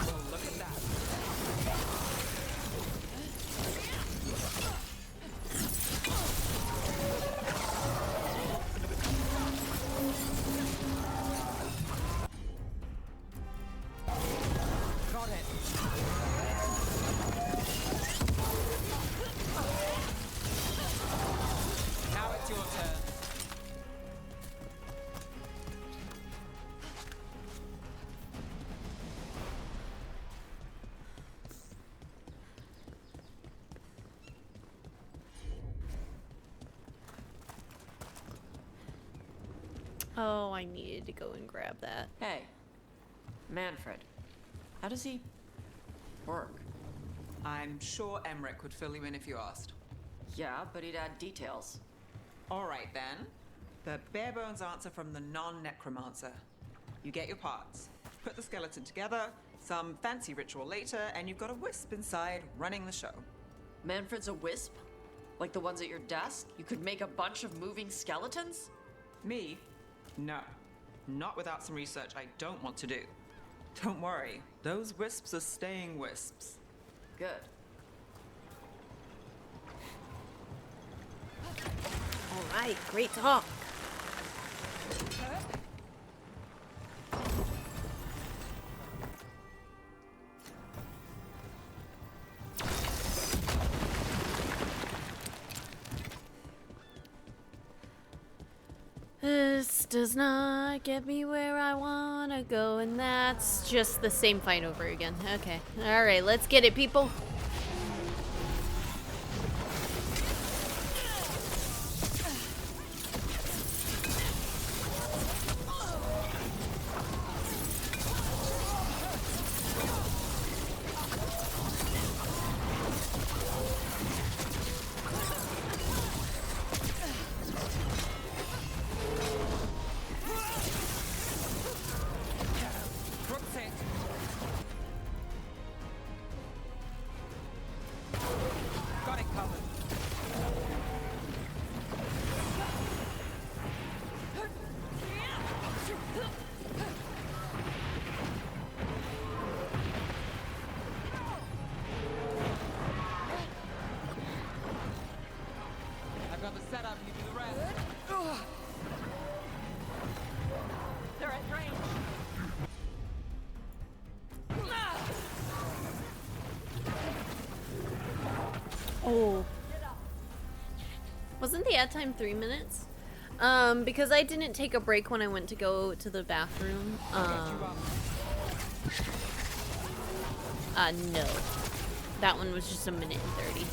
Oh, look at that. Got it. Now it's your turn. Oh, I needed to go and grab that. Hey. Manfred. How does he work? I'm sure Emmerich would fill you in if you asked. Yeah, but he'd add details. All right then. The bare bones answer from the non-necromancer. You get your parts, put the skeleton together, some fancy ritual later, and you've got a wisp inside running the show. Manfred's a wisp? Like the ones at your desk? You could make a bunch of moving skeletons? Me? No. Not without some research I don't want to do. Don't worry, those wisps are staying wisps. Good. Alright, great talk. This does not get me where I wanna go, and that's just the same fight over again. Okay. Alright, let's get it, people. Oh. Wasn't the ad time 3 minutes? Because I didn't take a break when I went to go to the bathroom. No. That one was just 1 minute and 30.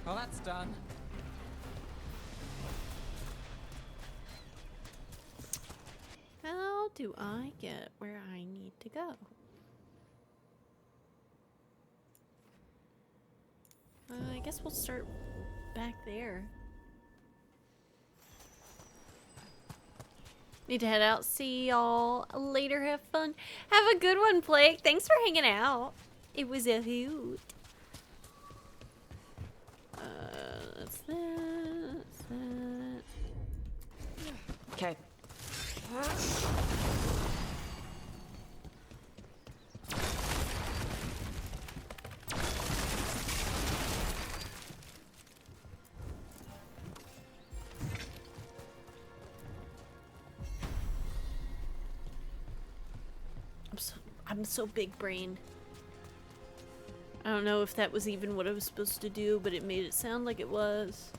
Well, that's done. How do I get where I need to go? I guess we'll start back there. Need to head out. See y'all later. Have fun. Have a good one, Plague. Thanks for hanging out. It was a hoot. That's that. That's that. Okay. I'm so big brained. I don't know if that was even what I was supposed to do, but it made it sound like it was.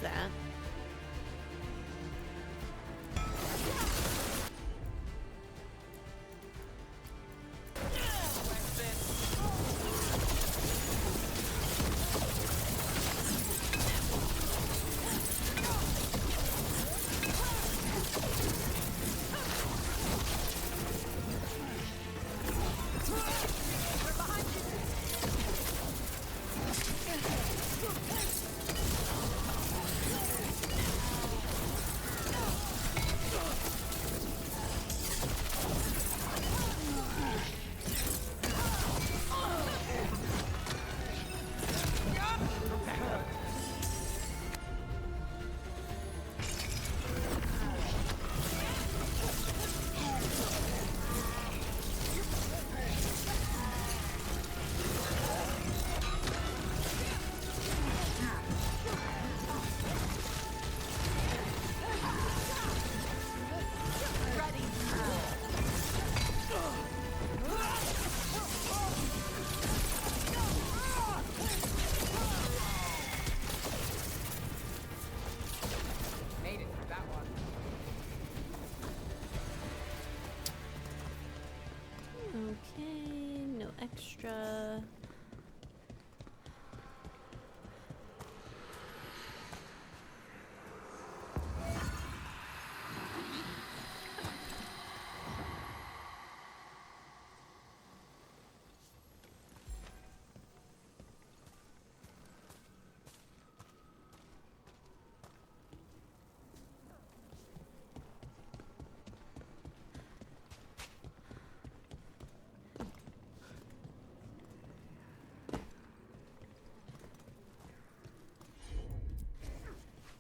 that. Okay, no extra.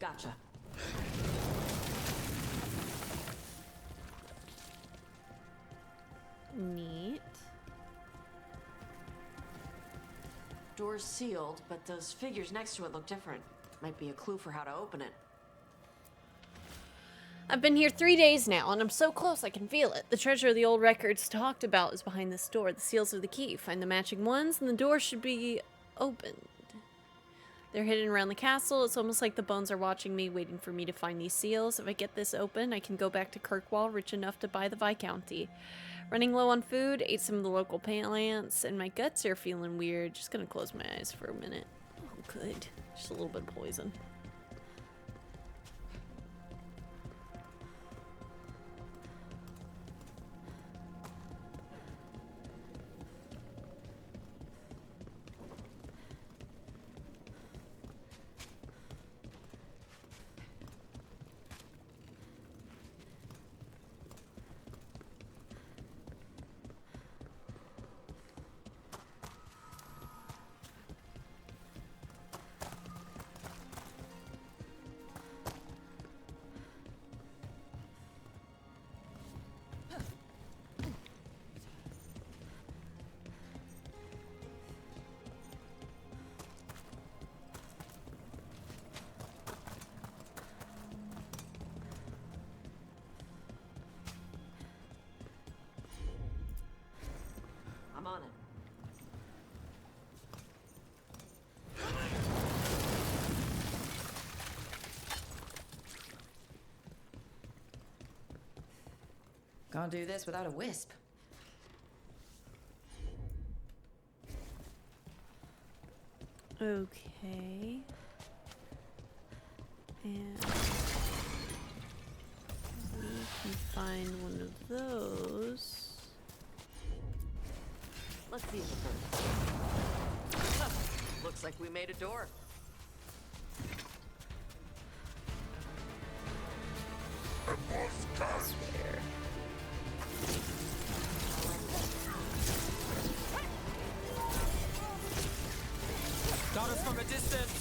Gotcha. Neat. Door's sealed, but those figures next to it look different. Might be a clue for how to open it. I've been here 3 days now, and I'm so close I can feel it. The treasure the old records talked about is behind this door. The seals are the key. Find the matching ones, and the door should be opened. They're hidden around the castle. It's almost like the bones are watching me, waiting for me to find these seals. If I get this open, I can go back to Kirkwall, rich enough to buy the Viscounty. Running low on food, ate some of the local plants, and my guts are feeling weird. Just gonna close my eyes for a minute. Oh, good. Just a little bit of poison. I'm on it. Can't do this without a wisp. Okay. And we can find one of those. Let's see if it works. Looks like we made a door. Got us from a distance.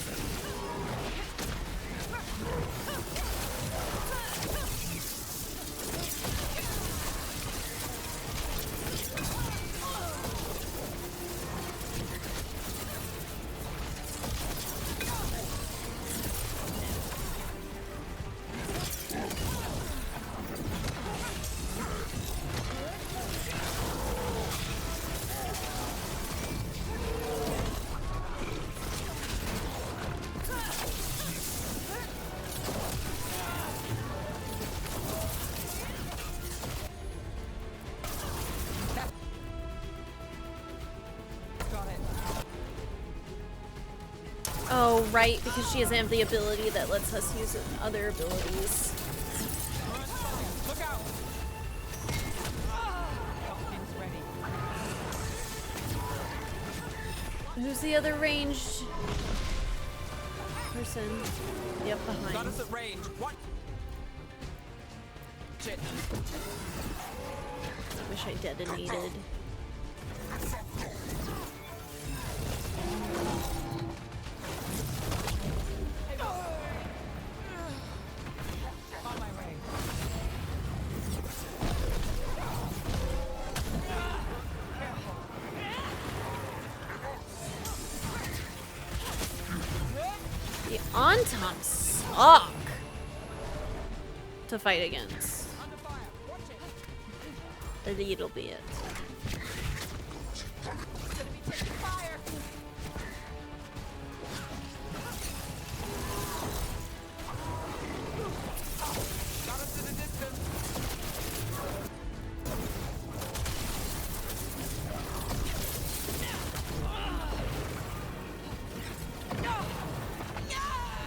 Oh, right, because she doesn't have the ability that lets us use other abilities. Look out! Who's the other ranged person? Yep, behind. Got us at range. What? Shit. I wish I detonated. On my way. The Antom suck to fight against. A little bit.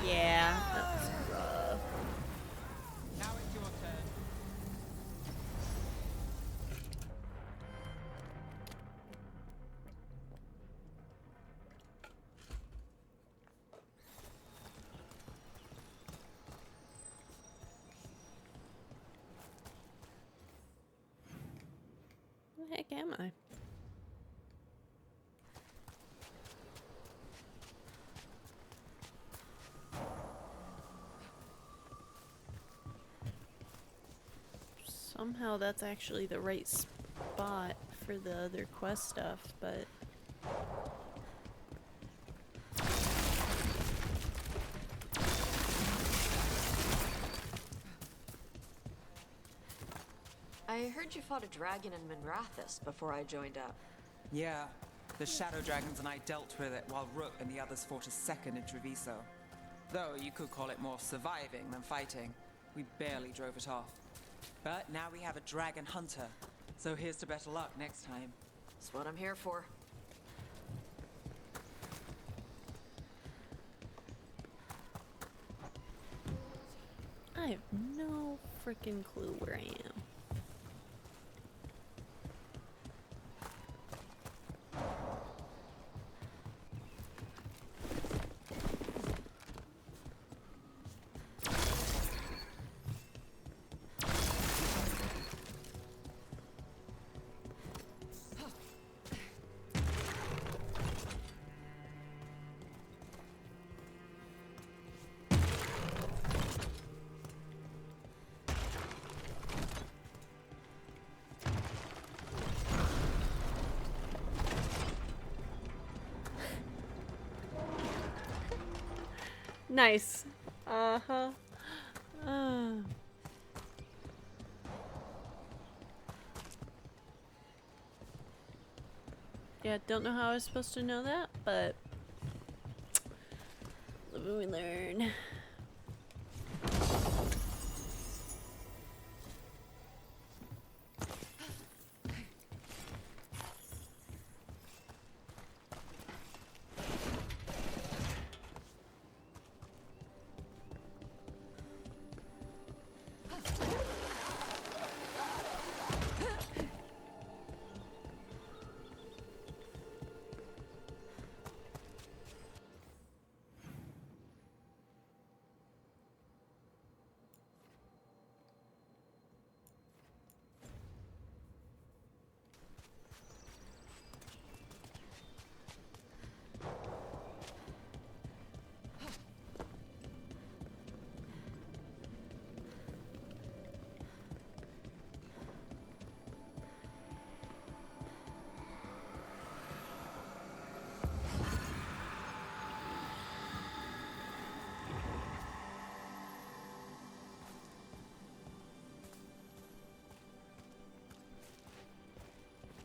Yeah, that was rough. Now it's your turn. Where the heck am I? Somehow that's actually the right spot for the other quest stuff, but I heard you fought a dragon in Minrathous before I joined up. Yeah, the Shadow Dragons and I dealt with it while Rook and the others fought a second in Treviso. Though you could call it more surviving than fighting. We barely drove it off. But now we have a dragon hunter, so here's to better luck next time. That's what I'm here for. I have no freaking clue where I am. Nice. Uh-huh. Yeah, don't know how I was supposed to know that, but live and we learn.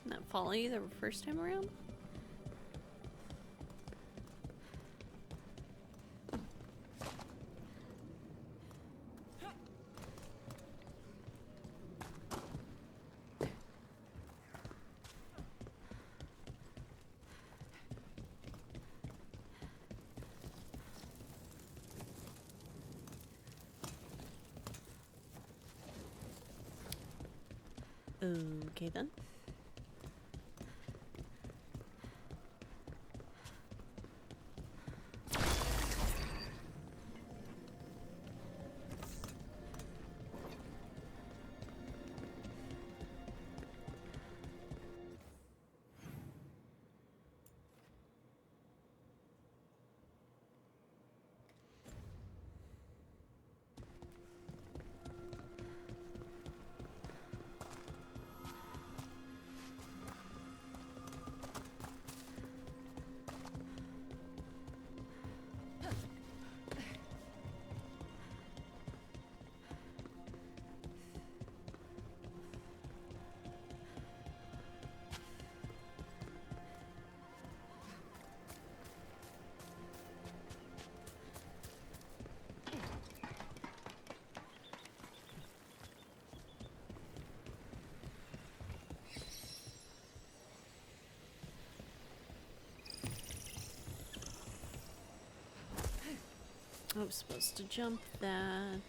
Not follow you the first time around? Okay then. I was supposed to jump that.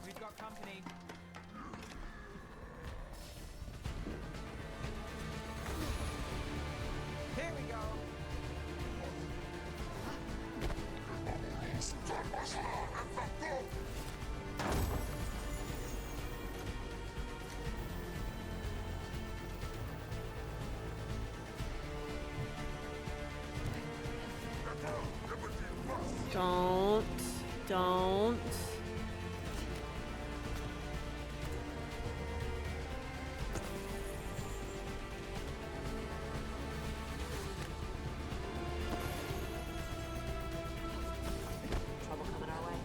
We've got company. Here we go. Don't. Trouble coming our way.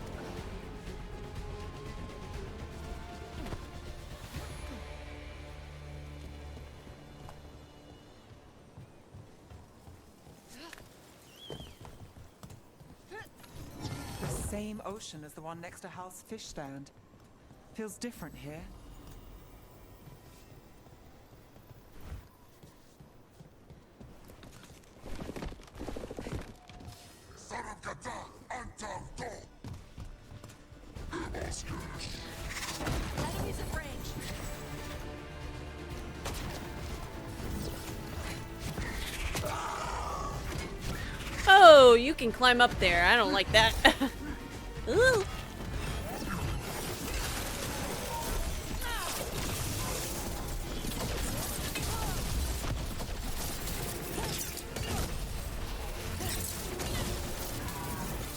The same ocean as the one next to Hal's fish stand. Feels different here. Enemies at range. Oh, you can climb up there. I don't like that. Ooh.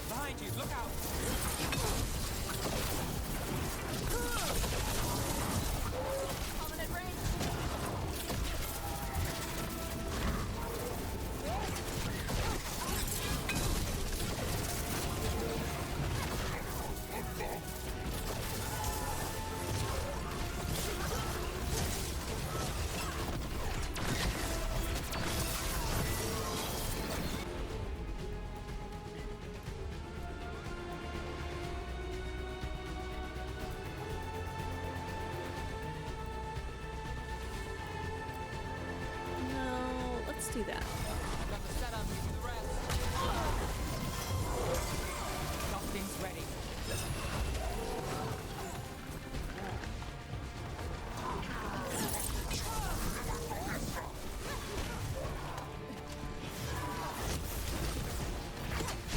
Behind you, look out! Coming at range. No, let's do that. Got the setup, the rest. Something's ready.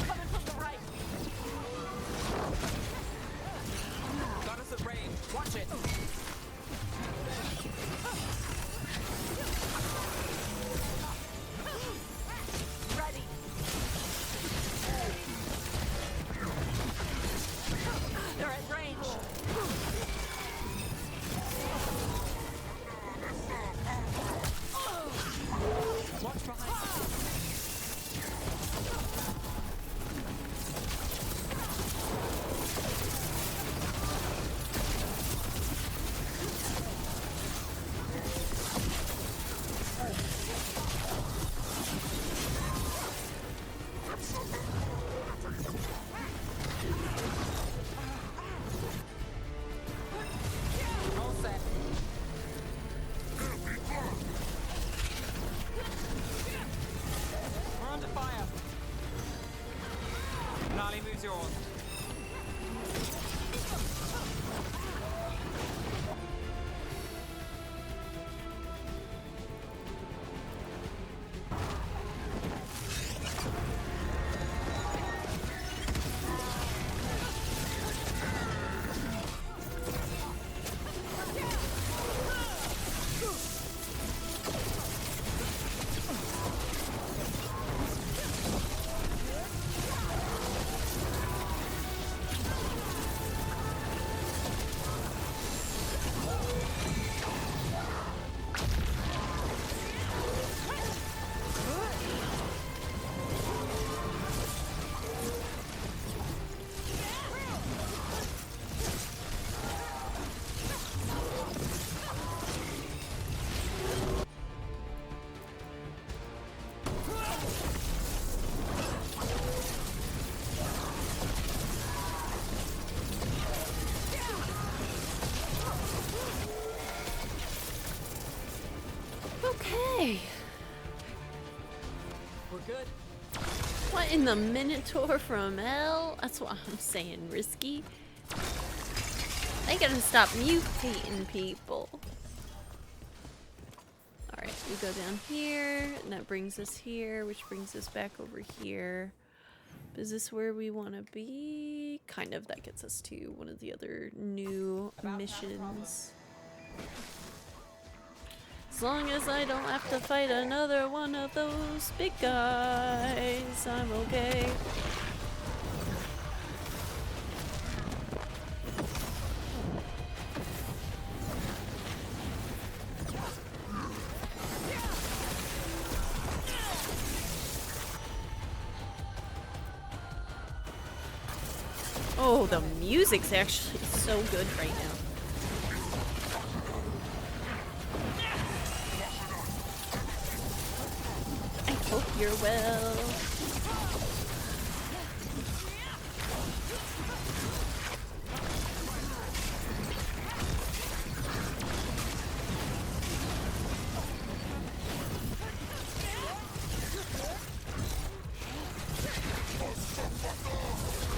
Coming from the right. Got us at range. Watch it. yours. Okay. We're good. What in the Minotaur from hell? That's what I'm saying, risky. They gotta stop mutating people. Alright, we go down here, and that brings us here, which brings us back over here. Is this where we want to be? Kind of. That gets us to one of the other new missions. As long as I don't have to fight another one of those big guys, I'm okay. Oh, the music's actually so good right now. I hope you're well.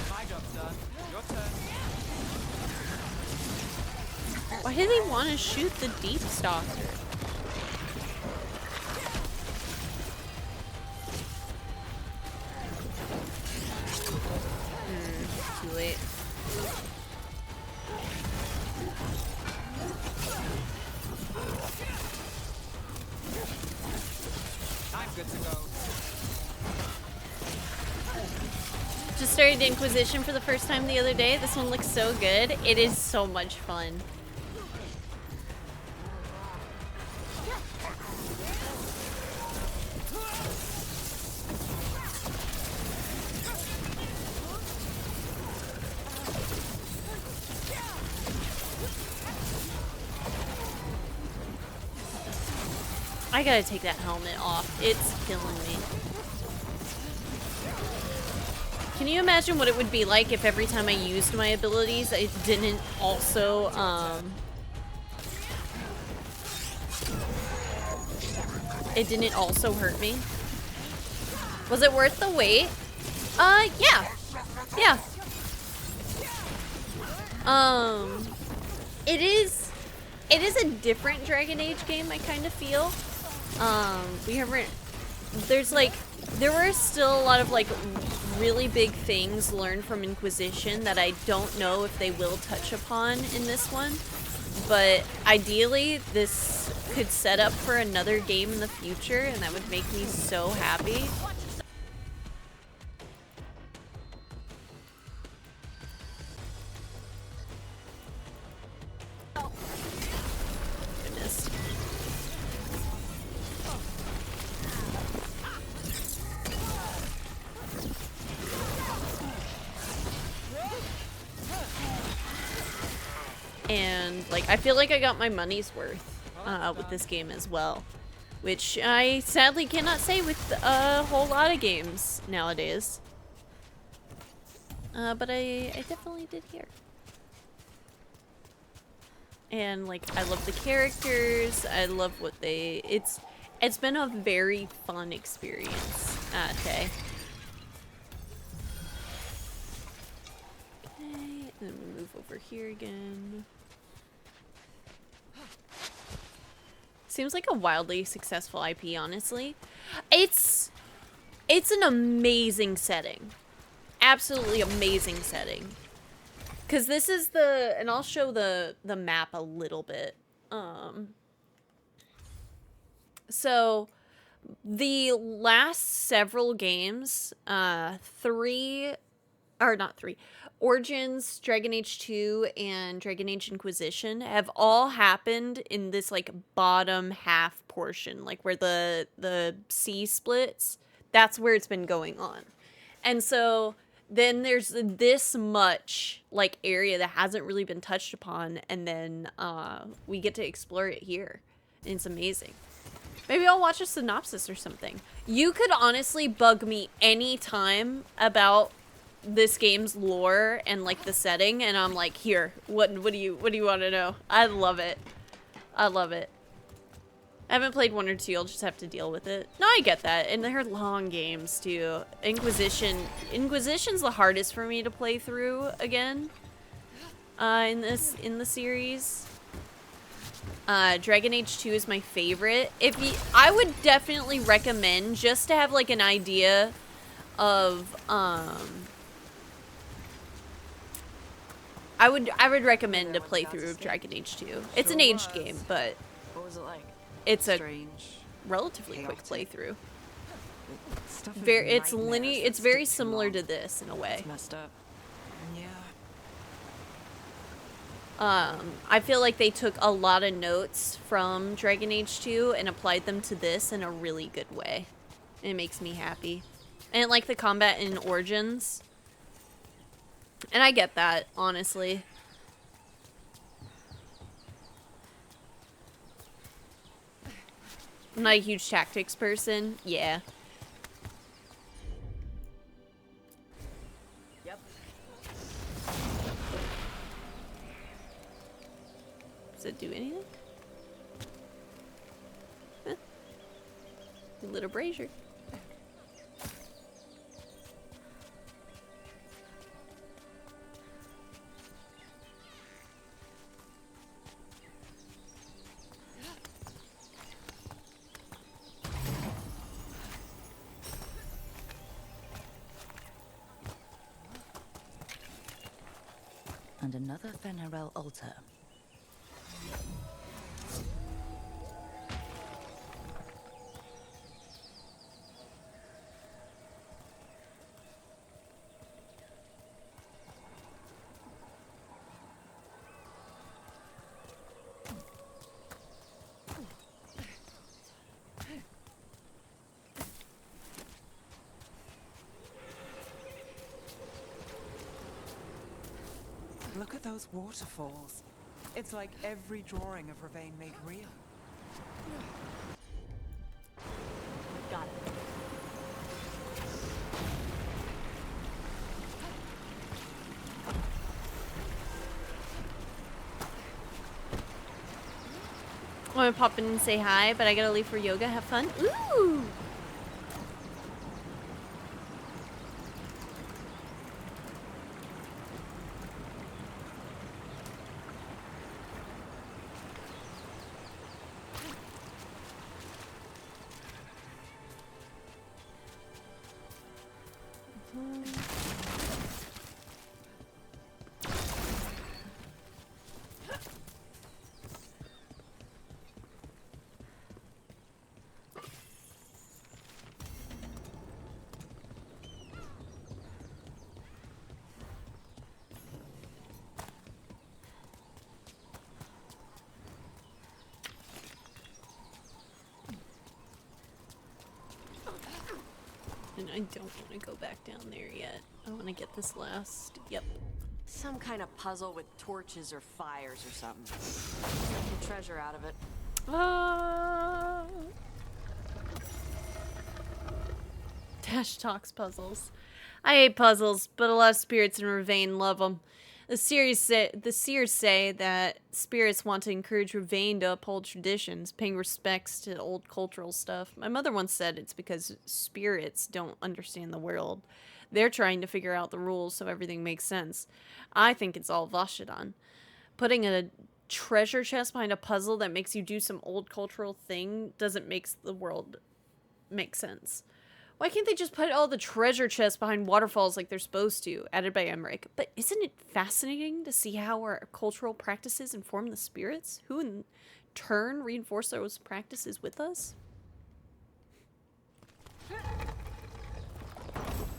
My job's done. Your turn. Why do they want to shoot the Deep Stalker? Too late. I'm good to go. Just started Inquisition for the first time the other day. This one looks so good. It is so much fun. I gotta take that helmet off. It's killing me. Can you imagine what it would be like if every time I used my abilities, it didn't also, it didn't also hurt me? Was it worth the wait? Yeah. Yeah. It is a different Dragon Age game, I kind of feel. There were still a lot of, like, really big things learned from Inquisition that I don't know if they will touch upon in this one. But ideally, this could set up for another game in the future, and that would make me so happy. Goodness. And, like, I feel like I got my money's worth with this game as well. Which I sadly cannot say with a whole lot of games nowadays. But I definitely did here. And, like, I love the characters. I love what they... It's been a very fun experience, Tay. over here again. Seems like a wildly successful IP, honestly. It's an amazing setting. Absolutely amazing setting. Because this is the... And I'll show the map a little bit. So, the last several games, Origins, Dragon Age 2, and Dragon Age Inquisition have all happened in this, like, bottom half portion, like, where the sea splits. That's where it's been going on. And so, then there's this much, like, area that hasn't really been touched upon, and then, we get to explore it here. And it's amazing. Maybe I'll watch a synopsis or something. You could honestly bug me anytime about this game's lore and like the setting, and I'm like, here, what do you want to know? I love it. I love it. I haven't played 1 or 2, I'll just have to deal with it. No, I get that. And they're long games too. Inquisition's the hardest for me to play through again. In the series. Dragon Age 2 is my favorite. I would definitely recommend, just to have like an idea of I would recommend a playthrough of Dragon Age 2. It's an aged game, but What was it like? it's a Strange, relatively quick chaotic. playthrough. Stuff of It's nightmares that it's very stick too similar long. to this in a way. It's messed up. Yeah. I feel like they took a lot of notes from Dragon Age 2 and applied them to this in a really good way. And it makes me happy. And like the combat in Origins. And I get that, honestly. I'm not a huge tactics person. Yeah. Yep. Does it do anything? Huh? A little brazier. And another Fenarel altar. Look at those waterfalls. It's like every drawing of Ravane made real. Got it. I want to pop in and say hi, but I gotta leave for yoga. Have fun. Ooh! And I don't want to go back down there yet. I want to get this last. Yep. Some kind of puzzle with torches or fires or something. Get the treasure out of it. Dash talks puzzles. I hate puzzles, but a lot of spirits in Ravane love them. The seers say that spirits want to encourage Ravane to uphold traditions, paying respects to old cultural stuff. My mother once said it's because spirits don't understand the world. They're trying to figure out the rules so everything makes sense. I think it's all Vashadan. Putting a treasure chest behind a puzzle that makes you do some old cultural thing doesn't make the world make sense. Why can't they just put all the treasure chests behind waterfalls like they're supposed to? Added by Emmerich. But isn't it fascinating to see how our cultural practices inform the spirits, who in turn reinforce those practices with us?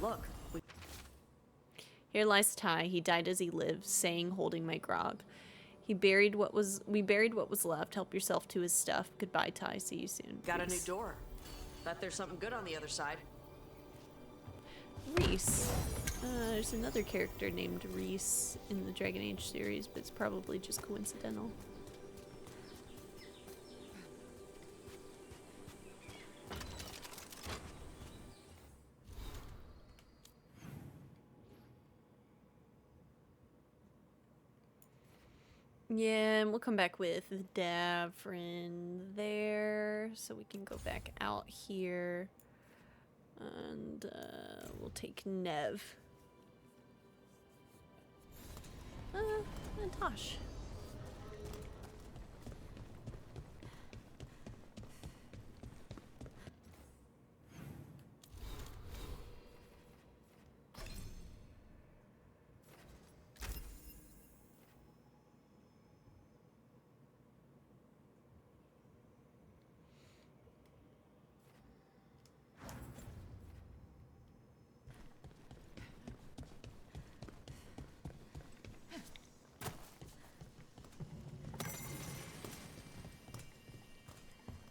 Look. Here lies Ty. He died as he lived, saying, holding my grog. We buried what was left. Help yourself to his stuff. Goodbye, Ty. See you soon. Got Reese. a new door. Bet there's something good on the other side. Reese. There's another character named Reese in the Dragon Age series, but it's probably just coincidental. Yeah, and we'll come back with Davrin there, so we can go back out here. And we'll take Nev. And Tosh.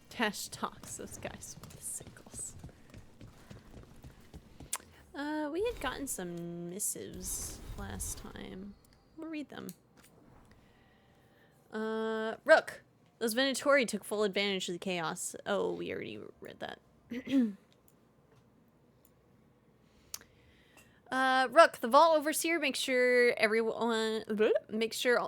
Tash talks those guys with the sickles. We had gotten some missives last time. We'll read them. Rook! Those Venatori took full advantage of the chaos. Oh, we already read that. Rook, the Vault Overseer makes sure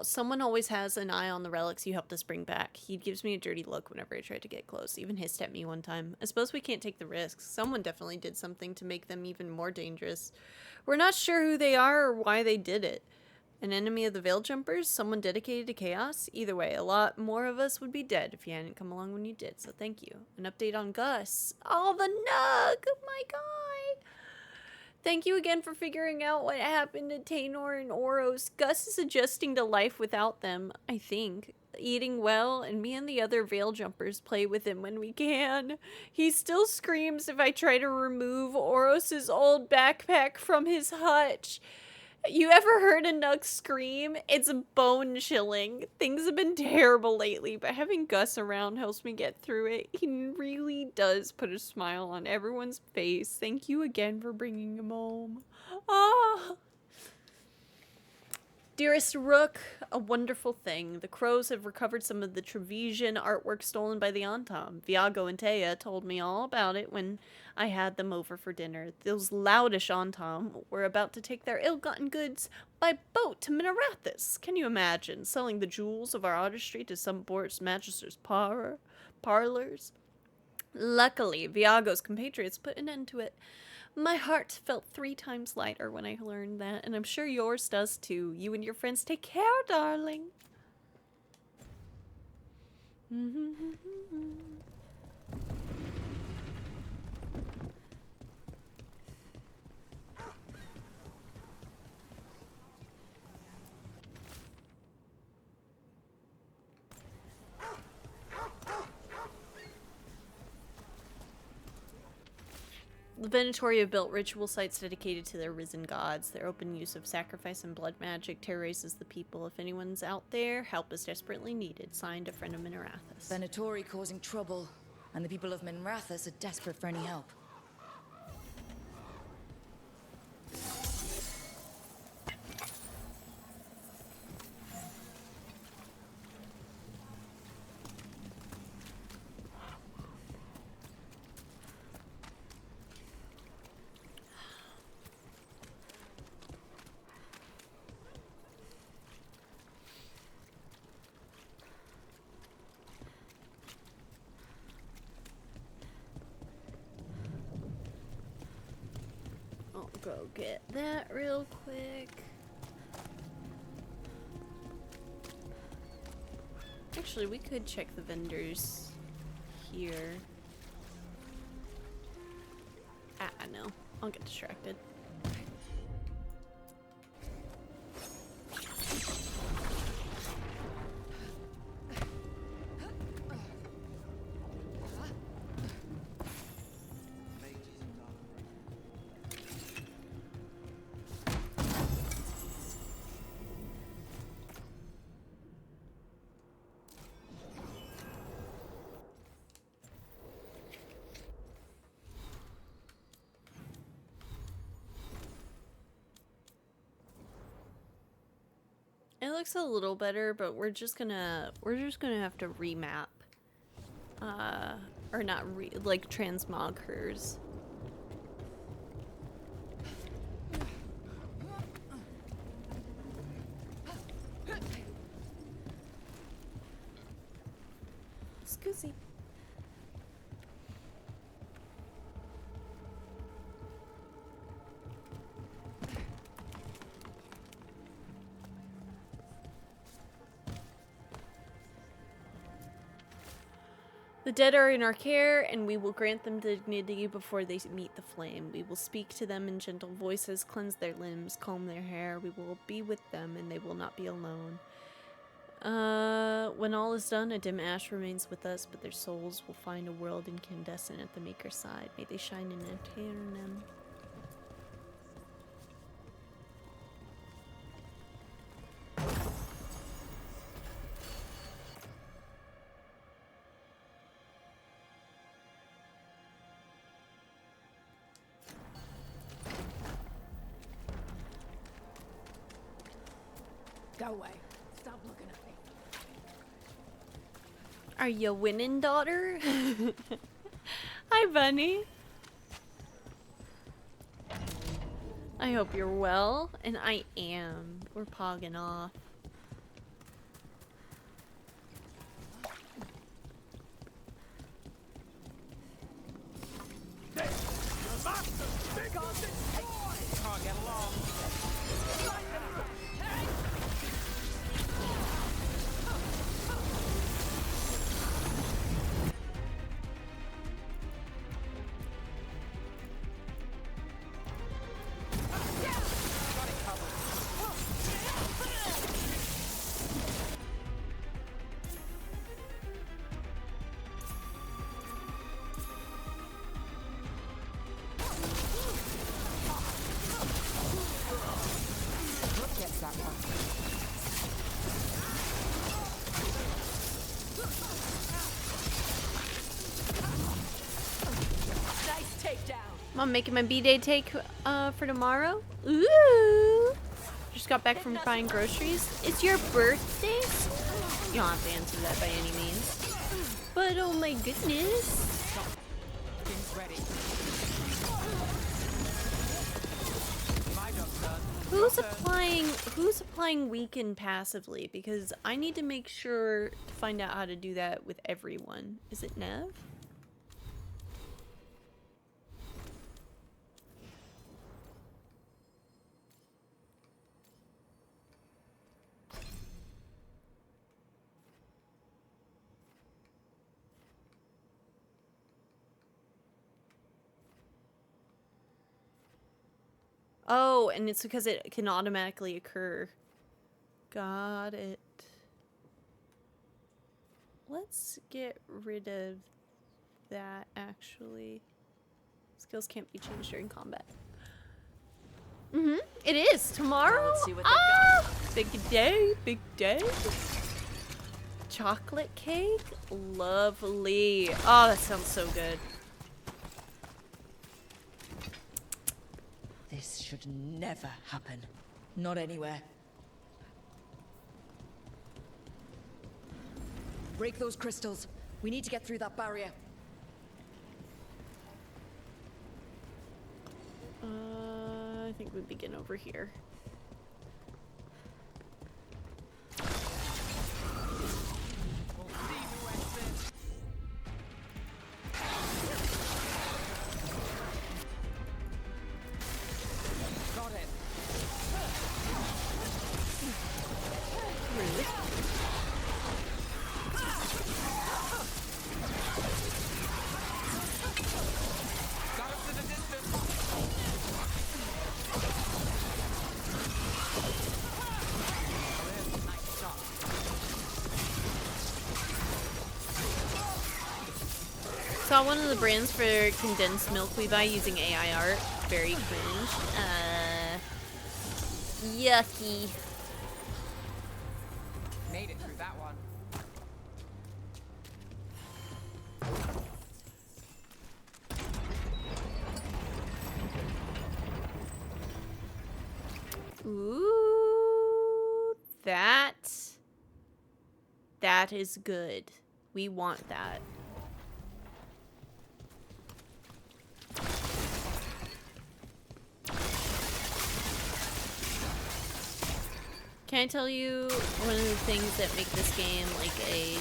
someone always has an eye on the relics you helped us bring back. He gives me a dirty look whenever I try to get close, even hissed at me one time. I suppose we can't take the risks. Someone definitely did something to make them even more dangerous. We're not sure who they are or why they did it. An enemy of the Veil Jumpers? Someone dedicated to chaos? Either way, a lot more of us would be dead if you hadn't come along when you did, so thank you. An update on Gus. Oh, the Nug! My guy! Thank you again for figuring out what happened to Taynor and Oros. Gus is adjusting to life without them, I think. Eating well, and me and the other Veil Jumpers play with him when we can. He still screams if I try to remove Oros' old backpack from his hutch. You ever heard a Nug scream? It's bone-chilling. Things have been terrible lately, but having Gus around helps me get through it. He really does put a smile on everyone's face. Thank you again for bringing him home. Ah! Dearest Rook, a wonderful thing. The crows have recovered some of the Trevesian artwork stolen by the Antam. Viago and Taya told me all about it when I had them over for dinner. Those loudish Antam were about to take their ill-gotten goods by boat to Minarathis. Can you imagine selling the jewels of our artistry to some Boris Magister's parlors? Luckily, Viago's compatriots put an end to it. My heart felt 3 times lighter when I learned that, and I'm sure yours does too. You and your friends take care, darling. The Venatori have built ritual sites dedicated to their risen gods. Their open use of sacrifice and blood magic terrorizes the people. If anyone's out there, help is desperately needed. Signed, a friend of Minarathis. Venatori causing trouble, and the people of Minrathis are desperate for any help. go get that real quick. Actually, we could check the vendors here. No. I'll get distracted. It looks a little better, but we're just gonna have to remap. Or not like transmog hers. Excuse. The dead are in our care, and we will grant them dignity before they meet the flame. We will speak to them in gentle voices, cleanse their limbs, comb their hair. We will be with them, and they will not be alone. When all is done, a dim ash remains with us, but their souls will find a world incandescent at the Maker's side. May they shine in eternum. Go away. Stop looking at me. Are you winning, daughter? Hi, Bunny. I hope you're well, and I am. We're pogging off. Can't get along. I'm making my B-Day take for tomorrow. Ooh! Just got back from buying groceries. It's your birthday? You don't have to answer that by any means. But oh my goodness. Who's applying weaken passively? Because I need to make sure to find out how to do that with everyone. Is it Nev? Oh, and it's because it can automatically occur. Got it. Let's get rid of that, actually. Skills can't be changed during combat. It is tomorrow. Let's see what big day, big day. Chocolate cake, lovely. Oh, that sounds so good. This should never happen. Not anywhere. Break those crystals. We need to get through that barrier. I think we begin over here. Saw one of the brands for condensed milk we buy using AI art. Very cringe. Yucky. Made it through that one. Ooh, that is good. We want that. Can I tell you one of the things that make this game like a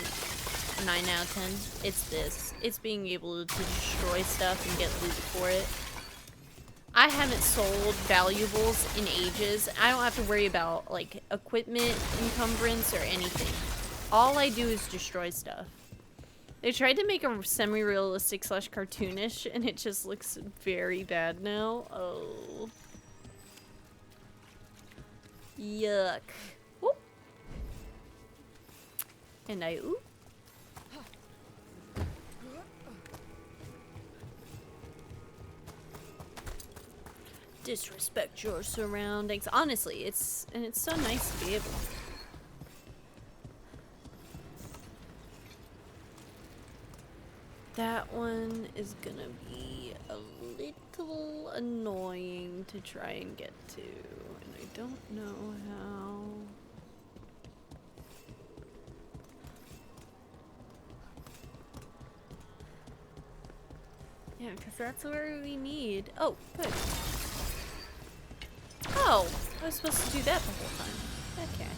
9 out of 10? It's this. It's being able to destroy stuff and get loot for it. I haven't sold valuables in ages. I don't have to worry about like equipment encumbrance or anything. All I do is destroy stuff. They tried to make a semi-realistic / cartoonish and it just looks very bad now. Oh. Yuck. Whoop. And I oop. Disrespect your surroundings. Honestly, it's so nice to be able. That one is gonna be a little annoying to try and get to, and I don't know how. Yeah, because that's where we need. Oh, good. Oh, I was supposed to do that the whole time. Okay.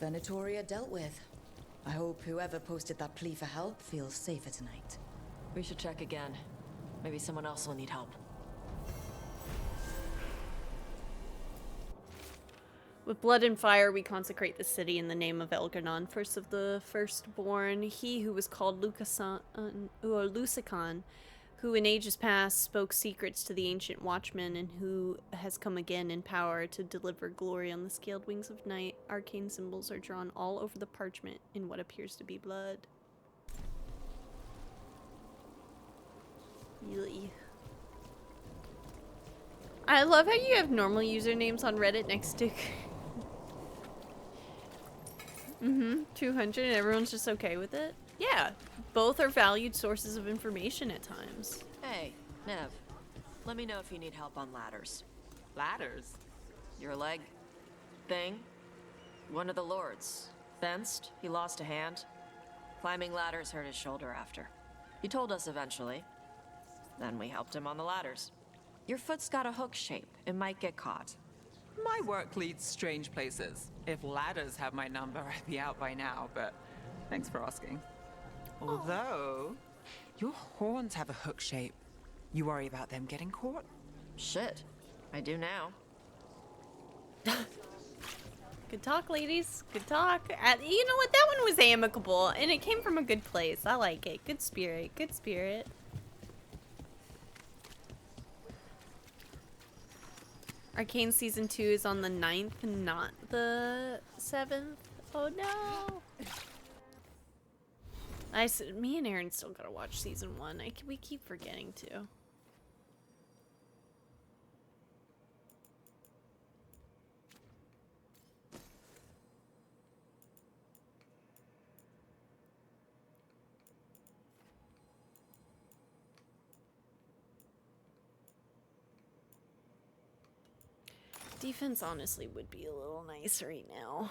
Venatoria dealt with. I hope whoever posted that plea for help feels safer tonight. We should check again. Maybe someone else will need help. With blood and fire, we consecrate the city in the name of Elgarnon, first of the firstborn, he who was called Lucican, who in ages past spoke secrets to the ancient watchmen, and who has come again in power to deliver glory on the scaled wings of night. Arcane symbols are drawn all over the parchment in what appears to be blood. Yay. I love how you have normal usernames on Reddit next to 200 and everyone's just okay with it. Yeah, both are valued sources of information at times. Hey, Nev. Let me know if you need help on ladders. Ladders? Your leg thing? One of the lords. Fenced, he lost a hand. Climbing ladders hurt his shoulder after. He told us eventually. Then we helped him on the ladders. Your foot's got a hook shape. It might get caught. My work leads strange places. If ladders have my number, I'd be out by now, but thanks for asking. Although, your horns have a hook shape. You worry about them getting caught? Shit. I do now. Good talk, ladies. Good talk. You know what? That one was amicable, and it came from a good place. I like it. Good spirit. Good spirit. Arcane Season 2 is on the 9th, not the 7th. Oh no! Me and Aaron still gotta watch Season 1. We keep forgetting to. Defense honestly would be a little nice right now.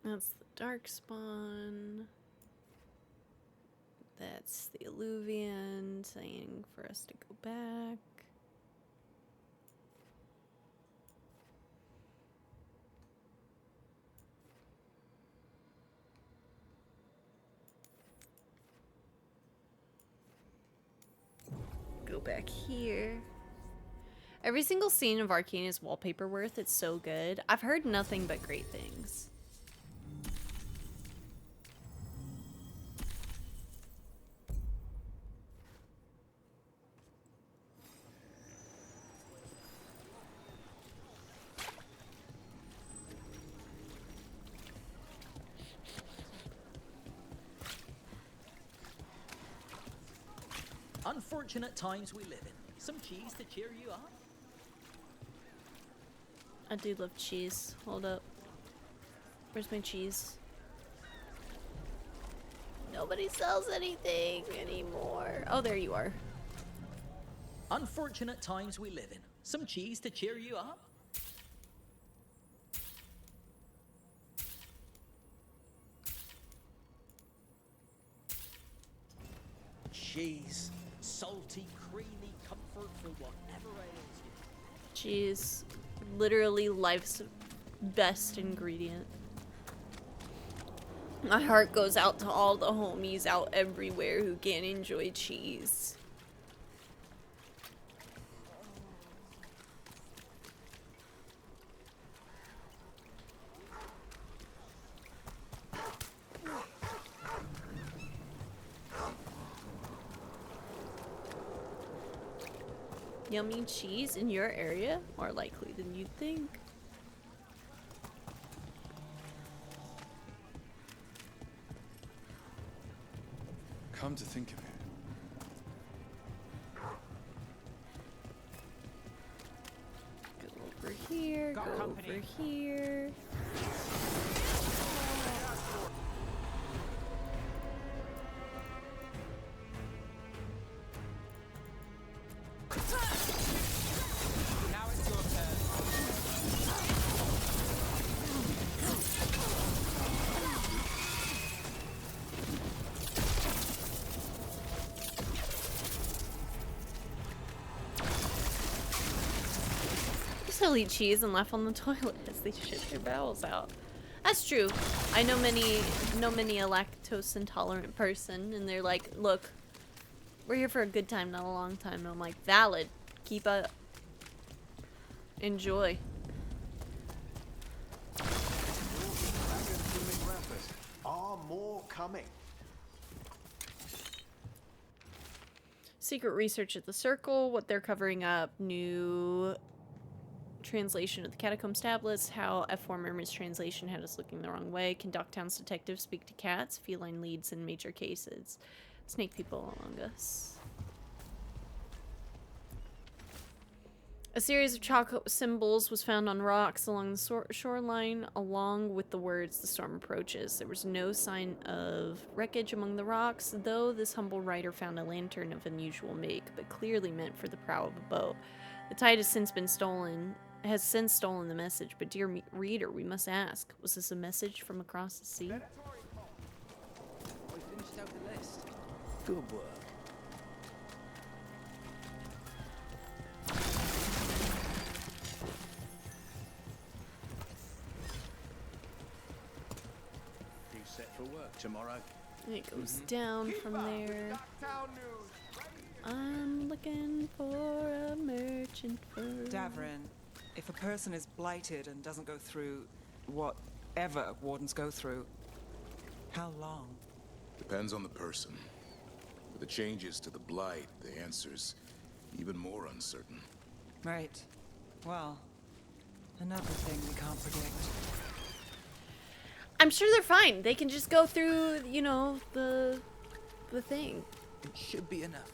That's the Darkspawn. That's the Illuvian saying for us to go back. Go back here. Every single scene of Arcane is wallpaper worth. It's so good. I've heard nothing but great things. Unfortunate times we live in. Some cheese to cheer you up? I do love cheese. Hold up. Where's my cheese? Nobody sells anything anymore. Oh, there you are. Unfortunate times we live in. Some cheese to cheer you up? Cheese. Salty, creamy comfort for whatever ails you. Cheese. Literally life's best ingredient. My heart goes out to all the homies out everywhere who can't enjoy cheese. Yummy cheese in your area? More likely than you'd think. Come to think of it. Go over here, go over here. Now it's your turn. They'll eat cheese and laugh on the toilet as they shit their bowels out. That's true. I know many a lactose intolerant person, and they're like, "Look, we're here for a good time, not a long time." And I'm like, "Valid. Keep up. Enjoy." Are more coming? Secret research at the Circle, what they're covering up, new translation of the Catacombs tablets, how F4 mistranslation had us looking the wrong way, can Docktown's detectives speak to cats, feline leads in major cases, snake people among us. A series of chalk symbols was found on rocks along the shoreline, along with the words "the storm approaches." There was no sign of wreckage among the rocks, though this humble writer found a lantern of unusual make, but clearly meant for the prow of a boat. The tide has since stolen the message, but dear reader, we must ask, was this a message from across the sea? We finished out the list. Good work. You set for work tomorrow? It goes down from there. I'm looking for a merchant first. Davrin, if a person is blighted and doesn't go through whatever wardens go through, how long? Depends on the person. With the changes to the blight, the answer's even more uncertain. Right. Well, another thing we can't predict. I'm sure they're fine. They can just go through, you know, the thing. It should be enough.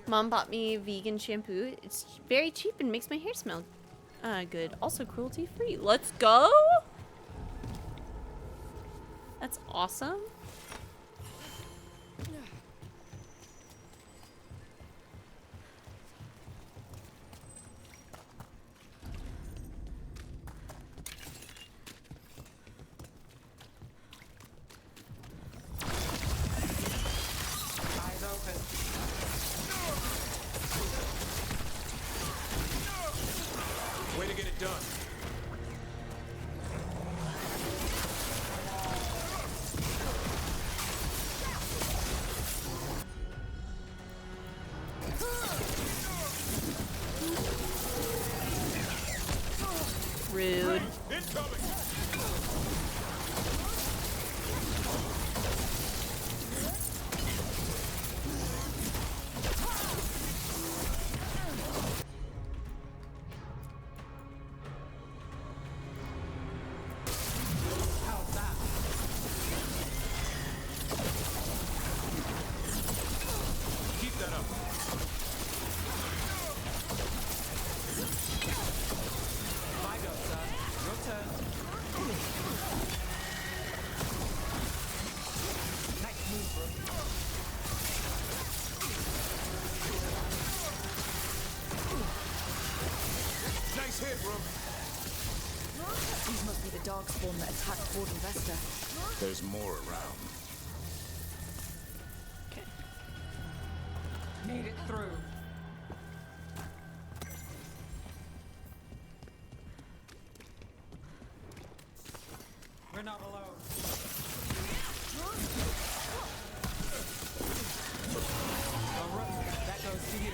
Mom bought me vegan shampoo. It's very cheap and makes my hair smell good. Also cruelty free. Let's go. That's awesome. Eyes open. Way to get it done. These must be the darkspawn that attacked Fort Vesta. There's more around. Okay. Made it through. We're not alone. All right, that goes to you.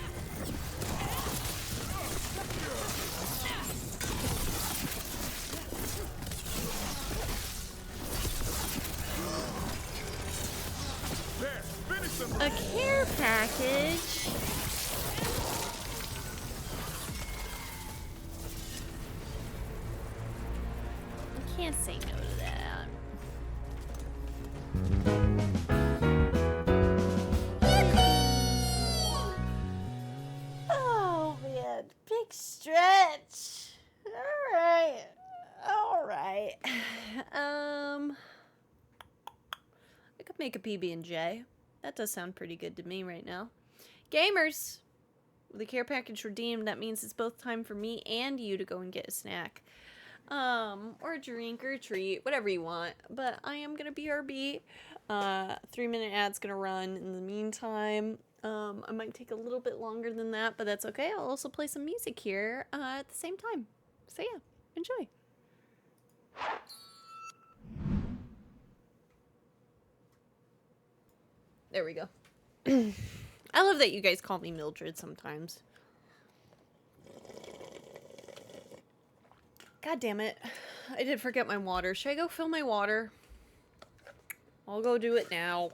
A care package. I can't say no to that. Oh man, big stretch. All right. All right. I could make a PB&J. That does sound pretty good to me right now. Gamers, with the care package redeemed, that means it's both time for me and you to go and get a snack. Or a drink or a treat, whatever you want. But I am gonna BRB. 3-minute ad's gonna run in the meantime. I might take a little bit longer than that, but that's okay. I'll also play some music here at the same time. So yeah, enjoy. There we go. I love that you guys call me Mildred sometimes. God damn it. I did forget my water. Should I go fill my water? I'll go do it now.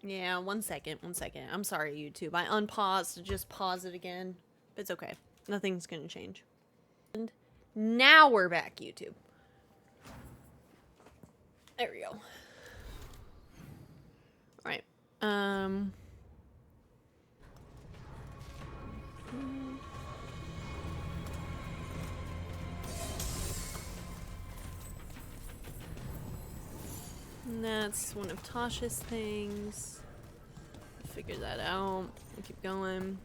Yeah, 1 second. 1 second. I'm sorry, YouTube. I unpaused to just pause it again. But it's okay. Nothing's gonna change. And now we're back, YouTube. There we go. Alright. And that's one of Tasha's things. Figure that out. We'll keep going.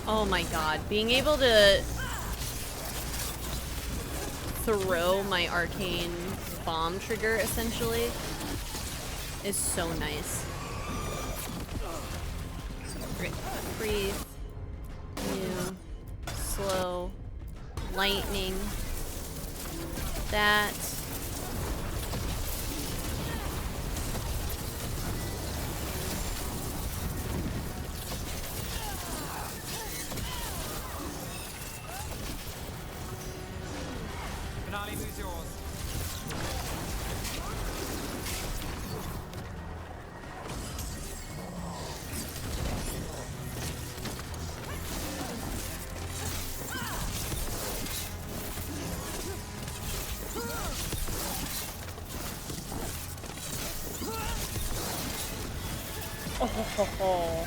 Oh my god, being able to throw my arcane bomb trigger, essentially, is so nice. Great. Breathe. New. Slow. Lightning. That. Finale moves yours. Oh.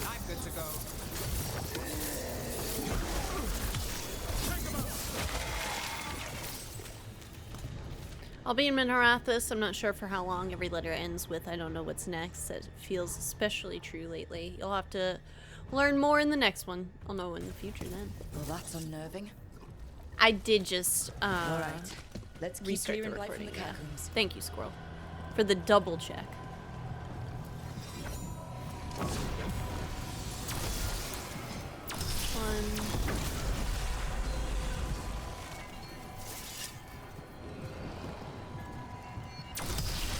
I'm good to go. I'll be in Minarathus. I'm not sure for how long. Every letter ends with I don't know what's next. That feels especially true lately. You'll have to learn more in the next one. I'll know in the future then. Well, that's unnerving. I did just All right. Let's keep restart the clearing light recording. from the Yeah. catacombs. Thank you, Squirrel, for the double check. One.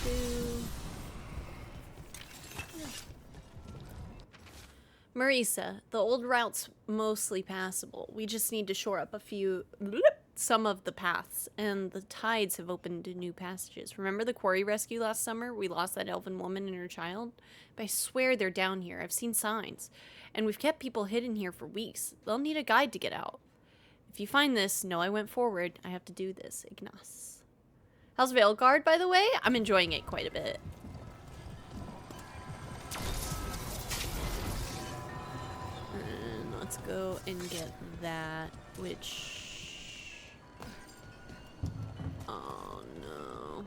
Two. Marisa, the old route's mostly passable. We just need to shore up some of the paths, and the tides have opened to new passages. Remember the quarry rescue last summer? We lost that elven woman and her child? But I swear they're down here. I've seen signs. And we've kept people hidden here for weeks. They'll need a guide to get out. If you find this, know I went forward. I have to do this. Ignace. How's Veilguard, by the way? I'm enjoying it quite a bit. And let's go and get that, which... Oh, no.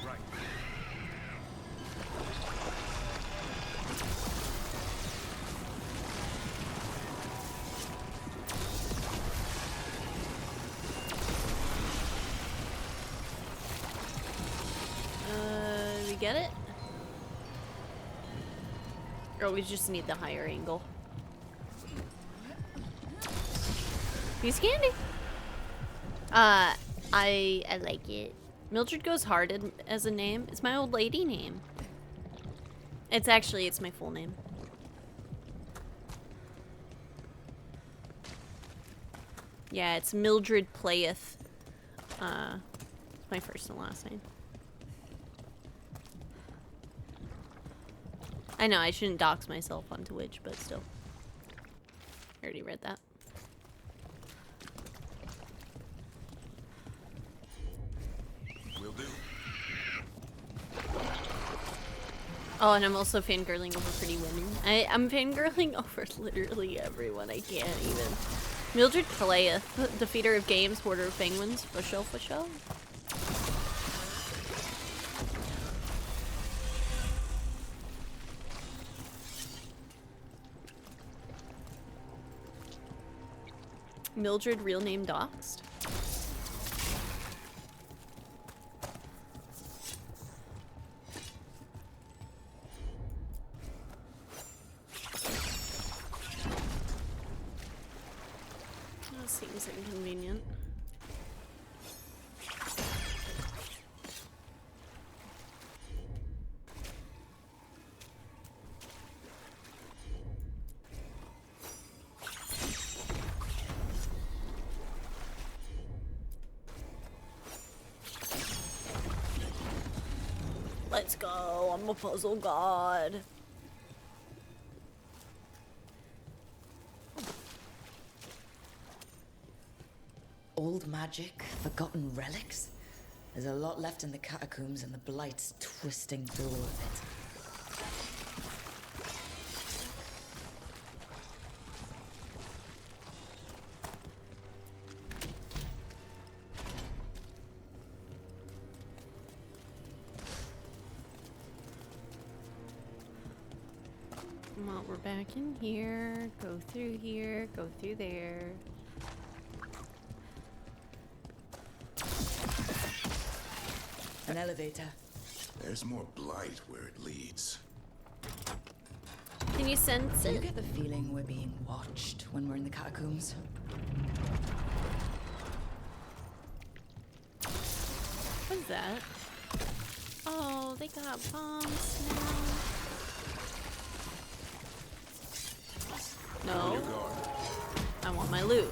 Right. We get it? Or we just need the higher angle. Piece of candy. I like it. Mildred goes hard as a name. It's my old lady name. It's my full name. Yeah, it's Mildred Playeth. It's my first and last name. I know I shouldn't dox myself on Twitch, but still. I already read that. Will do. Oh, and I'm also fangirling over pretty women. I'm fangirling over literally everyone. I can't even. Mildred Playeth, defeater of games, hoarder of penguins. For show, for show. Mildred, real name doxed. That seems inconvenient. Let's go. I'm a puzzle god. Old magic, forgotten relics. There's a lot left in the catacombs, and the blight's twisting through all of it. Well, we're back in here. Go through here. Go through there. An elevator. There's more blight where it leads. Can you sense Do you it? get the feeling we're being watched when we're in the catacombs? What's that? Oh, they got bombs now. No. I want my loot.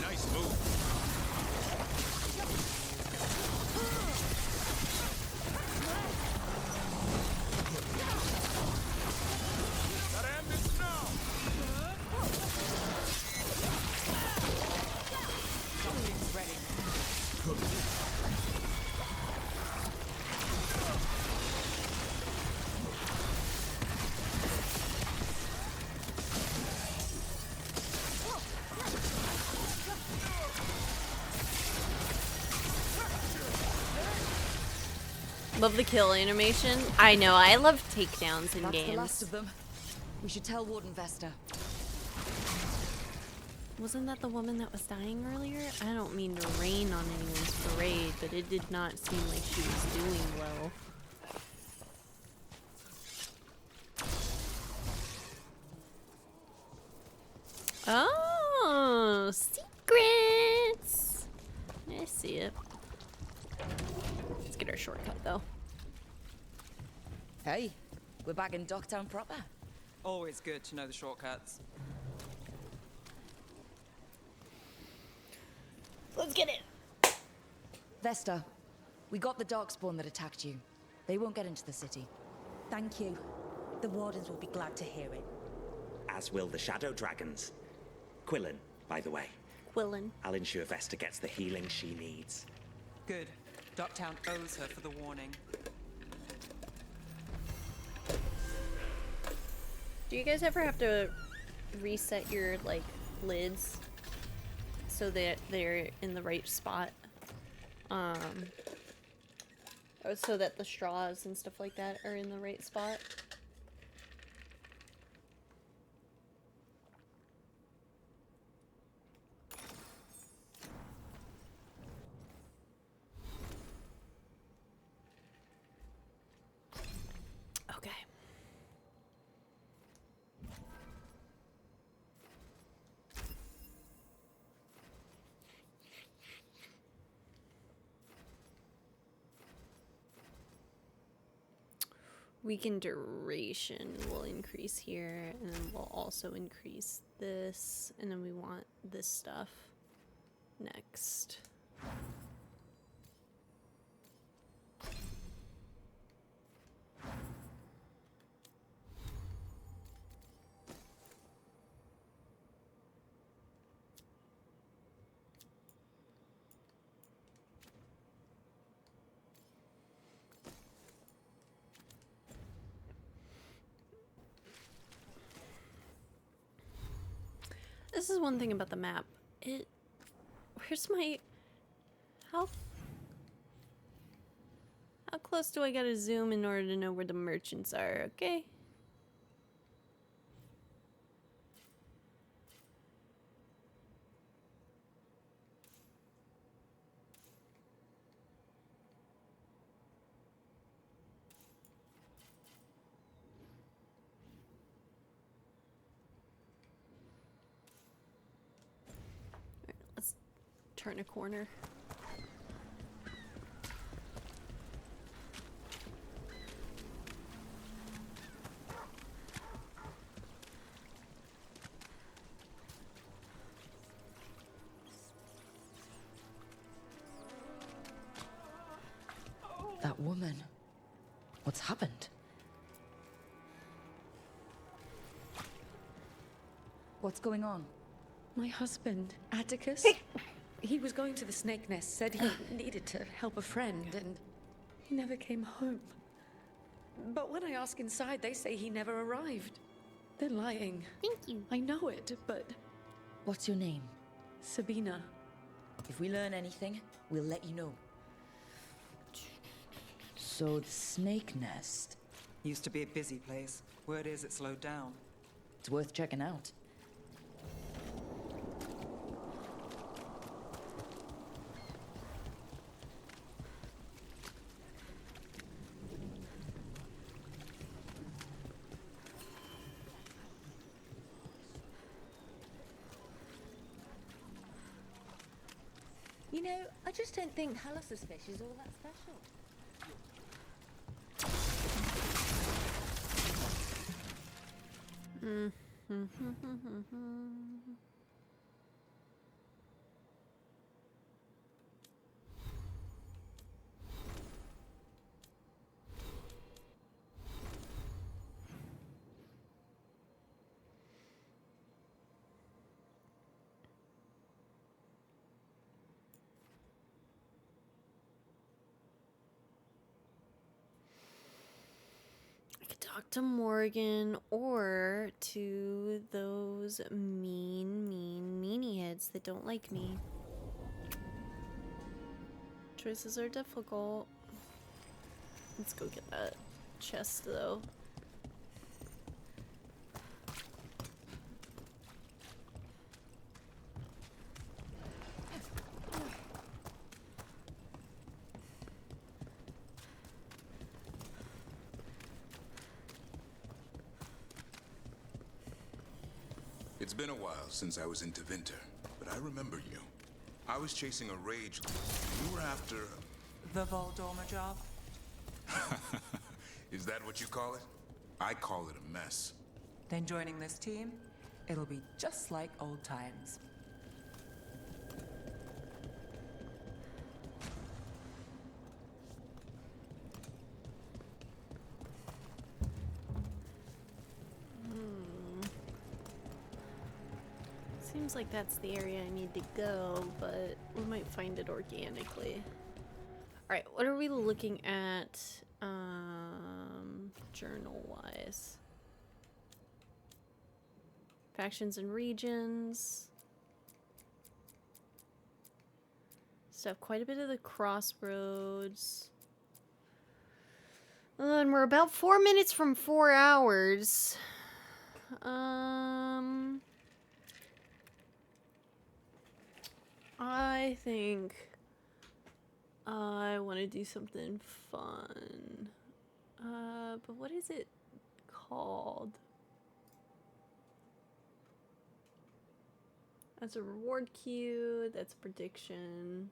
Nice move. Love the kill animation. I know, I love takedowns in That's games. the last of them. We should tell Warden Vesta. Wasn't that the woman that was dying earlier? I don't mean to rain on anyone's parade, but it did not seem like she was doing well. Oh, secrets! I see it. Let's get our shortcut though. Hey, we're back in Docktown proper. Always good to know the shortcuts. Let's get it. Vesta, we got the Darkspawn that attacked you. They won't get into the city. Thank you. The Wardens will be glad to hear it. As will the Shadow Dragons. Quillen, by the way. Quillen. I'll ensure Vesta gets the healing she needs. Good. Docktown owes her for the warning. Do you guys ever have to reset your like lids so that they're in the right spot? So that the straws and stuff like that are in the right spot? Okay. Weaken duration will increase here, and then we'll also increase this, and then we want this stuff next. This is one thing about the map. Where's my... How close do I gotta zoom in order to know where the merchants are, okay? Turn a corner. That woman. What's happened? What's going on? My husband, Atticus. He was going to the Snake Nest, said he needed to help a friend, and he never came home. But when I ask inside, they say he never arrived. They're lying. Thank you. I know it, but... What's your name? Sabina. If we learn anything, we'll let you know. So the Snake Nest... Used to be a busy place. Word is it slowed down. It's worth checking out. You know, I just don't think Halos' fish is all that special. Talk to Morgan or to those meanie heads that don't like me. Choices are difficult. Let's go get that chest, though. It's been a while since I was in Tevinter, but I remember you. I was chasing a rage. You were after... The Voldorma job? Is that what you call it? I call it a mess. Then joining this team, it'll be just like old times. Seems like that's the area I need to go, but we might find it organically. Alright, what are we looking at, journal-wise? Factions and regions. So quite a bit of the crossroads. And we're about 4 minutes from 4 hours. I think I want to do something fun. But what is it called? That's a reward queue. That's a prediction.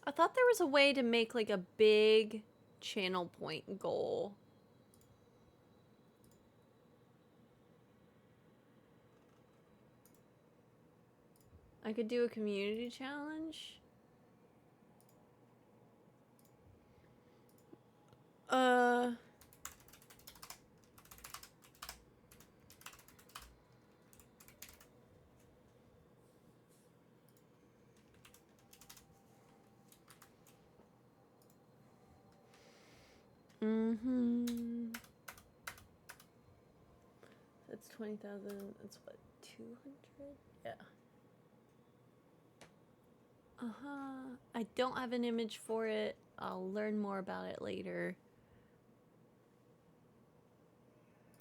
I thought there was a way to make like a big channel point goal. I could do a community challenge. That's 20,000. That's what, 200? Yeah. I don't have an image for it. I'll learn more about it later.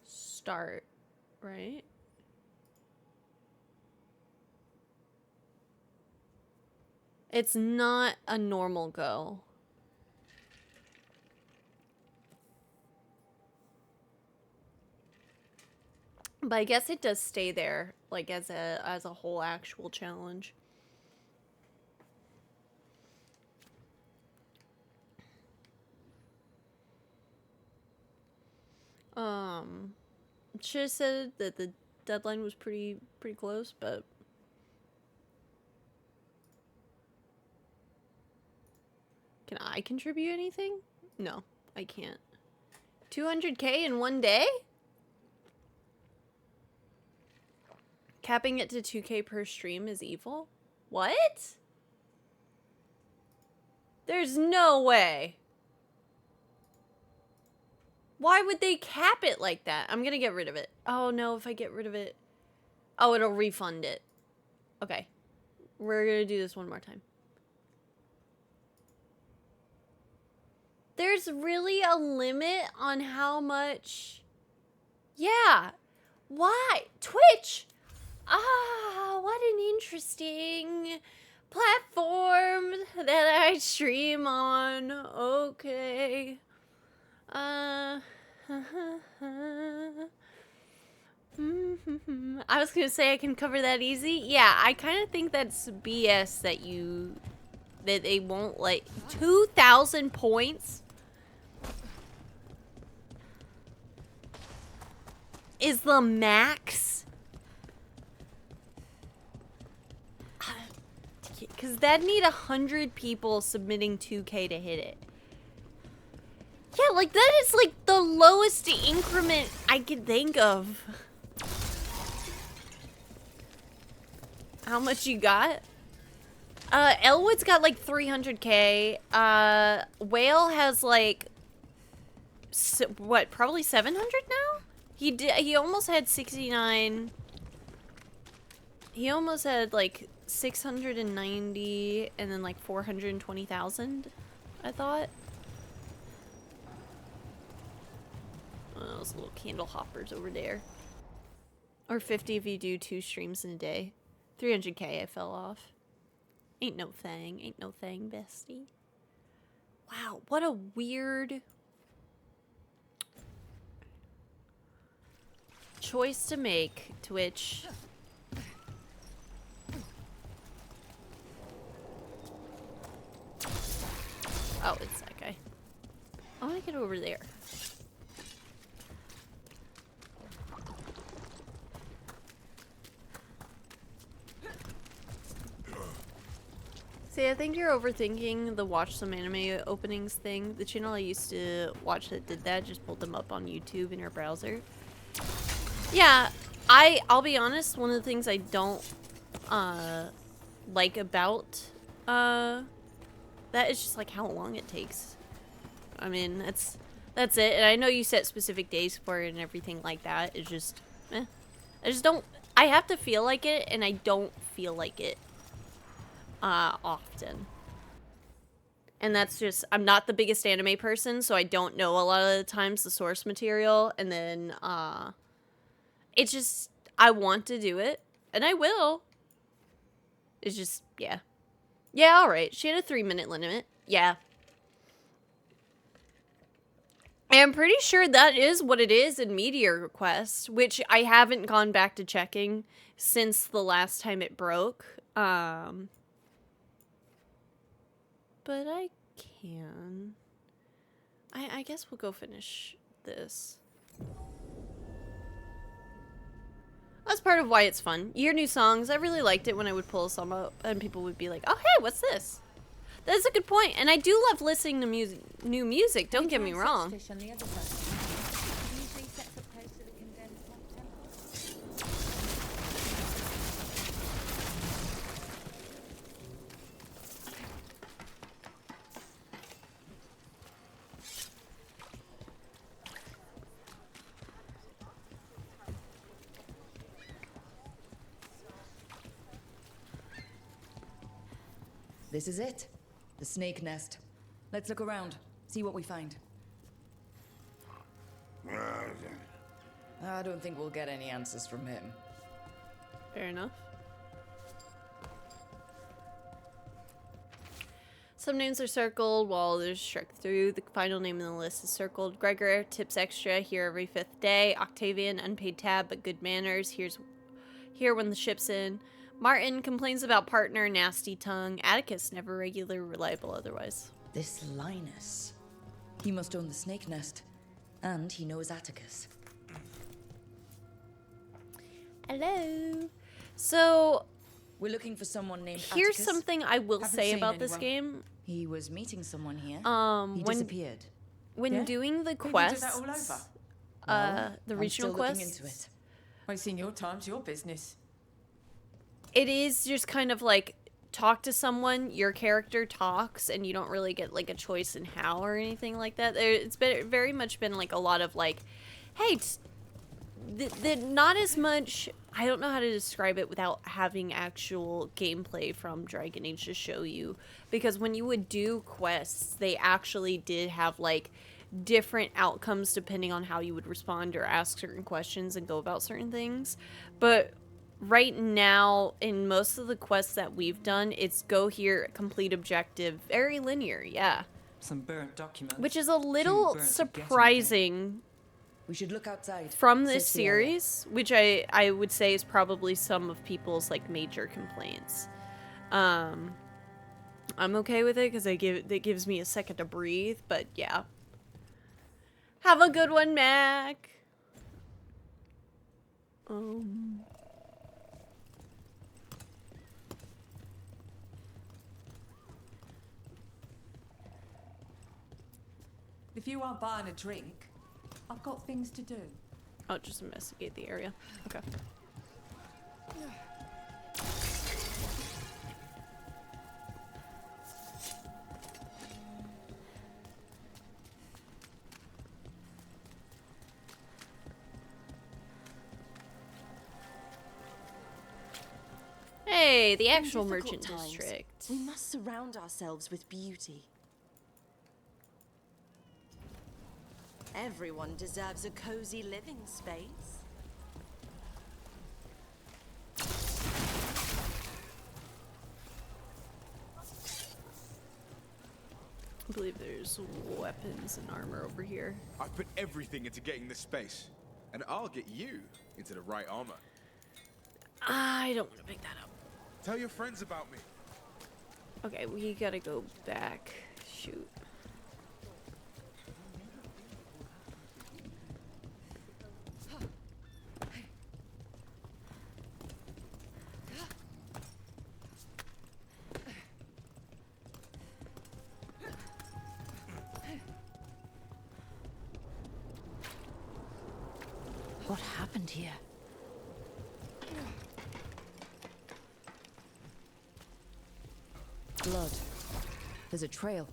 Start, right? It's not a normal go. But I guess it does stay there, like as a whole actual challenge. Should have said that the deadline was pretty close, but can I contribute anything? No, I can't. 200K in one day? Capping it to 2K per stream is evil? What? There's no way. Why would they cap it like that? I'm gonna get rid of it. Oh no, if I get rid of it... Oh, it'll refund it. Okay. We're gonna do this one more time. There's really a limit on how much... Yeah. Why? Twitch! Ah, what an interesting platform that I stream on. Okay. I was gonna say I can cover that easy. Yeah, I kind of think that's BS that they won't like 2,000 points is the max. Because that'd need 100 people submitting 2K to hit it. Yeah, like that is like the lowest increment I could think of. How much you got? Elwood's got like 300K. Whale has like what, probably 700 now? He almost had 69. He almost had like 690 and then like 420,000, I thought. Oh, those little candle hoppers over there. Or 50 if you do 2 streams in a day. 300k I fell off. Ain't no thing, bestie. Wow, what a weird choice to make, Twitch. Oh, it's that guy. I want to get over there. See, I think you're overthinking the watch some anime openings thing. The channel I used to watch that did that just pulled them up on YouTube in your browser. Yeah, I'll be honest, one of the things I don't like about that is just like how long it takes. I mean, that's it. And I know you set specific days for it and everything like that. It's just I just don't, I have to feel like it, and I don't feel like it often. And that's just, I'm not the biggest anime person, so I don't know a lot of the times the source material, and then it's just, I want to do it, and I will. It's just, yeah. Yeah, alright. She had a 3-minute limit. Yeah. I'm pretty sure that is what it is in media request, which I haven't gone back to checking since the last time it broke. But I can. I guess we'll go finish this. That's part of why it's fun. You hear new songs. I really liked it when I would pull some up and people would be like, oh, hey, what's this? That's a good point. And I do love listening to new music. Don't get me wrong. This is it. The snake nest. Let's look around, see what we find. I don't think we'll get any answers from him. Fair enough. Some names are circled while others struck through. The final name in the list is circled. Gregor, tips extra, here every 5th day. Octavian, unpaid tab, but good manners. Here when the ship's in. Martin complains about partner, nasty tongue. Atticus, never regular, reliable otherwise. This Linus. He must own the snake nest. And he knows Atticus. Hello. So, we're looking for someone named here's Atticus. Something I will say about this game. He was meeting someone here. He disappeared. When Yeah? doing the Maybe do quests, that all over. the I'm regional still looking quests, into it. Wasting your time's your business. it is just kind of like talk to someone, your character talks, and you don't really get like a choice in how or anything like that. It's been very much been like a lot of like, hey, not as much. I don't know how to describe it without having actual gameplay from Dragon Age to show you, because when you would do quests, they actually did have like different outcomes depending on how you would respond or ask certain questions and go about certain things. But right now, in most of the quests that we've done, it's go here, complete objective, very linear, yeah. Some burnt documents. Which is a little surprising. We should look outside. From this series, which I would say is probably some of people's like major complaints. I'm okay with it because it gives me a second to breathe, but yeah. Have a good one, Mac. If you aren't buying a drink, I've got things to do. I'll just investigate the area. Okay. Okay, the In actual difficult merchant times, district. We must surround ourselves with beauty. Everyone deserves a cozy living space. I believe there's weapons and armor over here. I've put everything into getting this space, and I'll get you into the right armor. I don't want to pick that up. Tell your friends about me. Okay, we gotta go back. Shoot. What happened here? Blood. There's a trail.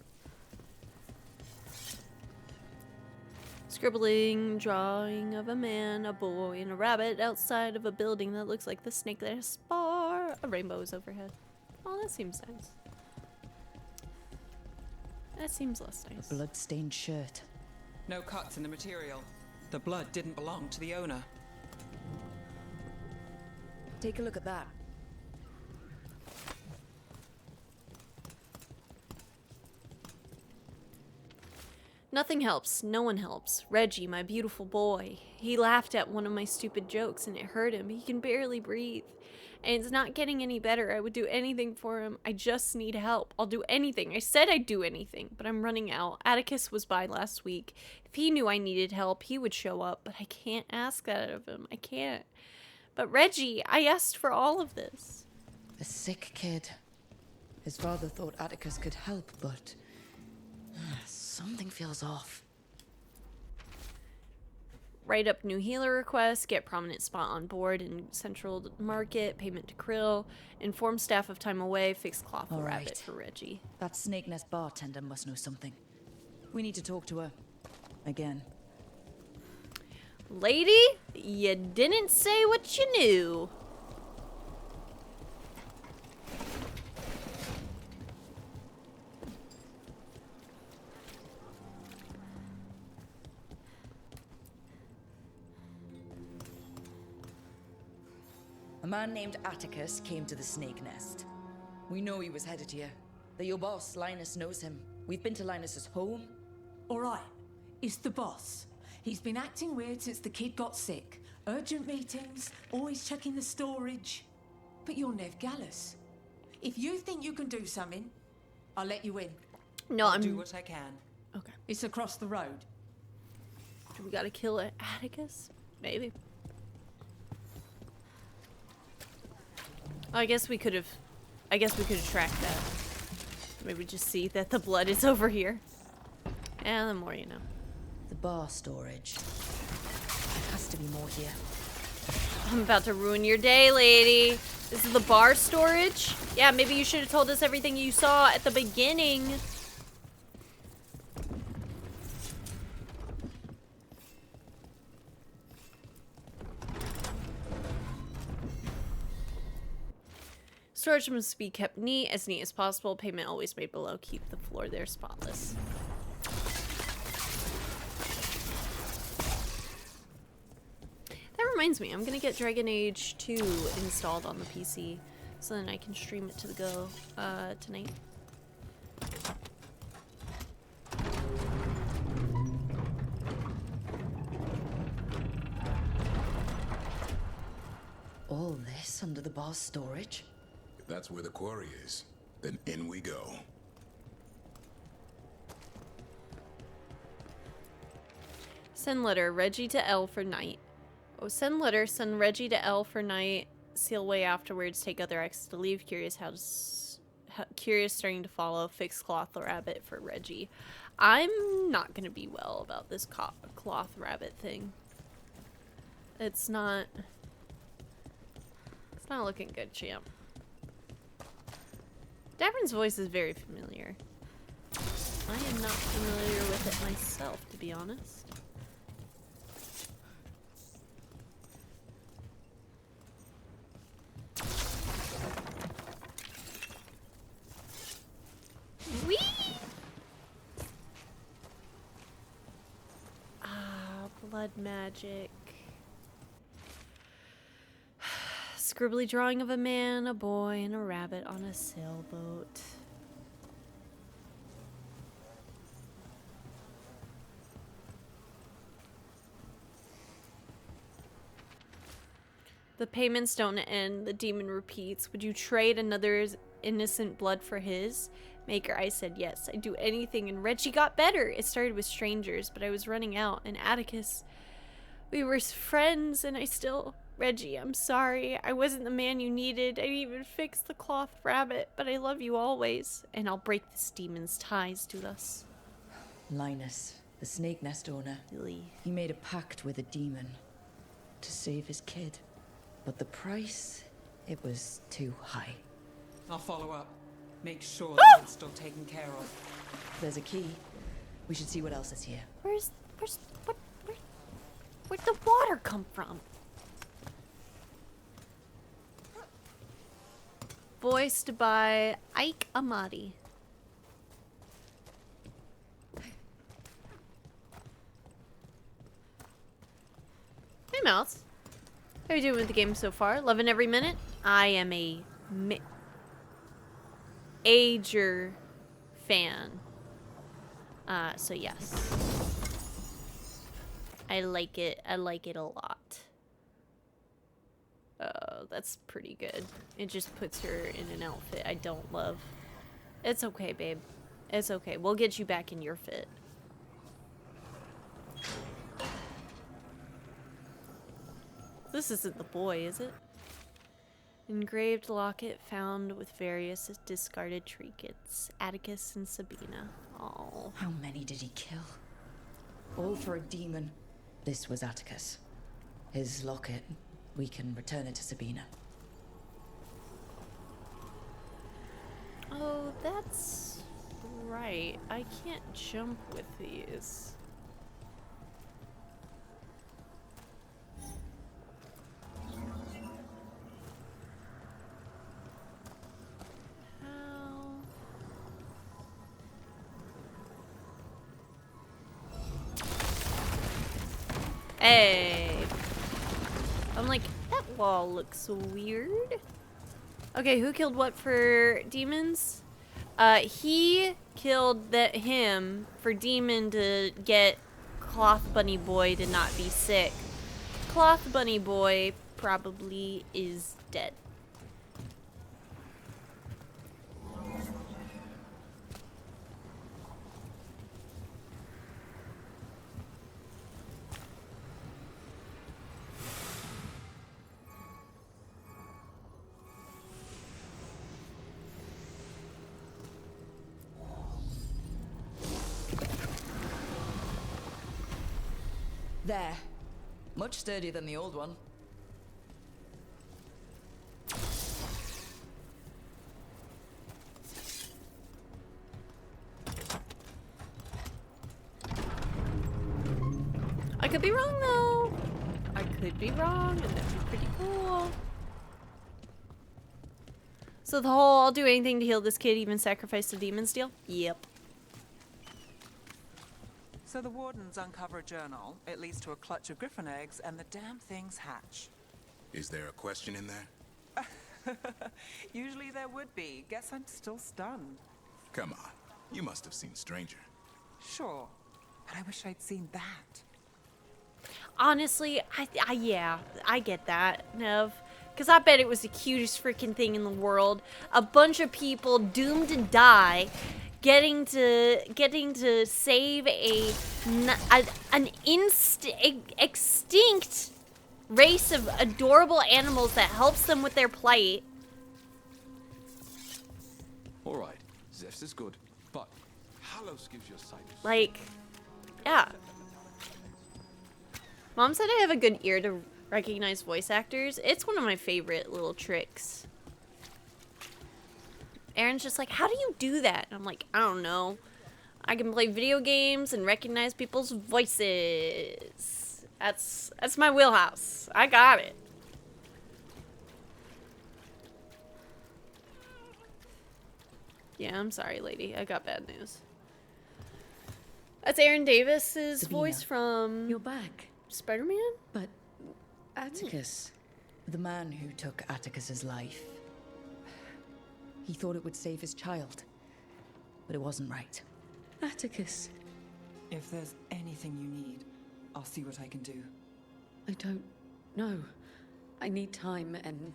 Scribbling drawing of a man, a boy, and a rabbit outside of a building that looks like the Snakeness bar. A rainbow is overhead. Oh, that seems nice. That seems less nice. A blood-stained shirt. No cuts in the material. The blood didn't belong to the owner. Take a look at that. Nothing helps. No one helps. Reggie, my beautiful boy. He laughed at one of my stupid jokes and it hurt him. He can barely breathe. And it's not getting any better. I would do anything for him. I just need help. I'll do anything. I said I'd do anything, but I'm running out. Atticus was by last week. If he knew I needed help, he would show up, but I can't ask that of him. I can't. But Reggie, I asked for all of this. A sick kid. His father thought Atticus could help, but something feels off. Write up new healer requests, get prominent spot on board in Central Market, payment to Krill, inform staff of time away, fix cloth All rabbit right. for Reggie. That Snake Nest bartender must know something. We need to talk to her. Again. Lady, you didn't say what you knew. A man named Atticus came to the Snake Nest. We know he was headed here. That your boss, Linus, knows him. We've been to Linus's home. All right, it's the boss. He's been acting weird since the kid got sick. Urgent meetings, always checking the storage. But you're Nev Gallus. If you think you can do something, I'll let you in. No, I'll do what I can. Okay. It's across the road. Do we gotta kill Atticus? Maybe. Oh, I guess we could have tracked that. Maybe just see that the blood is over here. And the more you know. The bar storage. There has to be more here. I'm about to ruin your day, lady. This is the bar storage? Yeah, maybe you should have told us everything you saw at the beginning. Storage must be kept neat as possible. Payment always made below. Keep the floor there spotless. That reminds me, I'm gonna get Dragon Age 2 installed on the PC so then I can stream it to the go tonight. All this under the bar storage? If that's where the quarry is, then in we go. Send letter, Reggie to L for night. Oh, send letter, send Reggie to L for night. Seal way afterwards, take other X to leave. Curious curious starting to follow. Fix cloth rabbit for Reggie. I'm not gonna be well about this cloth rabbit thing. It's not looking good, champ. Davern's voice is very familiar. I am not familiar with it myself, to be honest. Blood magic. Scribbly drawing of a man, a boy, and a rabbit on a sailboat. The payments don't end. The demon repeats. Would you trade another's innocent blood for his? Maker, I said yes. I'd do anything, and Reggie got better. It started with strangers, but I was running out. And Atticus, we were friends, and I still... Reggie, I'm sorry. I wasn't the man you needed. I didn't even fix the cloth rabbit, but I love you always. And I'll break this demon's ties to us. Linus, the snake nest owner. He made a pact with a demon to save his kid. But the price, it was too high. I'll follow up. Make sure Ah! that it's still taken care of. There's a key. We should see what else is here. Where'd the water come from? Voiced by Ike Amati. Hey, Mouse. How are you doing with the game so far? Loving every minute? I am a major fan. So yes. I like it. I like it a lot. Oh, that's pretty good. It just puts her in an outfit I don't love. It's okay, babe. It's okay. We'll get you back in your fit. This isn't the boy, is it? Engraved locket found with various discarded trinkets. Atticus and Sabina. Oh. How many did he kill? All for a demon. This was Atticus. His locket. We can return it to Sabina. Oh, that's right. I can't jump with these. Hey. I'm like, that wall looks weird. Okay, who killed what for demons? He killed him for demon to get Cloth Bunny Boy to not be sick. Cloth Bunny Boy probably is dead. There. Much sturdier than the old one. I could be wrong though. I could be wrong, and that'd be pretty cool. So the whole I'll do anything to heal this kid, even sacrifice the demons deal? Yep. So the wardens uncover a journal. It leads to a clutch of griffin eggs, and the damn things hatch. Is there a question in there? Usually there would be. Guess I'm still stunned. Come on. You must have seen Stranger. Sure. But I wish I'd seen that. Honestly, yeah, I get that, Nev. Because I bet it was the cutest freaking thing in the world. A bunch of people doomed to die, getting to save an extinct race of adorable animals that helps them with their plight. All right, Zeph's is good, but Hallows gives you a sight. Like, yeah. Mom said I have a good ear to recognize voice actors. It's one of my favorite little tricks. Aaron's just like, how do you do that? And I'm like, I don't know. I can play video games and recognize people's voices. That's my wheelhouse. I got it. Yeah, I'm sorry, lady. I got bad news. That's Aaron Davis's Sabina, voice from... You're back. Spider-Man? But Atticus, The man who took Atticus's life. He thought it would save his child, but it wasn't right. Atticus. If there's anything you need, I'll see what I can do. I don't know. I need time and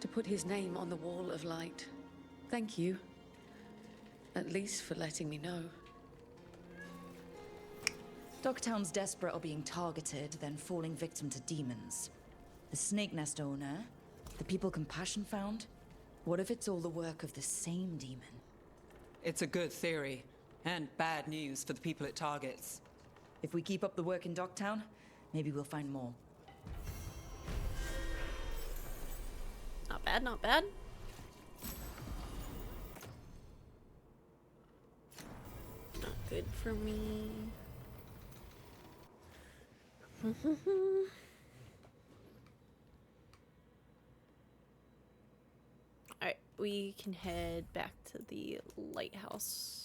to put his name on the wall of light. Thank you. At least for letting me know. Dogtown's desperate are being targeted, then falling victim to demons. The Snake Nest owner, the people Compassion found. What if it's all the work of the same demon? It's a good theory, and bad news for the people it targets. If we keep up the work in Dogtown, maybe we'll find more. Not bad, not bad. Not good for me. Alright, we can head back to the lighthouse.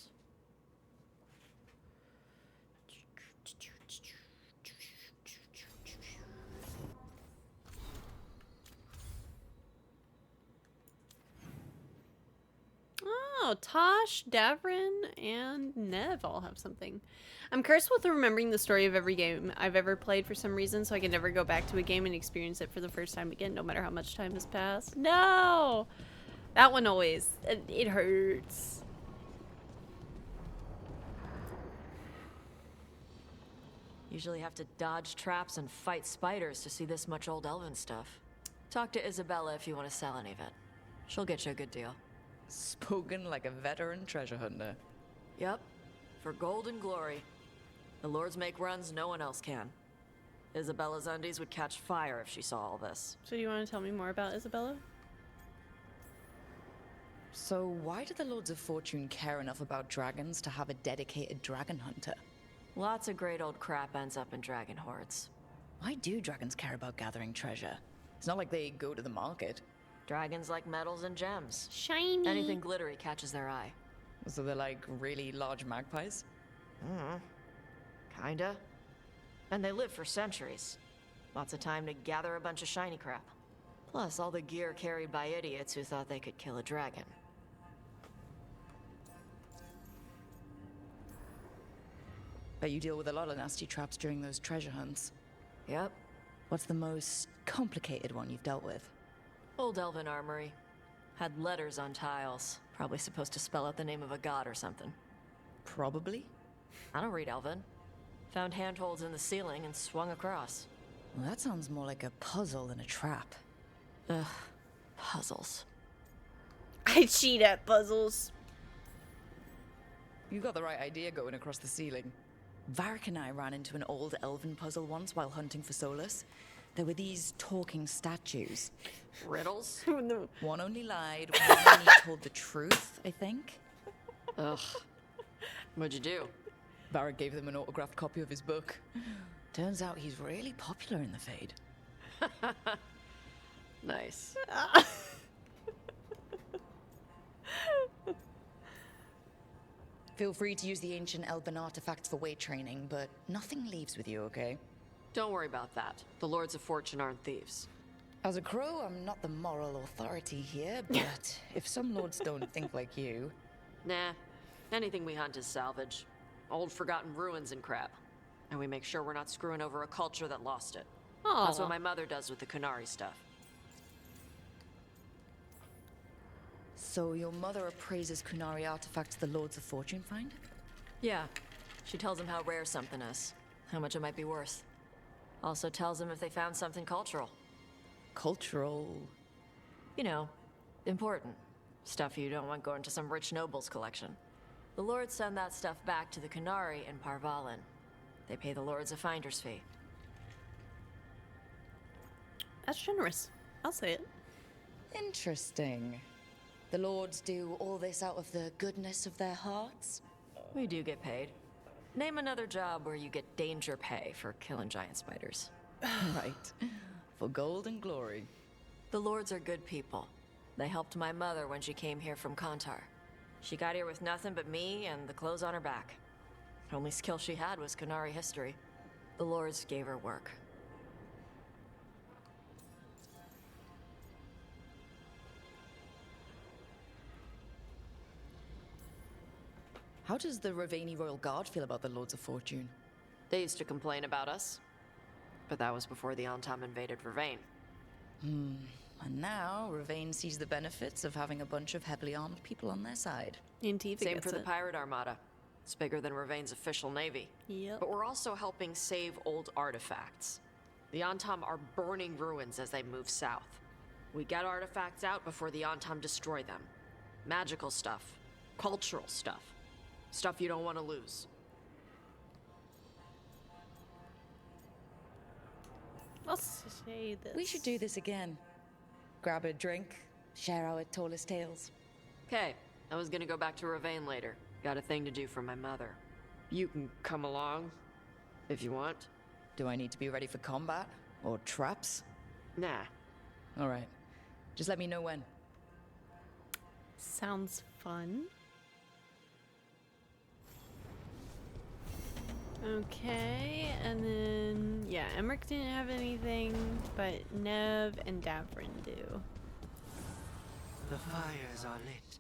Oh, Tosh, Davrin, and Nev all have something. I'm cursed with remembering the story of every game I've ever played for some reason, so I can never go back to a game and experience it for the first time again, no matter how much time has passed. No! That one always, it hurts. Usually have to dodge traps and fight spiders to see this much old elven stuff. Talk to Isabella if you want to sell any of it. She'll get you a good deal. Spoken like a veteran treasure hunter. Yep, for gold and glory. The lords make runs no one else can. Isabella's undies would catch fire if she saw all this. So do you want to tell me more about Isabella? So why do the Lords of Fortune care enough about dragons to have a dedicated dragon hunter? Lots of great old crap ends up in dragon hordes. Why do dragons care about gathering treasure? It's not like they go to the market. Dragons like metals and gems. Shiny. Anything glittery catches their eye. So they're like really large magpies? Kinda. And they live for centuries. Lots of time to gather a bunch of shiny crap. Plus all the gear carried by idiots who thought they could kill a dragon. Bet you deal with a lot of nasty traps during those treasure hunts. Yep. What's the most complicated one you've dealt with? Old elven armory. Had letters on tiles. Probably supposed to spell out the name of a god or something. Probably? I don't read elven. Found handholds in the ceiling and swung across. Well, that sounds more like a puzzle than a trap. Ugh. Puzzles. I cheat at puzzles. You got the right idea going across the ceiling. Varric and I ran into an old elven puzzle once while hunting for Solus. There were these talking statues. Riddles? No. One only lied, one only told the truth, I think. Ugh. What'd you do? Varric gave them an autographed copy of his book. Turns out he's really popular in the Fade. Nice. Feel free to use the ancient elven artifacts for weight training, but nothing leaves with you, okay? Don't worry about that. The Lords of Fortune aren't thieves. As a crow, I'm not the moral authority here, but if some lords don't think like you... Nah. Anything we hunt is salvage. Old forgotten ruins and crap. And we make sure we're not screwing over a culture that lost it. Aww. That's what my mother does with the Kunari stuff. So your mother appraises Kunari artifacts the Lords of Fortune find? Yeah. She tells them how rare something is. How much it might be worth. Also tells them if they found something cultural. Cultural? You know, important. Stuff you don't want going to some rich noble's collection. The lords send that stuff back to the Kunari in Parvalin. They pay the lords a finder's fee. That's generous. I'll say it. Interesting. The lords do all this out of the goodness of their hearts? We do get paid. Name another job where you get danger pay for killing giant spiders. Right. For gold and glory. The lords are good people. They helped my mother when she came here from Kontar. She got here with nothing but me and the clothes on her back. Only skill she had was Kunari history. The Lords gave her work. How does the Ravani Royal Guard feel about the Lords of Fortune? They used to complain about us, but that was before the Antam invaded Ravane. And now, Ravane sees the benefits of having a bunch of heavily armed people on their side. Same for the Pirate Armada. It's bigger than Ravane's official navy. Yep. But we're also helping save old artifacts. The Antam are burning ruins as they move south. We get artifacts out before the Antam destroy them. Magical stuff. Cultural stuff. Stuff you don't want to lose. I'll say this. We should do this again. Grab a drink, share our tallest tales. Okay, I was gonna go back to Ravane later. Got a thing to do for my mother. You can come along, if you want. Do I need to be ready for combat? Or traps? Nah. Alright. Just let me know when. Sounds fun. Okay, and then, yeah, Emmerich didn't have anything, but Nev and Davrin do. The fires are lit.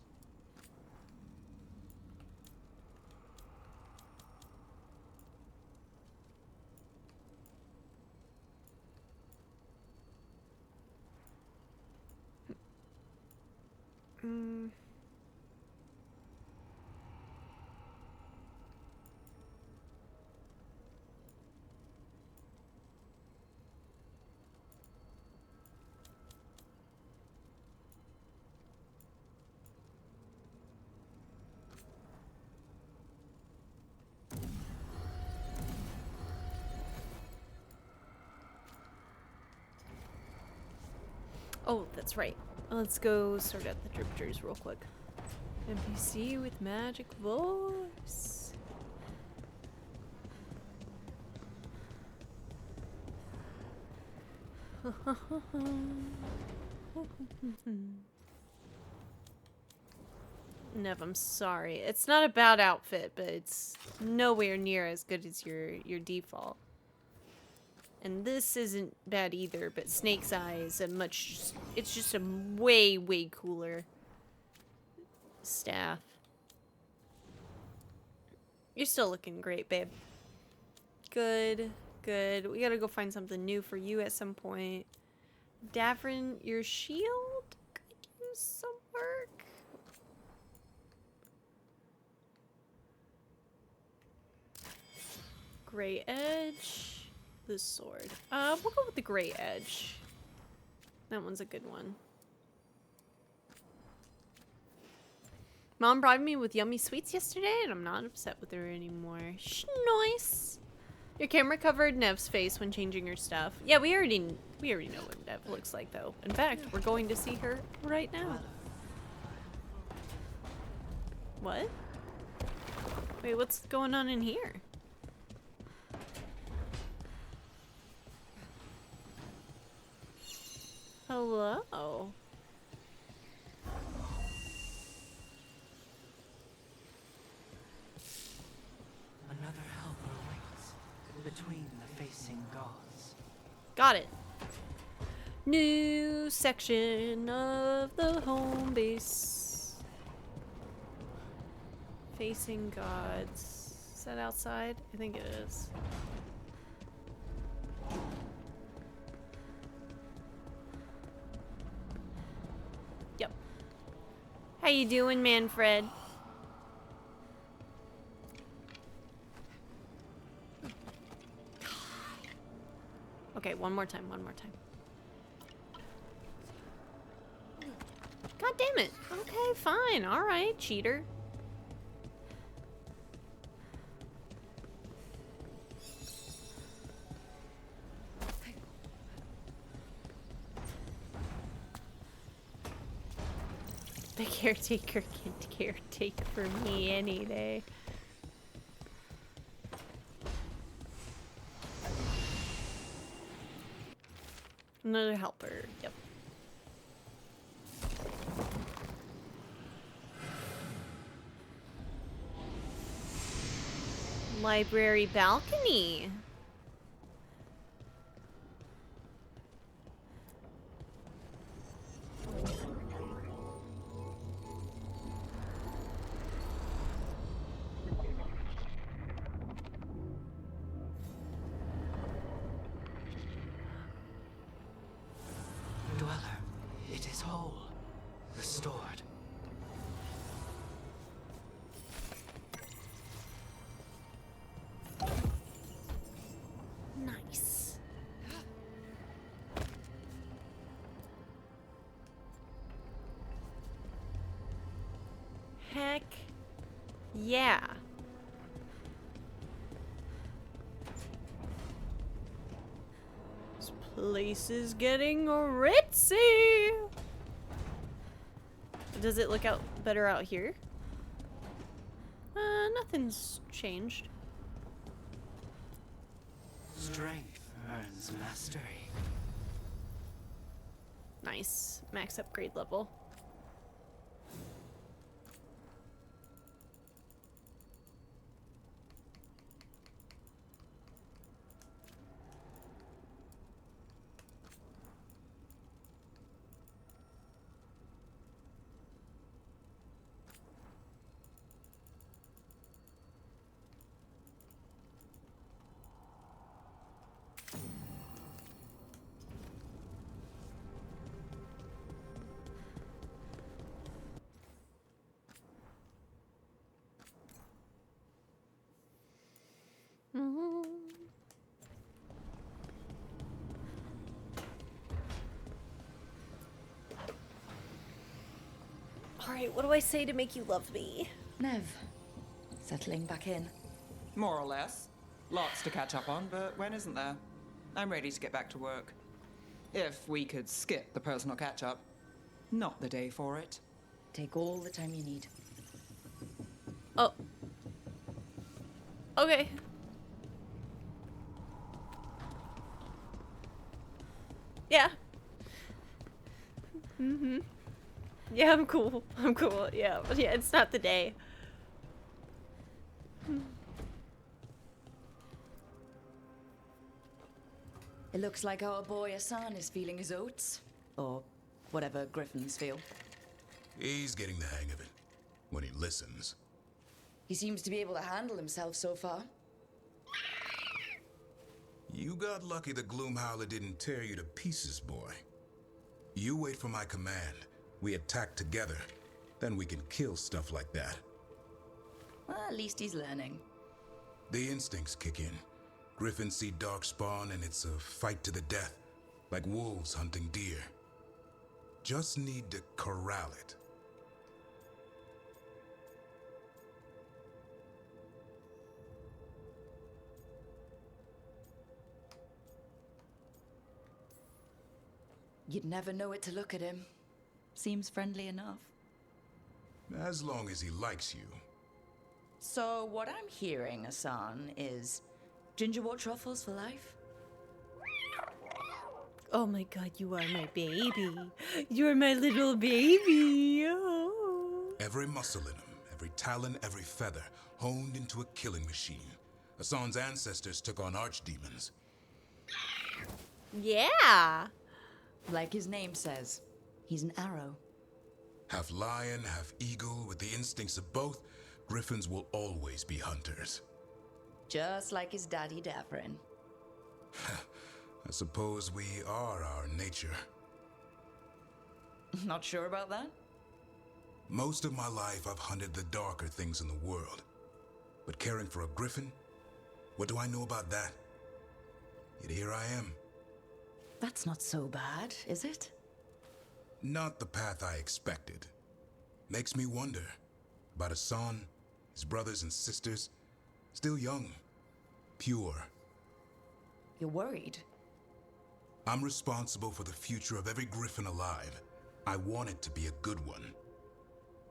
Oh, that's right. Let's go sort out the drifters real quick. NPC with magic voice. Nev, I'm sorry. It's not a bad outfit, but it's nowhere near as good as your default. And this isn't bad either, but Snake's Eye is it's just a way, way cooler staff. You're still looking great, babe. Good, good. We gotta go find something new for you at some point. Davrin, your shield could use some work. Gray Edge. The sword. We'll go with the Gray Edge. That one's a good one. Mom brought me with yummy sweets yesterday, and I'm not upset with her anymore. Nice. Your camera covered Nev's face when changing her stuff. Yeah, we already know what Nev looks like, though. In fact, we're going to see her right now. What? Wait, what's going on in here? Hello. Another helper waits between the facing gods. Got it. New section of the home base. Facing gods. Is that outside? I think it is. Yep. How you doing, Manfred? Okay, one more time, one more time. God damn it. Okay, fine. All right, cheater. The caretaker can caretake for me any day. Another helper, yep. Library balcony. Heck yeah. This place is getting ritzy. Does it look out better out here? Nothing's changed. Strength earns mastery. Nice. Max upgrade level. Alright, what do I say to make you love me? Nev, settling back in. More or less. Lots to catch up on, but when isn't there? I'm ready to get back to work. If we could skip the personal catch-up. Not the day for it. Take all the time you need. Oh. Okay. Yeah. Mm-hmm. Yeah, I'm cool. I'm cool. Yeah, but yeah, it's not the day. It looks like our boy Hassan is feeling his oats. Or whatever griffins feel. He's getting the hang of it. When he listens. He seems to be able to handle himself so far. You got lucky the Gloomhowler didn't tear you to pieces, boy. You wait for my command. We attack together. Then we can kill stuff like that. Well, at least he's learning. The instincts kick in. Griffins see darkspawn and it's a fight to the death. Like wolves hunting deer. Just need to corral it. You'd never know it to look at him. Seems friendly enough. As long as he likes you. So what I'm hearing, Hassan, is gingerwort truffles for life? Oh my god, you are my baby. You're my little baby. Oh. Every muscle in him, every talon, every feather, honed into a killing machine. Hassan's ancestors took on archdemons. Yeah. Like his name says, he's an arrow. Half lion, half eagle, with the instincts of both, griffins will always be hunters. Just like his daddy Davrin. I suppose we are our nature. Not sure about that? Most of my life I've hunted the darker things in the world. But caring for a griffin? What do I know about that? Yet here I am. That's not so bad, is it? Not the path I expected. Makes me wonder about Hassan, his brothers and sisters, still young, pure. You're worried? I'm responsible for the future of every griffin alive. I want it to be a good one.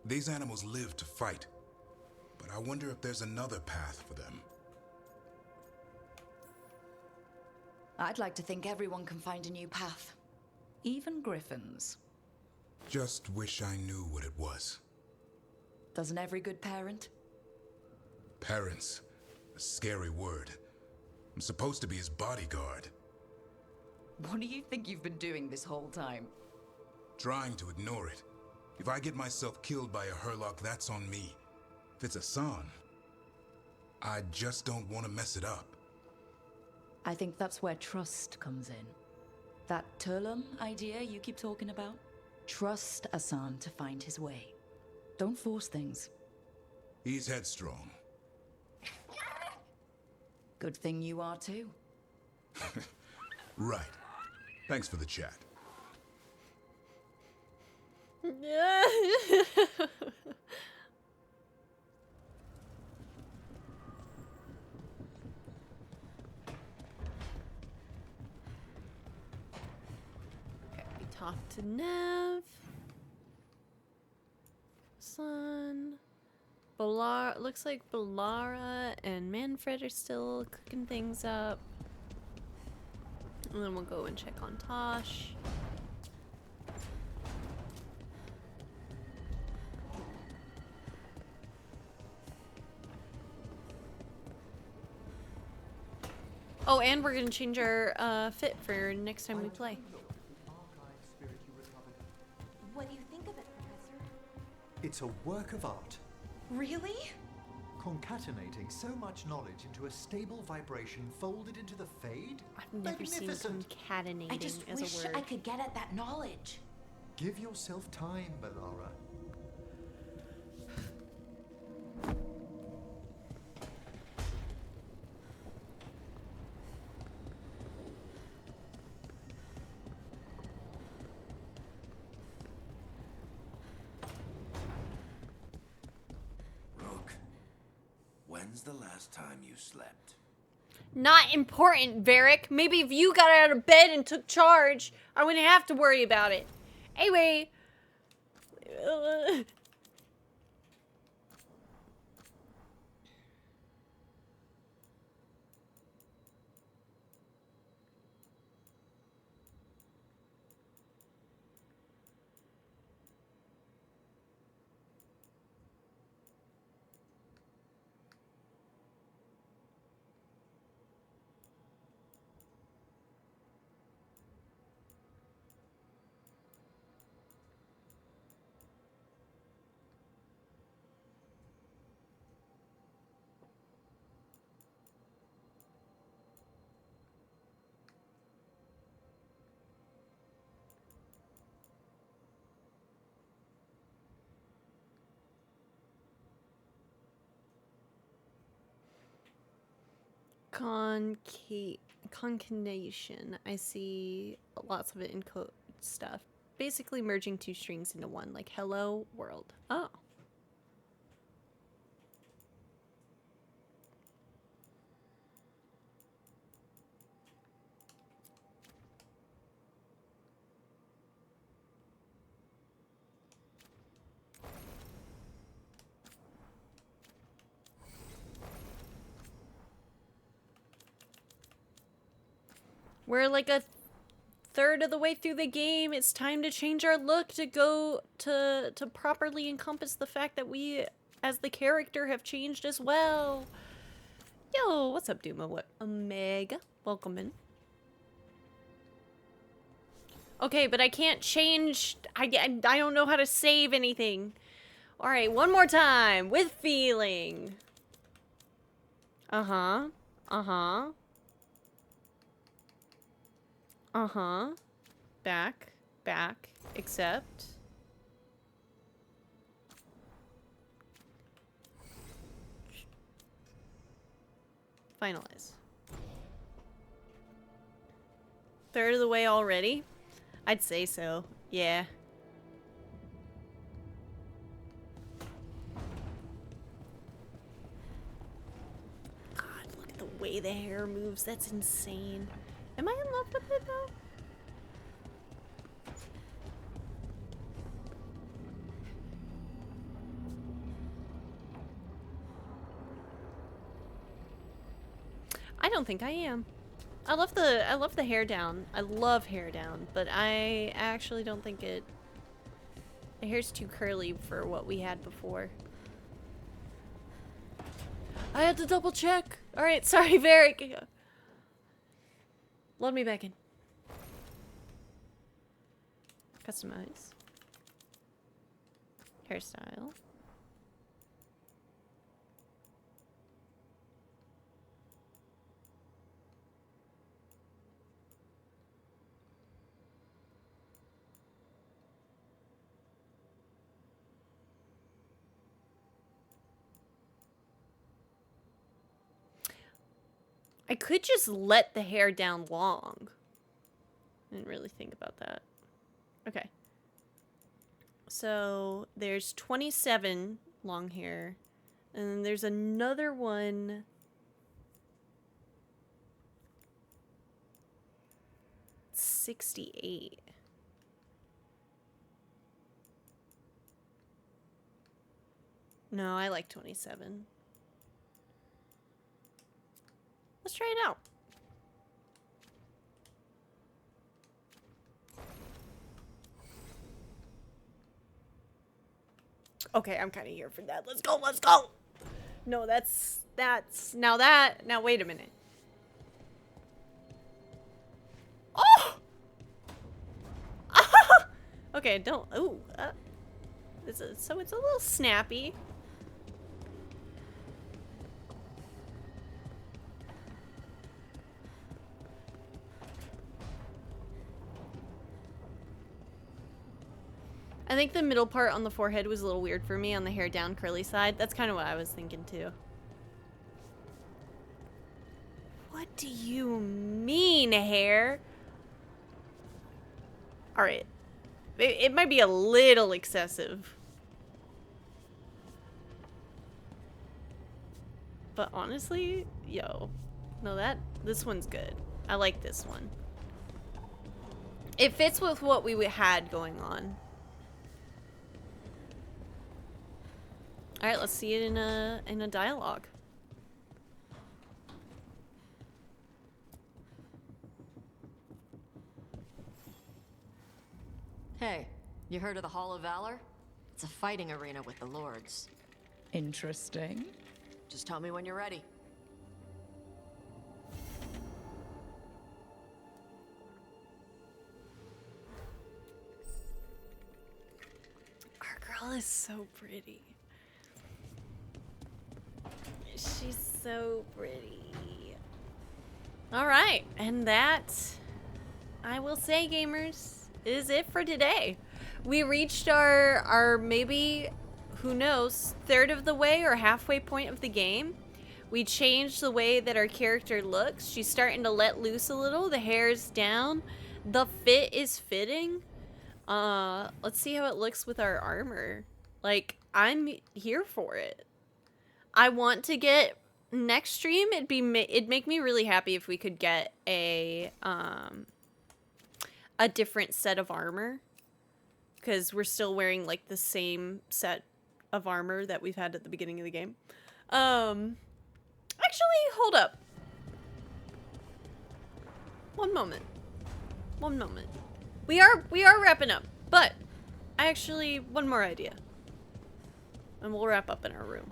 These animals live to fight, but I wonder if there's another path for them. I'd like to think everyone can find a new path. Even griffins. Just wish I knew what it was. Doesn't every good parent? Parents. A scary word. I'm supposed to be his bodyguard. What do you think you've been doing this whole time? Trying to ignore it. If I get myself killed by a Hurlock, that's on me. If it's Hassan, I just don't want to mess it up. I think that's where trust comes in. That Turlum idea you keep talking about? Trust Hassan to find his way. Don't force things. He's headstrong. Good thing you are too. Right. Thanks for the chat. Off to Nev. Sun. Looks like Balara and Manfred are still cooking things up. And then we'll go and check on Tosh. Oh, and we're gonna change our fit for next time we play. What do you think of it, Professor? It's a work of art. Really? Concatenating so much knowledge into a stable vibration folded into the Fade? I've never seen concatenating I just as wish a word. I could get at that knowledge. Give yourself time, Balara. When's the last time you slept? Not important, Varric. Maybe if you got out of bed and took charge, I wouldn't have to worry about it. Anyway. Concatenation. I see lots of it in code stuff. Basically merging two strings into one, like hello world. Oh. We're like a third of the way through the game. It's time to change our look to go to properly encompass the fact that we, as the character, have changed as well. Yo, what's up, Duma? What? Omega. Welcome in. Okay, but I can't change. I don't know how to save anything. All right, one more time with feeling. Uh-huh. Uh-huh. Uh-huh. Back. Back. Accept. Finalize. Third of the way already? I'd say so. Yeah. God, look at the way the hair moves. That's insane. Am I in love with it though? I don't think I am. I love the hair down. I love hair down, but I actually don't think the hair's too curly for what we had before. I had to double check. All right, sorry, Varric. Load me back in. Customize. Hairstyle. I could just let the hair down long. I didn't really think about that. Okay. So there's 27 long hair. And then there's another one. $68. No, I like 27. Let's try it out. Okay, I'm kind of here for that. Let's go, let's go! No, that's, now wait a minute. Oh! Okay, don't, ooh. So it's a little snappy. I think the middle part on the forehead was a little weird for me on the hair down curly side. That's kind of what I was thinking too. What do you mean, hair? Alright. It might be a little excessive. But honestly, yo. No, this one's good. I like this one. It fits with what we had going on. Alright, let's see it in a dialogue. Hey, you heard of the Hall of Valor? It's a fighting arena with the lords. Interesting. Just tell me when you're ready. Our girl is so pretty. She's so pretty. Alright, and that, I will say, gamers, is it for today. We reached our maybe, who knows, third of the way or halfway point of the game. We changed the way that our character looks. She's starting to let loose a little. The hair's down. The fit is fitting. Let's see how it looks with our armor. Like, I'm here for it. I want to get next stream. It'd make me really happy if we could get a different set of armor, because we're still wearing like the same set of armor that we've had at the beginning of the game. Actually, hold up. One moment. We are wrapping up, but one more idea, and we'll wrap up in our room.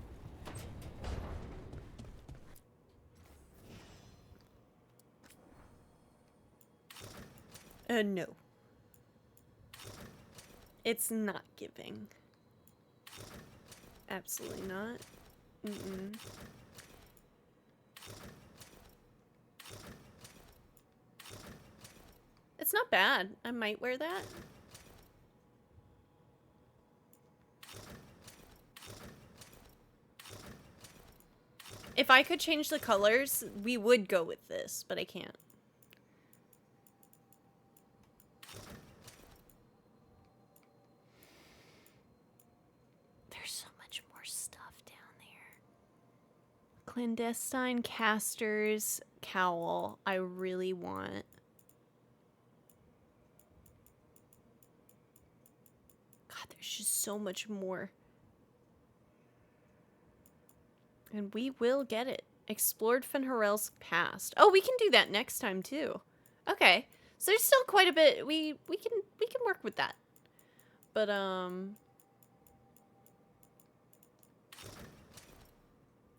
No. It's not giving. Absolutely not. Mm-mm. It's not bad. I might wear that. If I could change the colors, we would go with this, but I can't. Clandestine Caster's cowl. I really want. God, there's just so much more. And we will get it. Explored Fenrirel's past. Oh, we can do that next time too. Okay. So there's still quite a bit. We can work with that. But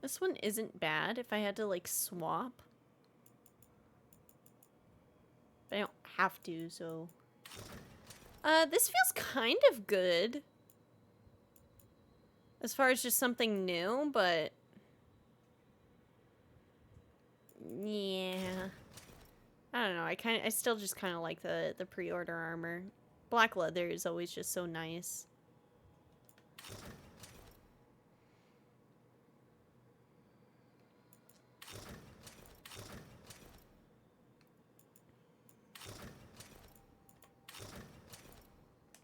this one isn't bad if I had to, like, swap. But I don't have to, so... this feels kind of good. As far as just something new, but... yeah. I don't know, I still just kind of like the pre-order armor. Black leather is always just so nice.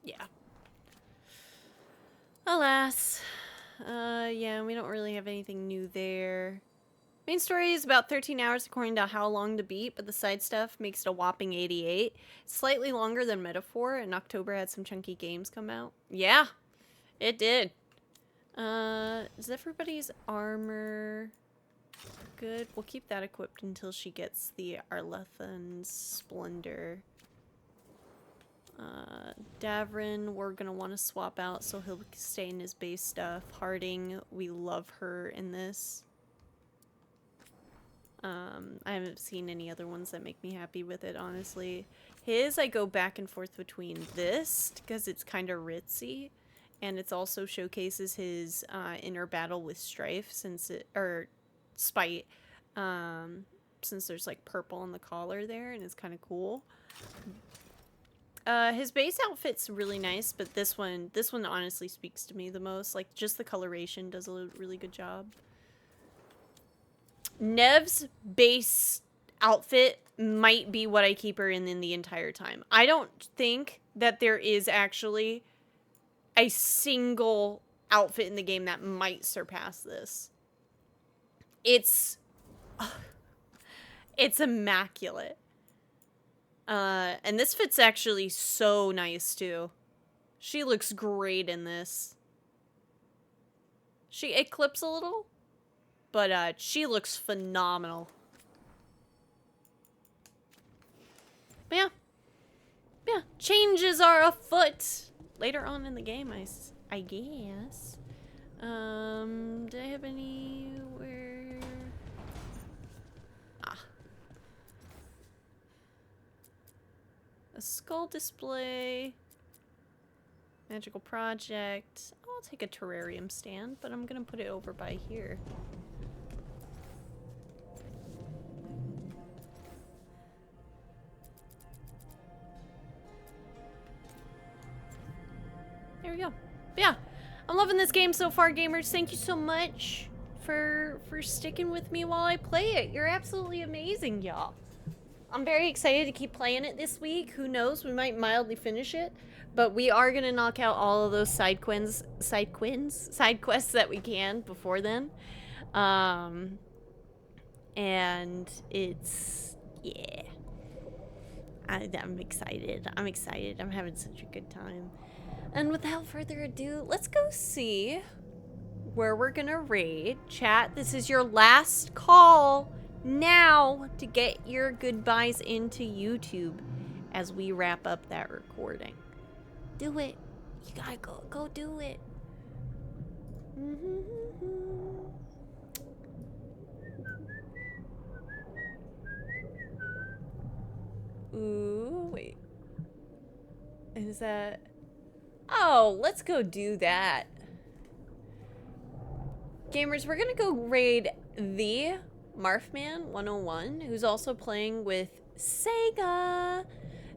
Yeah. Alas. Yeah, we don't really have anything new there. Main story is about 13 hours according to How Long to Beat, but the side stuff makes it a whopping 88. It's slightly longer than Metaphor, and October had some chunky games come out. Yeah, it did. Is everybody's armor good? We'll keep that equipped until she gets the Arlethan's Splendor. Davrin, we're gonna want to swap out so he'll stay in his base stuff. Harding, we love her in this. I haven't seen any other ones that make me happy with it, honestly. His, I go back and forth between this, because it's kind of ritzy, and it also showcases his inner battle with Strife, since it, or Spite, since there's like purple on the collar there, and it's kind of cool. His base outfit's really nice, but this one honestly speaks to me the most. Like, just the coloration does a really good job. Nev's base outfit might be what I keep her in the entire time. I don't think that there is actually a single outfit in the game that might surpass this. It's immaculate. And this fit's actually so nice too. She looks great in this. It clips a little, but she looks phenomenal. But yeah, changes are afoot later on in the game, I guess. Do I have anywhere? A skull display. Magical project. I'll take a terrarium stand, but I'm gonna put it over by here. There we go. But yeah, I'm loving this game so far, gamers. Thank you so much for sticking with me while I play it. You're absolutely amazing, y'all. I'm very excited to keep playing it this week. Who knows? We might mildly finish it, but we are gonna knock out all of those side quests that we can before then. And it's, yeah. I'm excited. I'm excited. I'm having such a good time. And without further ado, let's go see where we're gonna raid. Chat, this is your last call now to get your goodbyes into YouTube as we wrap up that recording. Do it. You gotta go do it. Ooh, wait. Is that... Oh, let's go do that. Gamers, we're gonna go raid the Marfman 101, who's also playing with Sega.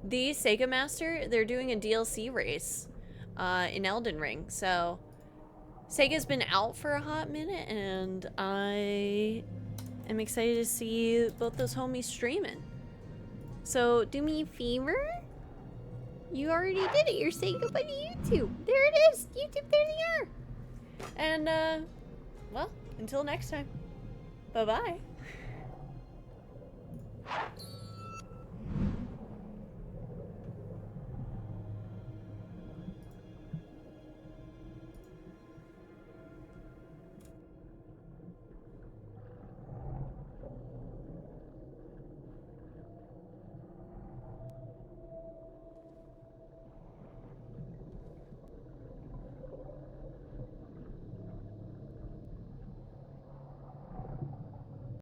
The Sega Master, they're doing a DLC race in Elden Ring. So, Sega's been out for a hot minute, and I am excited to see both those homies streaming. So, do me a favor. You already did it. You're saying goodbye to YouTube. There it is. YouTube, there they are. And, well, until next time. Bye-bye.